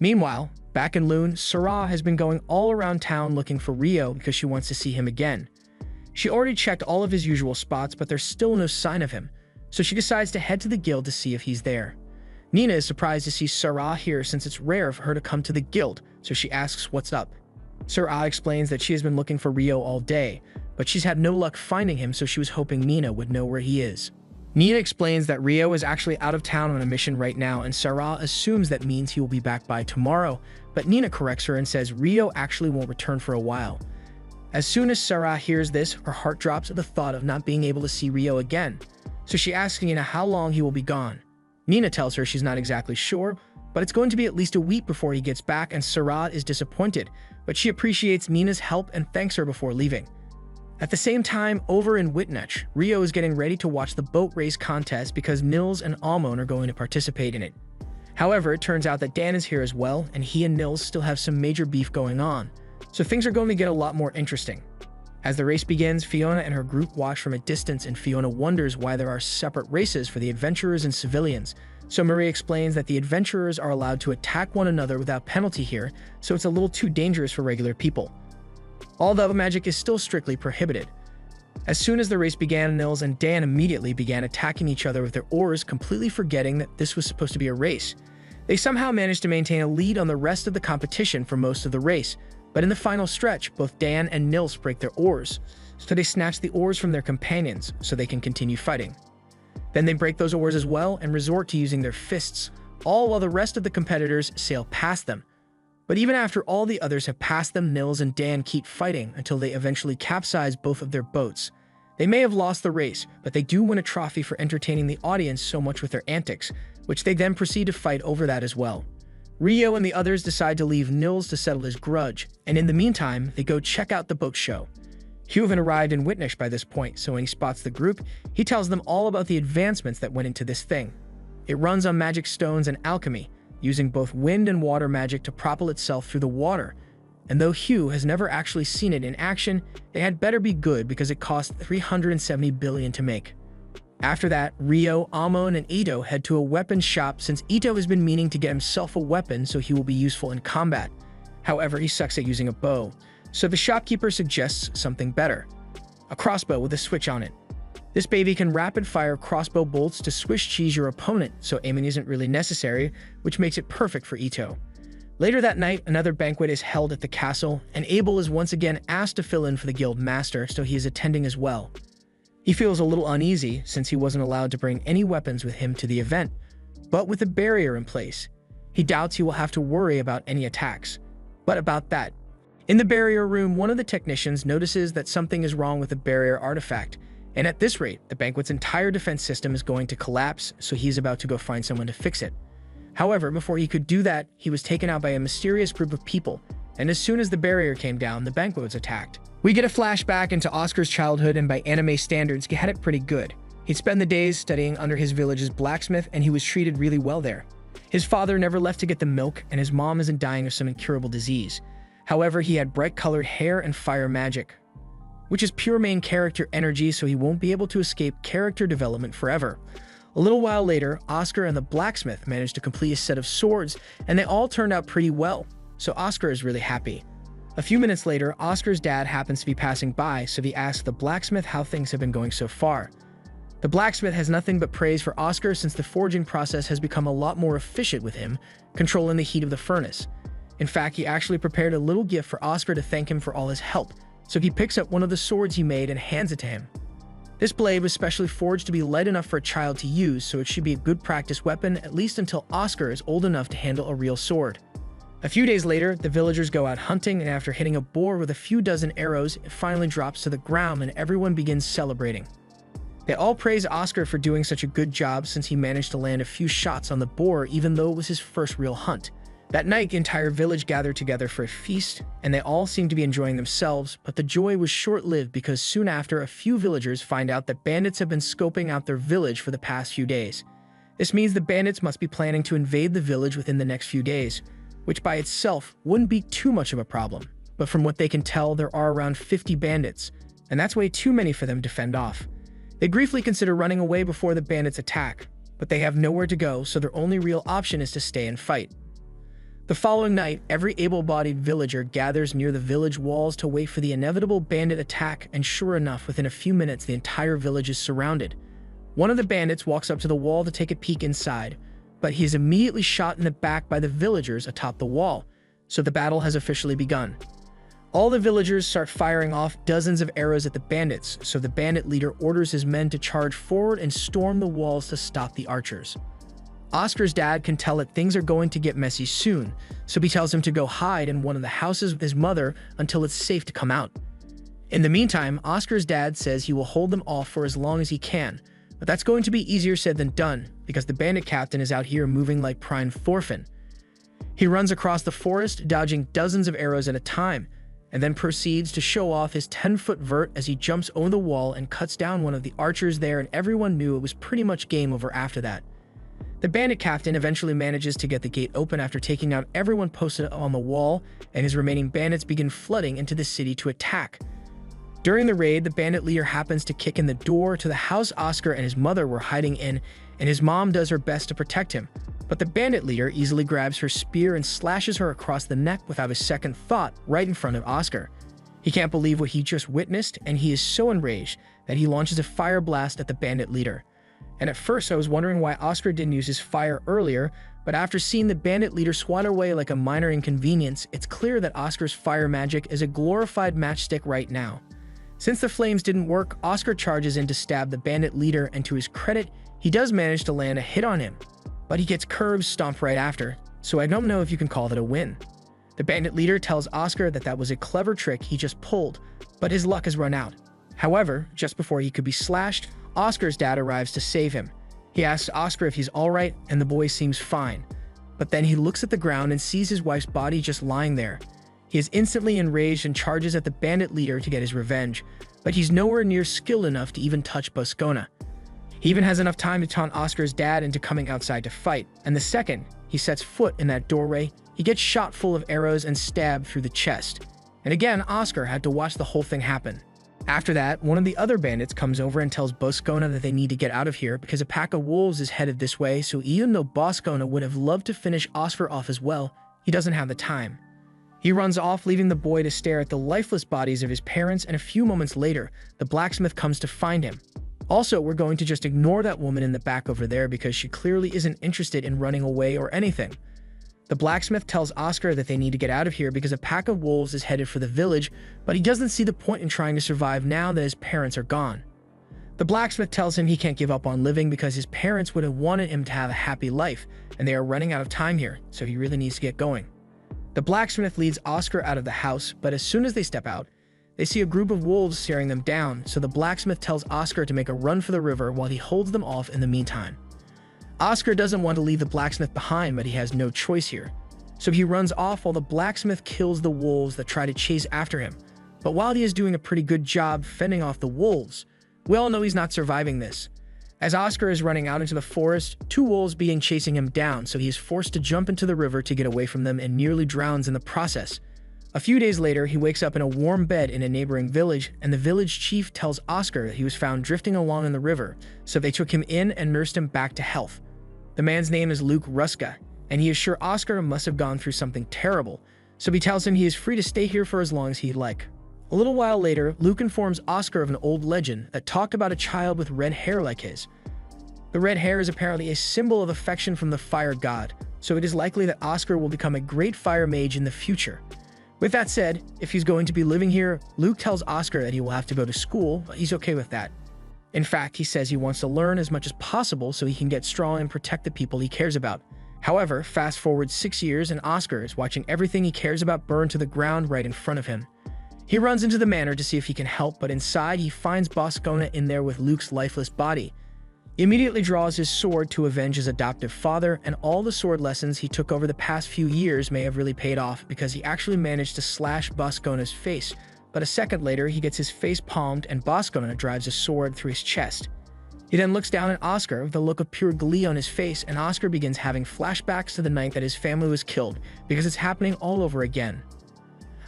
Meanwhile, back in Loon, Sarah has been going all around town looking for Rio because she wants to see him again. She already checked all of his usual spots, but there's still no sign of him, so she decides to head to the guild to see if he's there. Nina is surprised to see Sarah here since it's rare for her to come to the guild, so she asks what's up. Sarah explains that she has been looking for Rio all day, but she's had no luck finding him, so she was hoping Nina would know where he is. Nina explains that Rio is actually out of town on a mission right now, and Sarah assumes that means he will be back by tomorrow, but Nina corrects her and says Rio actually won't return for a while. As soon as Sarah hears this, her heart drops at the thought of not being able to see Rio again, so she asks Nina how long he will be gone. Nina tells her she's not exactly sure, but it's going to be at least a week before he gets back, and Sarah is disappointed, but she appreciates Nina's help and thanks her before leaving. At the same time, over in Witnach, Rio is getting ready to watch the boat race contest because Nils and Amon are going to participate in it. However, it turns out that Dan is here as well, and he and Nils still have some major beef going on, so things are going to get a lot more interesting. As the race begins, Fiona and her group watch from a distance, and Fiona wonders why there are separate races for the adventurers and civilians. So Marie explains that the adventurers are allowed to attack one another without penalty here, so it's a little too dangerous for regular people. All the other magic is still strictly prohibited. As soon as the race began, Nils and Dan immediately began attacking each other with their oars, completely forgetting that this was supposed to be a race. They somehow managed to maintain a lead on the rest of the competition for most of the race, but in the final stretch, both Dan and Nils break their oars, so they snatch the oars from their companions so they can continue fighting. Then they break those oars as well and resort to using their fists, all while the rest of the competitors sail past them. But even after all the others have passed them, Nils and Dan keep fighting until they eventually capsize both of their boats. They may have lost the race, but they do win a trophy for entertaining the audience so much with their antics, which they then proceed to fight over that as well. Rio and the others decide to leave Nils to settle his grudge, and in the meantime, they go check out the boat show. Heuven arrived in Witnach by this point, so when he spots the group, he tells them all about the advancements that went into this thing. It runs on magic stones and alchemy, using both wind and water magic to propel itself through the water. And though Hugh has never actually seen it in action, it had better be good because it cost 370 billion to make. After that, Rio, Amon, and Ito head to a weapons shop since Ito has been meaning to get himself a weapon so he will be useful in combat. However, he sucks at using a bow, so the shopkeeper suggests something better. A crossbow with a switch on it. This baby can rapid-fire crossbow bolts to swish cheese your opponent, so aiming isn't really necessary, which makes it perfect for Ito. Later that night, another banquet is held at the castle, and Abel is once again asked to fill in for the guild master, so he is attending as well. He feels a little uneasy since he wasn't allowed to bring any weapons with him to the event, but with a barrier in place, he doubts he will have to worry about any attacks. But about that, in the barrier room, one of the technicians notices that something is wrong with the barrier artifact, and at this rate, the banquet's entire defense system is going to collapse, so he's about to go find someone to fix it. However, before he could do that, he was taken out by a mysterious group of people, and as soon as the barrier came down, the banquet was attacked. We get a flashback into Oscar's childhood, and by anime standards, he had it pretty good. He'd spend the days studying under his village's blacksmith, and he was treated really well there. His father never left to get the milk, and his mom isn't dying of some incurable disease. However, he had bright-colored hair and fire magic, which is pure main character energy, so he won't be able to escape character development forever. A little while later, Oscar and the blacksmith managed to complete a set of swords, and they all turned out pretty well, so Oscar is really happy. A few minutes later, Oscar's dad happens to be passing by, so he asks the blacksmith how things have been going so far. The blacksmith has nothing but praise for Oscar since the forging process has become a lot more efficient with him, controlling the heat of the furnace. In fact, he actually prepared a little gift for Oscar to thank him for all his help, so he picks up one of the swords he made and hands it to him. This blade was specially forged to be light enough for a child to use, so it should be a good practice weapon at least until Oscar is old enough to handle a real sword. A few days later, the villagers go out hunting, and after hitting a boar with a few dozen arrows, it finally drops to the ground and everyone begins celebrating. They all praise Oscar for doing such a good job since he managed to land a few shots on the boar even though it was his first real hunt. That night, the entire village gathered together for a feast, and they all seemed to be enjoying themselves, but the joy was short-lived because soon after, a few villagers find out that bandits have been scoping out their village for the past few days. This means the bandits must be planning to invade the village within the next few days, which by itself wouldn't be too much of a problem. But from what they can tell, there are around 50 bandits, and that's way too many for them to fend off. They briefly consider running away before the bandits attack, but they have nowhere to go, so their only real option is to stay and fight. The following night, every able-bodied villager gathers near the village walls to wait for the inevitable bandit attack, and sure enough, within a few minutes, the entire village is surrounded. One of the bandits walks up to the wall to take a peek inside, but he is immediately shot in the back by the villagers atop the wall, so the battle has officially begun. All the villagers start firing off dozens of arrows at the bandits, so the bandit leader orders his men to charge forward and storm the walls to stop the archers. Oscar's dad can tell that things are going to get messy soon, so he tells him to go hide in one of the houses with his mother until it's safe to come out. In the meantime, Oscar's dad says he will hold them off for as long as he can, but that's going to be easier said than done because the bandit captain is out here moving like prime Thorfinn. He runs across the forest, dodging dozens of arrows at a time, and then proceeds to show off his 10-foot vert as he jumps over the wall and cuts down one of the archers there, and everyone knew it was pretty much game over after that. The bandit captain eventually manages to get the gate open after taking out everyone posted on the wall, and his remaining bandits begin flooding into the city to attack. During the raid, the bandit leader happens to kick in the door to the house Oscar and his mother were hiding in, and his mom does her best to protect him. But the bandit leader easily grabs her spear and slashes her across the neck without a second thought right in front of Oscar. He can't believe what he just witnessed, and he is so enraged that he launches a fire blast at the bandit leader. And at first I was wondering why Oscar didn't use his fire earlier, but after seeing the bandit leader swat away like a minor inconvenience, it's clear that Oscar's fire magic is a glorified matchstick right now. Since the flames didn't work, Oscar charges in to stab the bandit leader, and to his credit, he does manage to land a hit on him. But he gets curves stomped right after, so I don't know if you can call that a win. The bandit leader tells Oscar that that was a clever trick he just pulled, but his luck has run out. However, just before he could be slashed, Oscar's dad arrives to save him. He asks Oscar if he's alright, and the boy seems fine. But then he looks at the ground and sees his wife's body just lying there. He is instantly enraged and charges at the bandit leader to get his revenge, but he's nowhere near skilled enough to even touch Boscona. He even has enough time to taunt Oscar's dad into coming outside to fight, and the second he sets foot in that doorway, he gets shot full of arrows and stabbed through the chest. And again, Oscar had to watch the whole thing happen. After that, one of the other bandits comes over and tells Boscona that they need to get out of here because a pack of wolves is headed this way, so even though Boscona would have loved to finish Oscar off as well, he doesn't have the time. He runs off, leaving the boy to stare at the lifeless bodies of his parents, and a few moments later, the blacksmith comes to find him. Also, we're going to just ignore that woman in the back over there because she clearly isn't interested in running away or anything. The blacksmith tells Oscar that they need to get out of here because a pack of wolves is headed for the village, but he doesn't see the point in trying to survive now that his parents are gone. The blacksmith tells him he can't give up on living because his parents would have wanted him to have a happy life, and they are running out of time here, so he really needs to get going. The blacksmith leads Oscar out of the house, but as soon as they step out, they see a group of wolves staring them down, so the blacksmith tells Oscar to make a run for the river while he holds them off in the meantime. Oscar doesn't want to leave the blacksmith behind, but he has no choice here. So he runs off while the blacksmith kills the wolves that try to chase after him. But while he is doing a pretty good job fending off the wolves, we all know he's not surviving this. As Oscar is running out into the forest, two wolves begin chasing him down, so he is forced to jump into the river to get away from them and nearly drowns in the process. A few days later, he wakes up in a warm bed in a neighboring village, and the village chief tells Oscar that he was found drifting along in the river, so they took him in and nursed him back to health. The man's name is Luke Ruska, and he is sure Oscar must have gone through something terrible, so he tells him he is free to stay here for as long as he'd like. A little while later, Luke informs Oscar of an old legend that talked about a child with red hair like his. The red hair is apparently a symbol of affection from the fire god, so it is likely that Oscar will become a great fire mage in the future. With that said, if he's going to be living here, Luke tells Oscar that he will have to go to school, but he's okay with that. In fact, he says he wants to learn as much as possible so he can get strong and protect the people he cares about. However, fast forward 6 years and Oscar is watching everything he cares about burn to the ground right in front of him. He runs into the manor to see if he can help, but inside he finds Boscona in there with Luke's lifeless body. He immediately draws his sword to avenge his adoptive father, and all the sword lessons he took over the past few years may have really paid off because he actually managed to slash Boscona's face, but a second later he gets his face palmed and Boscona drives a sword through his chest. He then looks down at Oscar with a look of pure glee on his face, and Oscar begins having flashbacks to the night that his family was killed because it's happening all over again.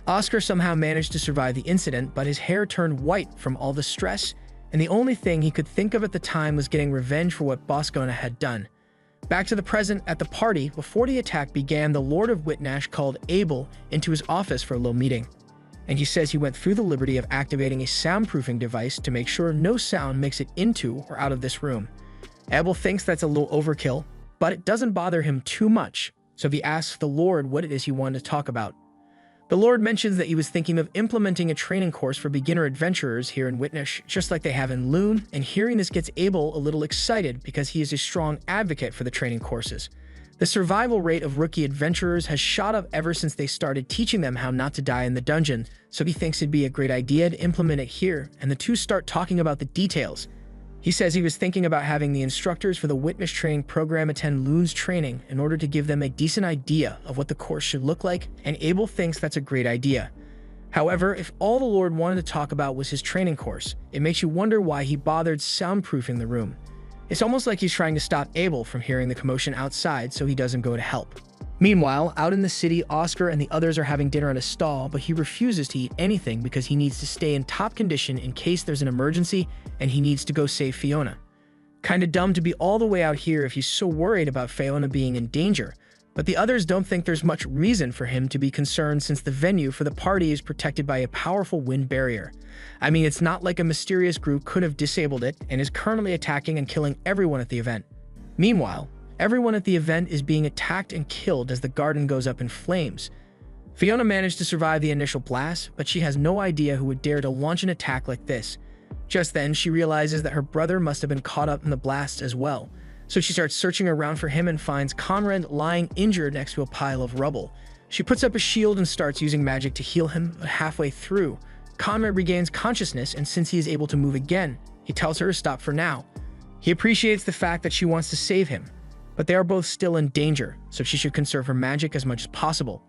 Oscar somehow managed to survive the incident, but his hair turned white from all the stress, and the only thing he could think of at the time was getting revenge for what Boscona had done. Back to the present, at the party, before the attack began, the Lord of Whitnash called Abel into his office for a little meeting, and he says he went through the liberty of activating a soundproofing device to make sure no sound makes it into or out of this room. Abel thinks that's a little overkill, but it doesn't bother him too much, so he asks the Lord what it is he wanted to talk about. The Lord mentions that he was thinking of implementing a training course for beginner adventurers here in Whitnash, just like they have in Loon, and hearing this gets Abel a little excited because he is a strong advocate for the training courses. The survival rate of rookie adventurers has shot up ever since they started teaching them how not to die in the dungeon, so he thinks it'd be a great idea to implement it here, and the two start talking about the details. He says he was thinking about having the instructors for the Whitnash training program attend Loon's training in order to give them a decent idea of what the course should look like, and Abel thinks that's a great idea. However, if all the Lord wanted to talk about was his training course, it makes you wonder why he bothered soundproofing the room. It's almost like he's trying to stop Abel from hearing the commotion outside so he doesn't go to help. Meanwhile, out in the city, Oscar and the others are having dinner at a stall, but he refuses to eat anything because he needs to stay in top condition in case there's an emergency and he needs to go save Fiona. Kinda dumb to be all the way out here if he's so worried about Fiona being in danger, but the others don't think there's much reason for him to be concerned since the venue for the party is protected by a powerful wind barrier. I mean, it's not like a mysterious group could have disabled it and is currently attacking and killing everyone at the event. Meanwhile, everyone at the event is being attacked and killed as the garden goes up in flames. Fiona managed to survive the initial blast, but she has no idea who would dare to launch an attack like this. Just then, she realizes that her brother must have been caught up in the blast as well. So she starts searching around for him and finds Conrad lying injured next to a pile of rubble. She puts up a shield and starts using magic to heal him, but halfway through, Conrad regains consciousness, and since he is able to move again, he tells her to stop for now. He appreciates the fact that she wants to save him, but they are both still in danger, so she should conserve her magic as much as possible.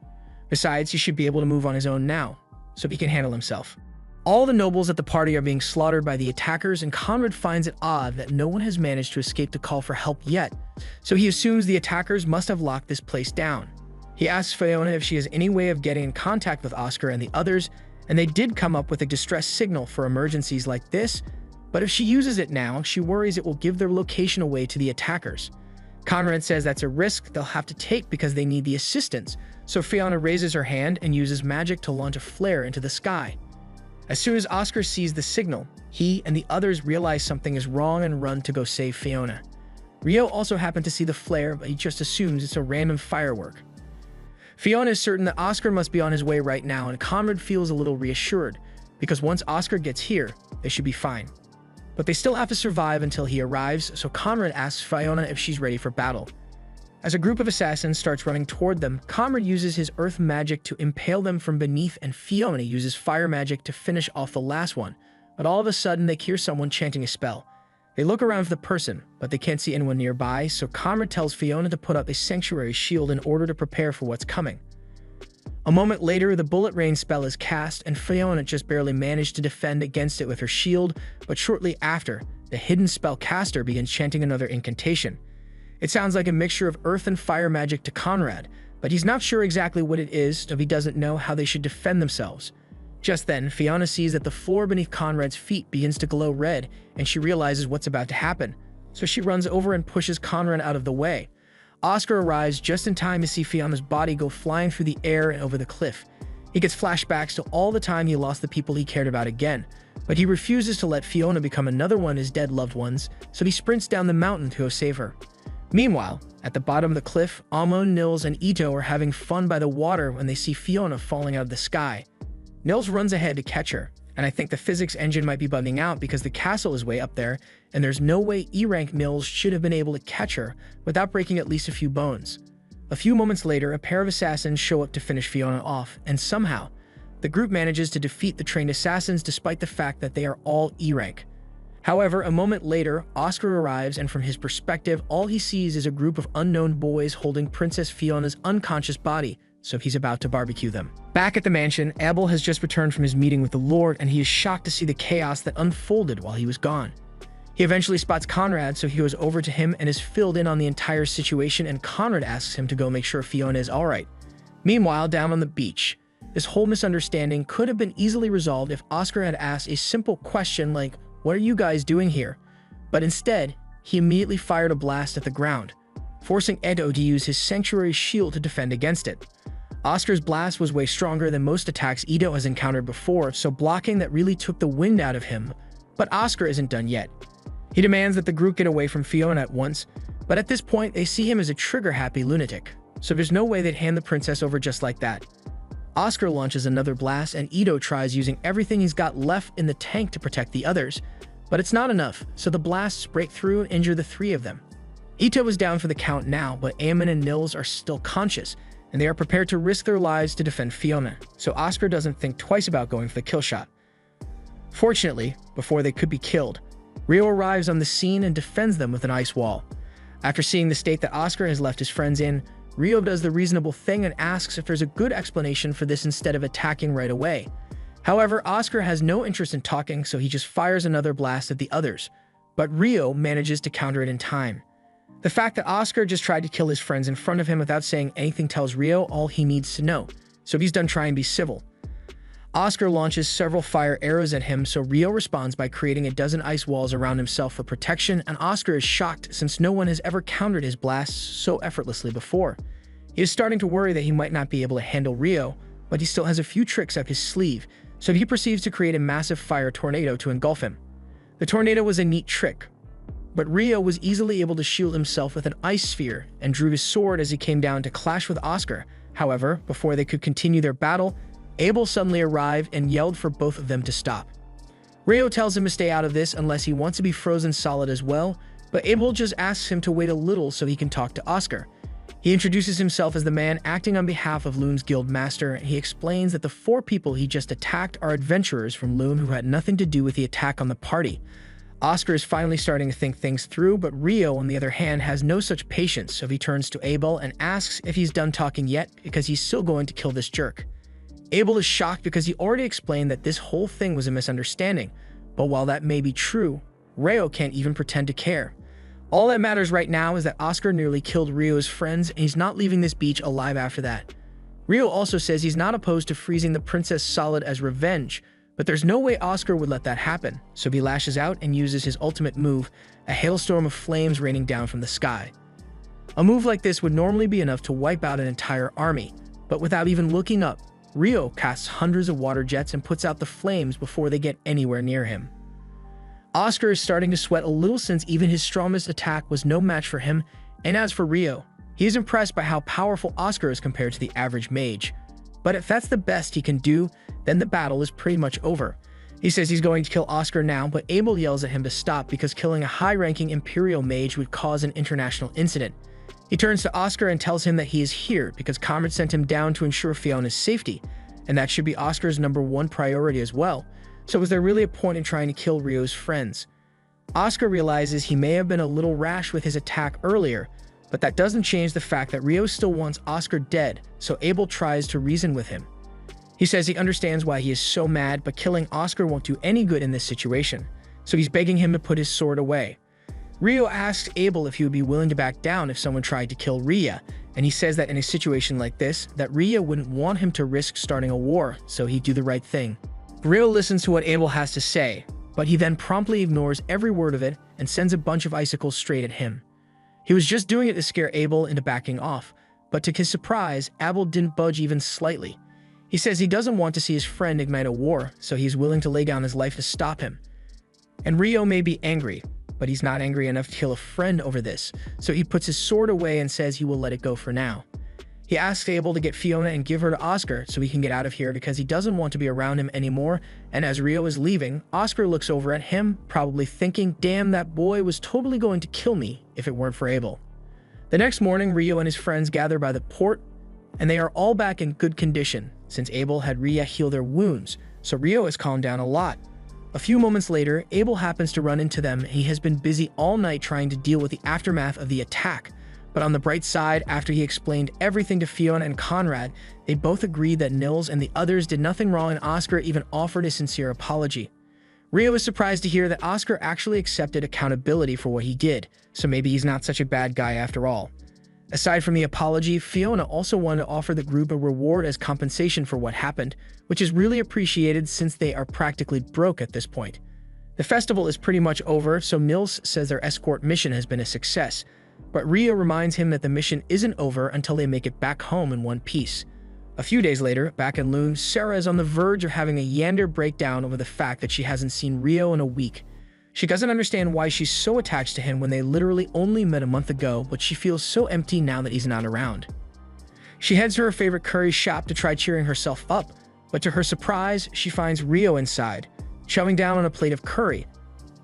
Besides, he should be able to move on his own now, so he can handle himself. All the nobles at the party are being slaughtered by the attackers, and Conrad finds it odd that no one has managed to escape to call for help yet, so he assumes the attackers must have locked this place down. He asks Fiona if she has any way of getting in contact with Oscar and the others, and they did come up with a distress signal for emergencies like this, but if she uses it now, she worries it will give their location away to the attackers. Conrad says that's a risk they'll have to take because they need the assistance, so Fiona raises her hand and uses magic to launch a flare into the sky. As soon as Oscar sees the signal, he and the others realize something is wrong and run to go save Fiona. Rio also happened to see the flare, but he just assumes it's a random firework. Fiona is certain that Oscar must be on his way right now, and Conrad feels a little reassured, because once Oscar gets here, they should be fine. But they still have to survive until he arrives, so Conrad asks Fiona if she's ready for battle. As a group of assassins starts running toward them, Conrad uses his earth magic to impale them from beneath, and Fiona uses fire magic to finish off the last one, but all of a sudden they hear someone chanting a spell. They look around for the person, but they can't see anyone nearby, so Conrad tells Fiona to put up a sanctuary shield in order to prepare for what's coming. A moment later, the bullet rain spell is cast, and Fiona just barely managed to defend against it with her shield, but shortly after, the hidden spellcaster begins chanting another incantation. It sounds like a mixture of earth and fire magic to Conrad, but he's not sure exactly what it is, so he doesn't know how they should defend themselves. Just then, Fiona sees that the floor beneath Conrad's feet begins to glow red, and she realizes what's about to happen, so she runs over and pushes Conrad out of the way. Oscar arrives just in time to see Fiona's body go flying through the air and over the cliff. He gets flashbacks to all the time he lost the people he cared about again, but he refuses to let Fiona become another one of his dead loved ones, so he sprints down the mountain to go save her. Meanwhile, at the bottom of the cliff, Amo, Nils, and Ito are having fun by the water when they see Fiona falling out of the sky. Nils runs ahead to catch her, and I think the physics engine might be bugging out because the castle is way up there, and there's no way E-rank Mills should have been able to catch her without breaking at least a few bones. A few moments later, a pair of assassins show up to finish Fiona off, and somehow, the group manages to defeat the trained assassins despite the fact that they are all E-rank. However, a moment later, Oscar arrives, and from his perspective, all he sees is a group of unknown boys holding Princess Fiona's unconscious body, so he's about to barbecue them. Back at the mansion, Abel has just returned from his meeting with the Lord, and he is shocked to see the chaos that unfolded while he was gone. He eventually spots Conrad, so he goes over to him and is filled in on the entire situation, and Conrad asks him to go make sure Fiona is alright. Meanwhile, down on the beach, this whole misunderstanding could have been easily resolved if Oscar had asked a simple question like, "What are you guys doing here?" But instead, he immediately fired a blast at the ground, forcing Edo to use his sanctuary shield to defend against it. Oscar's blast was way stronger than most attacks Edo has encountered before, so blocking that really took the wind out of him. But Oscar isn't done yet. He demands that the group get away from Fiona at once, but at this point they see him as a trigger-happy lunatic, so there's no way they'd hand the princess over just like that. Oscar launches another blast, and Ito tries using everything he's got left in the tank to protect the others, but it's not enough, so the blasts break through and injure the three of them. Ito is down for the count now, but Eamon and Nils are still conscious, and they are prepared to risk their lives to defend Fiona, so Oscar doesn't think twice about going for the kill shot. Fortunately, before they could be killed, Rio arrives on the scene and defends them with an ice wall. After seeing the state that Oscar has left his friends in, Rio does the reasonable thing and asks if there's a good explanation for this instead of attacking right away. However, Oscar has no interest in talking, so he just fires another blast at the others, but Rio manages to counter it in time. The fact that Oscar just tried to kill his friends in front of him without saying anything tells Rio all he needs to know, so he's done trying to be civil. Oscar launches several fire arrows at him, so Rio responds by creating a dozen ice walls around himself for protection, and Oscar is shocked since no one has ever countered his blasts so effortlessly before. He is starting to worry that he might not be able to handle Rio, but he still has a few tricks up his sleeve, so he proceeds to create a massive fire tornado to engulf him. The tornado was a neat trick, but Rio was easily able to shield himself with an ice sphere and drew his sword as he came down to clash with Oscar. However, before they could continue their battle, Abel suddenly arrived and yelled for both of them to stop. Rio tells him to stay out of this unless he wants to be frozen solid as well, but Abel just asks him to wait a little so he can talk to Oscar. He introduces himself as the man acting on behalf of Loon's guild master, and he explains that the 4 people he just attacked are adventurers from Loon who had nothing to do with the attack on the party. Oscar is finally starting to think things through, but Rio, on the other hand, has no such patience, so he turns to Abel and asks if he's done talking yet because he's still going to kill this jerk. Abel is shocked because he already explained that this whole thing was a misunderstanding, but while that may be true, Rio can't even pretend to care. All that matters right now is that Oscar nearly killed Rio's friends, and he's not leaving this beach alive after that. Rio also says he's not opposed to freezing the princess solid as revenge, but there's no way Oscar would let that happen, so he lashes out and uses his ultimate move, a hailstorm of flames raining down from the sky. A move like this would normally be enough to wipe out an entire army, but without even looking up, Rio casts hundreds of water jets and puts out the flames before they get anywhere near him. Oscar is starting to sweat a little since even his strongest attack was no match for him, and as for Rio, he is impressed by how powerful Oscar is compared to the average mage. But if that's the best he can do, then the battle is pretty much over. He says he's going to kill Oscar now, but Abel yells at him to stop because killing a high-ranking Imperial mage would cause an international incident. He turns to Oscar and tells him that he is here because Conrad sent him down to ensure Fiona's safety, and that should be Oscar's #1 priority as well. So is there really a point in trying to kill Rio's friends? Oscar realizes he may have been a little rash with his attack earlier, but that doesn't change the fact that Rio still wants Oscar dead, so Abel tries to reason with him. He says he understands why he is so mad, but killing Oscar won't do any good in this situation, so he's begging him to put his sword away. Rio asks Abel if he would be willing to back down if someone tried to kill Ria, and he says that in a situation like this, that Ria wouldn't want him to risk starting a war, so he'd do the right thing. Rio listens to what Abel has to say, but he then promptly ignores every word of it and sends a bunch of icicles straight at him. He was just doing it to scare Abel into backing off, but to his surprise, Abel didn't budge even slightly. He says he doesn't want to see his friend ignite a war, so he's willing to lay down his life to stop him. And Rio may be angry, but he's not angry enough to kill a friend over this, so he puts his sword away and says he will let it go for now. He asks Abel to get Fiona and give her to Oscar so he can get out of here because he doesn't want to be around him anymore, and as Rio is leaving, Oscar looks over at him, probably thinking, damn, that boy was totally going to kill me if it weren't for Abel. The next morning, Rio and his friends gather by the port, and they are all back in good condition, since Abel had Ria heal their wounds, so Rio has calmed down a lot. A few moments later, Abel happens to run into them. He has been busy all night trying to deal with the aftermath of the attack. But on the bright side, after he explained everything to Fiona and Conrad, they both agreed that Nils and the others did nothing wrong, and Oscar even offered a sincere apology. Rio was surprised to hear that Oscar actually accepted accountability for what he did, so maybe he's not such a bad guy after all. Aside from the apology, Fiona also wanted to offer the group a reward as compensation for what happened, which is really appreciated since they are practically broke at this point. The festival is pretty much over, so Nils says their escort mission has been a success, but Rio reminds him that the mission isn't over until they make it back home in one piece. A few days later, back in Loon, Sarah is on the verge of having a yander breakdown over the fact that she hasn't seen Rio in a week. She doesn't understand why she's so attached to him when they literally only met a month ago, but she feels so empty now that he's not around. She heads to her favorite curry shop to try cheering herself up, but to her surprise, she finds Rio inside, chowing down on a plate of curry,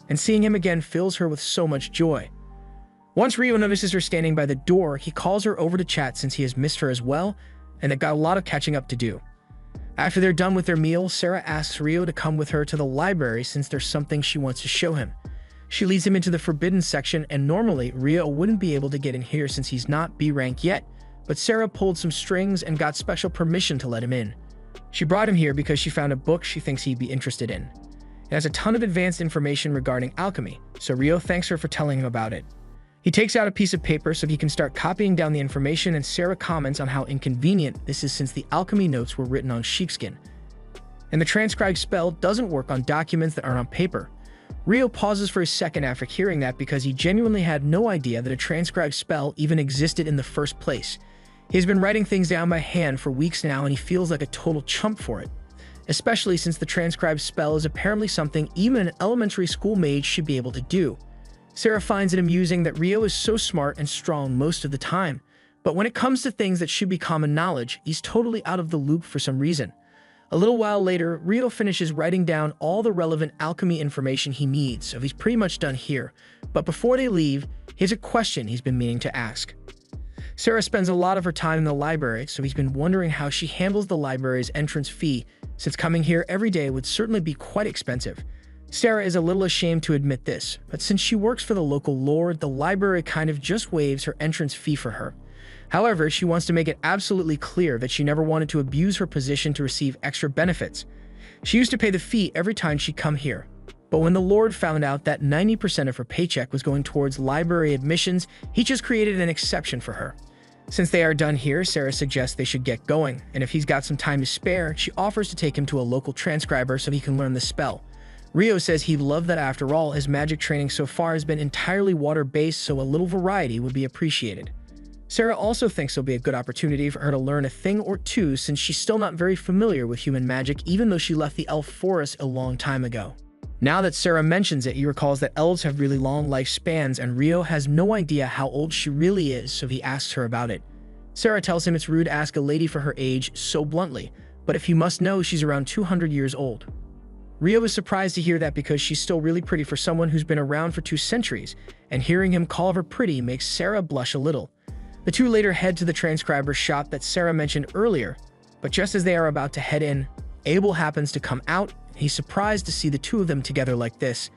and seeing him again fills her with so much joy. Once Rio notices her standing by the door, he calls her over to chat since he has missed her as well, and they've got a lot of catching up to do. After they're done with their meal, Sarah asks Rio to come with her to the library since there's something she wants to show him. She leads him into the forbidden section, and normally Rio wouldn't be able to get in here since he's not B rank yet, but Sarah pulled some strings and got special permission to let him in. She brought him here because she found a book she thinks he'd be interested in. It has a ton of advanced information regarding alchemy, so Rio thanks her for telling him about it. He takes out a piece of paper so he can start copying down the information, and Sarah comments on how inconvenient this is since the alchemy notes were written on sheepskin, and the transcribed spell doesn't work on documents that aren't on paper. Rio pauses for a second after hearing that because he genuinely had no idea that a transcribed spell even existed in the first place. He's been writing things down by hand for weeks now, and he feels like a total chump for it, especially since the transcribed spell is apparently something even an elementary school mage should be able to do. Sarah finds it amusing that Rio is so smart and strong most of the time, but when it comes to things that should be common knowledge, he's totally out of the loop for some reason. A little while later, Rio finishes writing down all the relevant alchemy information he needs, so he's pretty much done here. But before they leave, here's a question he's been meaning to ask. Sarah spends a lot of her time in the library, so he's been wondering how she handles the library's entrance fee, since coming here every day would certainly be quite expensive. Sarah is a little ashamed to admit this, but since she works for the local lord, the library kind of just waives her entrance fee for her. However, she wants to make it absolutely clear that she never wanted to abuse her position to receive extra benefits. She used to pay the fee every time she'd come here, but when the lord found out that 90% of her paycheck was going towards library admissions, he just created an exception for her. Since they are done here, Sarah suggests they should get going, and if he's got some time to spare, she offers to take him to a local transcriber so he can learn the spell. Rio says he'd love that. After all, his magic training so far has been entirely water-based, so a little variety would be appreciated. Sarah also thinks it'll be a good opportunity for her to learn a thing or two since she's still not very familiar with human magic, even though she left the elf forest a long time ago. Now that Sarah mentions it, he recalls that elves have really long lifespans, and Rio has no idea how old she really is, so he asks her about it. Sarah tells him it's rude to ask a lady for her age so bluntly, but if he must know, she's around 200 years old. Rio is surprised to hear that because she's still really pretty for someone who's been around for 2 centuries, and hearing him call her pretty makes Sarah blush a little. The two later head to the transcriber's shop that Sarah mentioned earlier, but just as they are about to head in, Abel happens to come out. He's surprised to see the two of them together like this.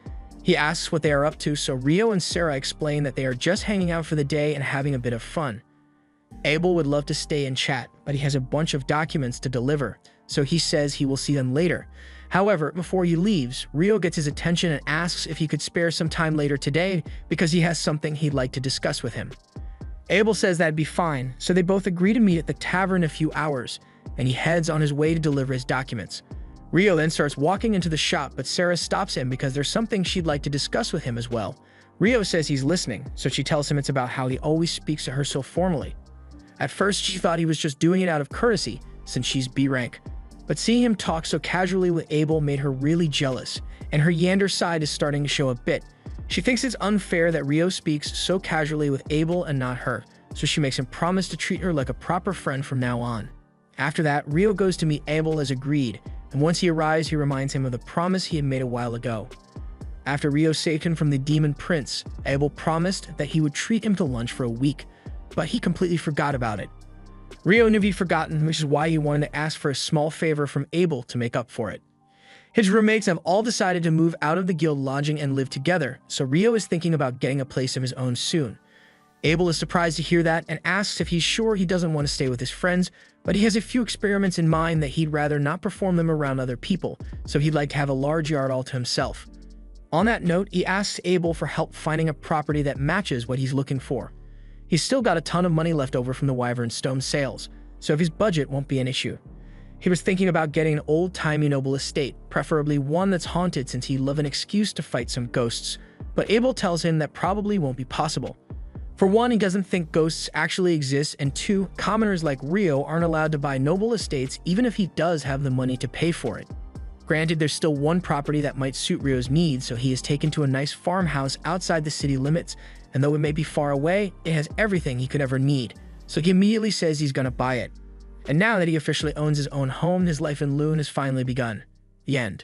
He asks what they are up to, so Rio and Sarah explain that they are just hanging out for the day and having a bit of fun. Abel would love to stay and chat, but he has a bunch of documents to deliver, so he says he will see them later. However, before he leaves, Rio gets his attention and asks if he could spare some time later today because he has something he'd like to discuss with him. Abel says that'd be fine, so they both agree to meet at the tavern in a few hours, and he heads on his way to deliver his documents. Rio then starts walking into the shop, but Sarah stops him because there's something she'd like to discuss with him as well. Rio says he's listening, so she tells him it's about how he always speaks to her so formally. At first, she thought he was just doing it out of courtesy, since she's B rank, But seeing him talk so casually with Abel made her really jealous, and her Yander side is starting to show a bit. She thinks it's unfair that Rio speaks so casually with Abel and not her, so she makes him promise to treat her like a proper friend from now on. After that, Rio goes to meet Abel as agreed, and once he arrives, he reminds him of the promise he had made a while ago. After Rio saved him from the demon prince, Abel promised that he would treat him to lunch for a week, but he completely forgot about it. Rio knew he'd forgotten, which is why he wanted to ask for a small favor from Abel to make up for it. His roommates have all decided to move out of the guild lodging and live together, so Rio is thinking about getting a place of his own soon. Abel is surprised to hear that and asks if he's sure he doesn't want to stay with his friends, but he has a few experiments in mind that he'd rather not perform them around other people, so he'd like to have a large yard all to himself. On that note, he asks Abel for help finding a property that matches what he's looking for. He's still got a ton of money left over from the Wyvern Stone sales, so his budget won't be an issue. He was thinking about getting an old-timey noble estate, preferably one that's haunted since he'd love an excuse to fight some ghosts, but Abel tells him that probably won't be possible. For one, he doesn't think ghosts actually exist, and two, commoners like Rio aren't allowed to buy noble estates even if he does have the money to pay for it. Granted, there's still one property that might suit Rio's needs, so he is taken to a nice farmhouse outside the city limits, and though it may be far away, it has everything he could ever need, so he immediately says he's gonna buy it. And now that he officially owns his own home, his life in Loon has finally begun. The end.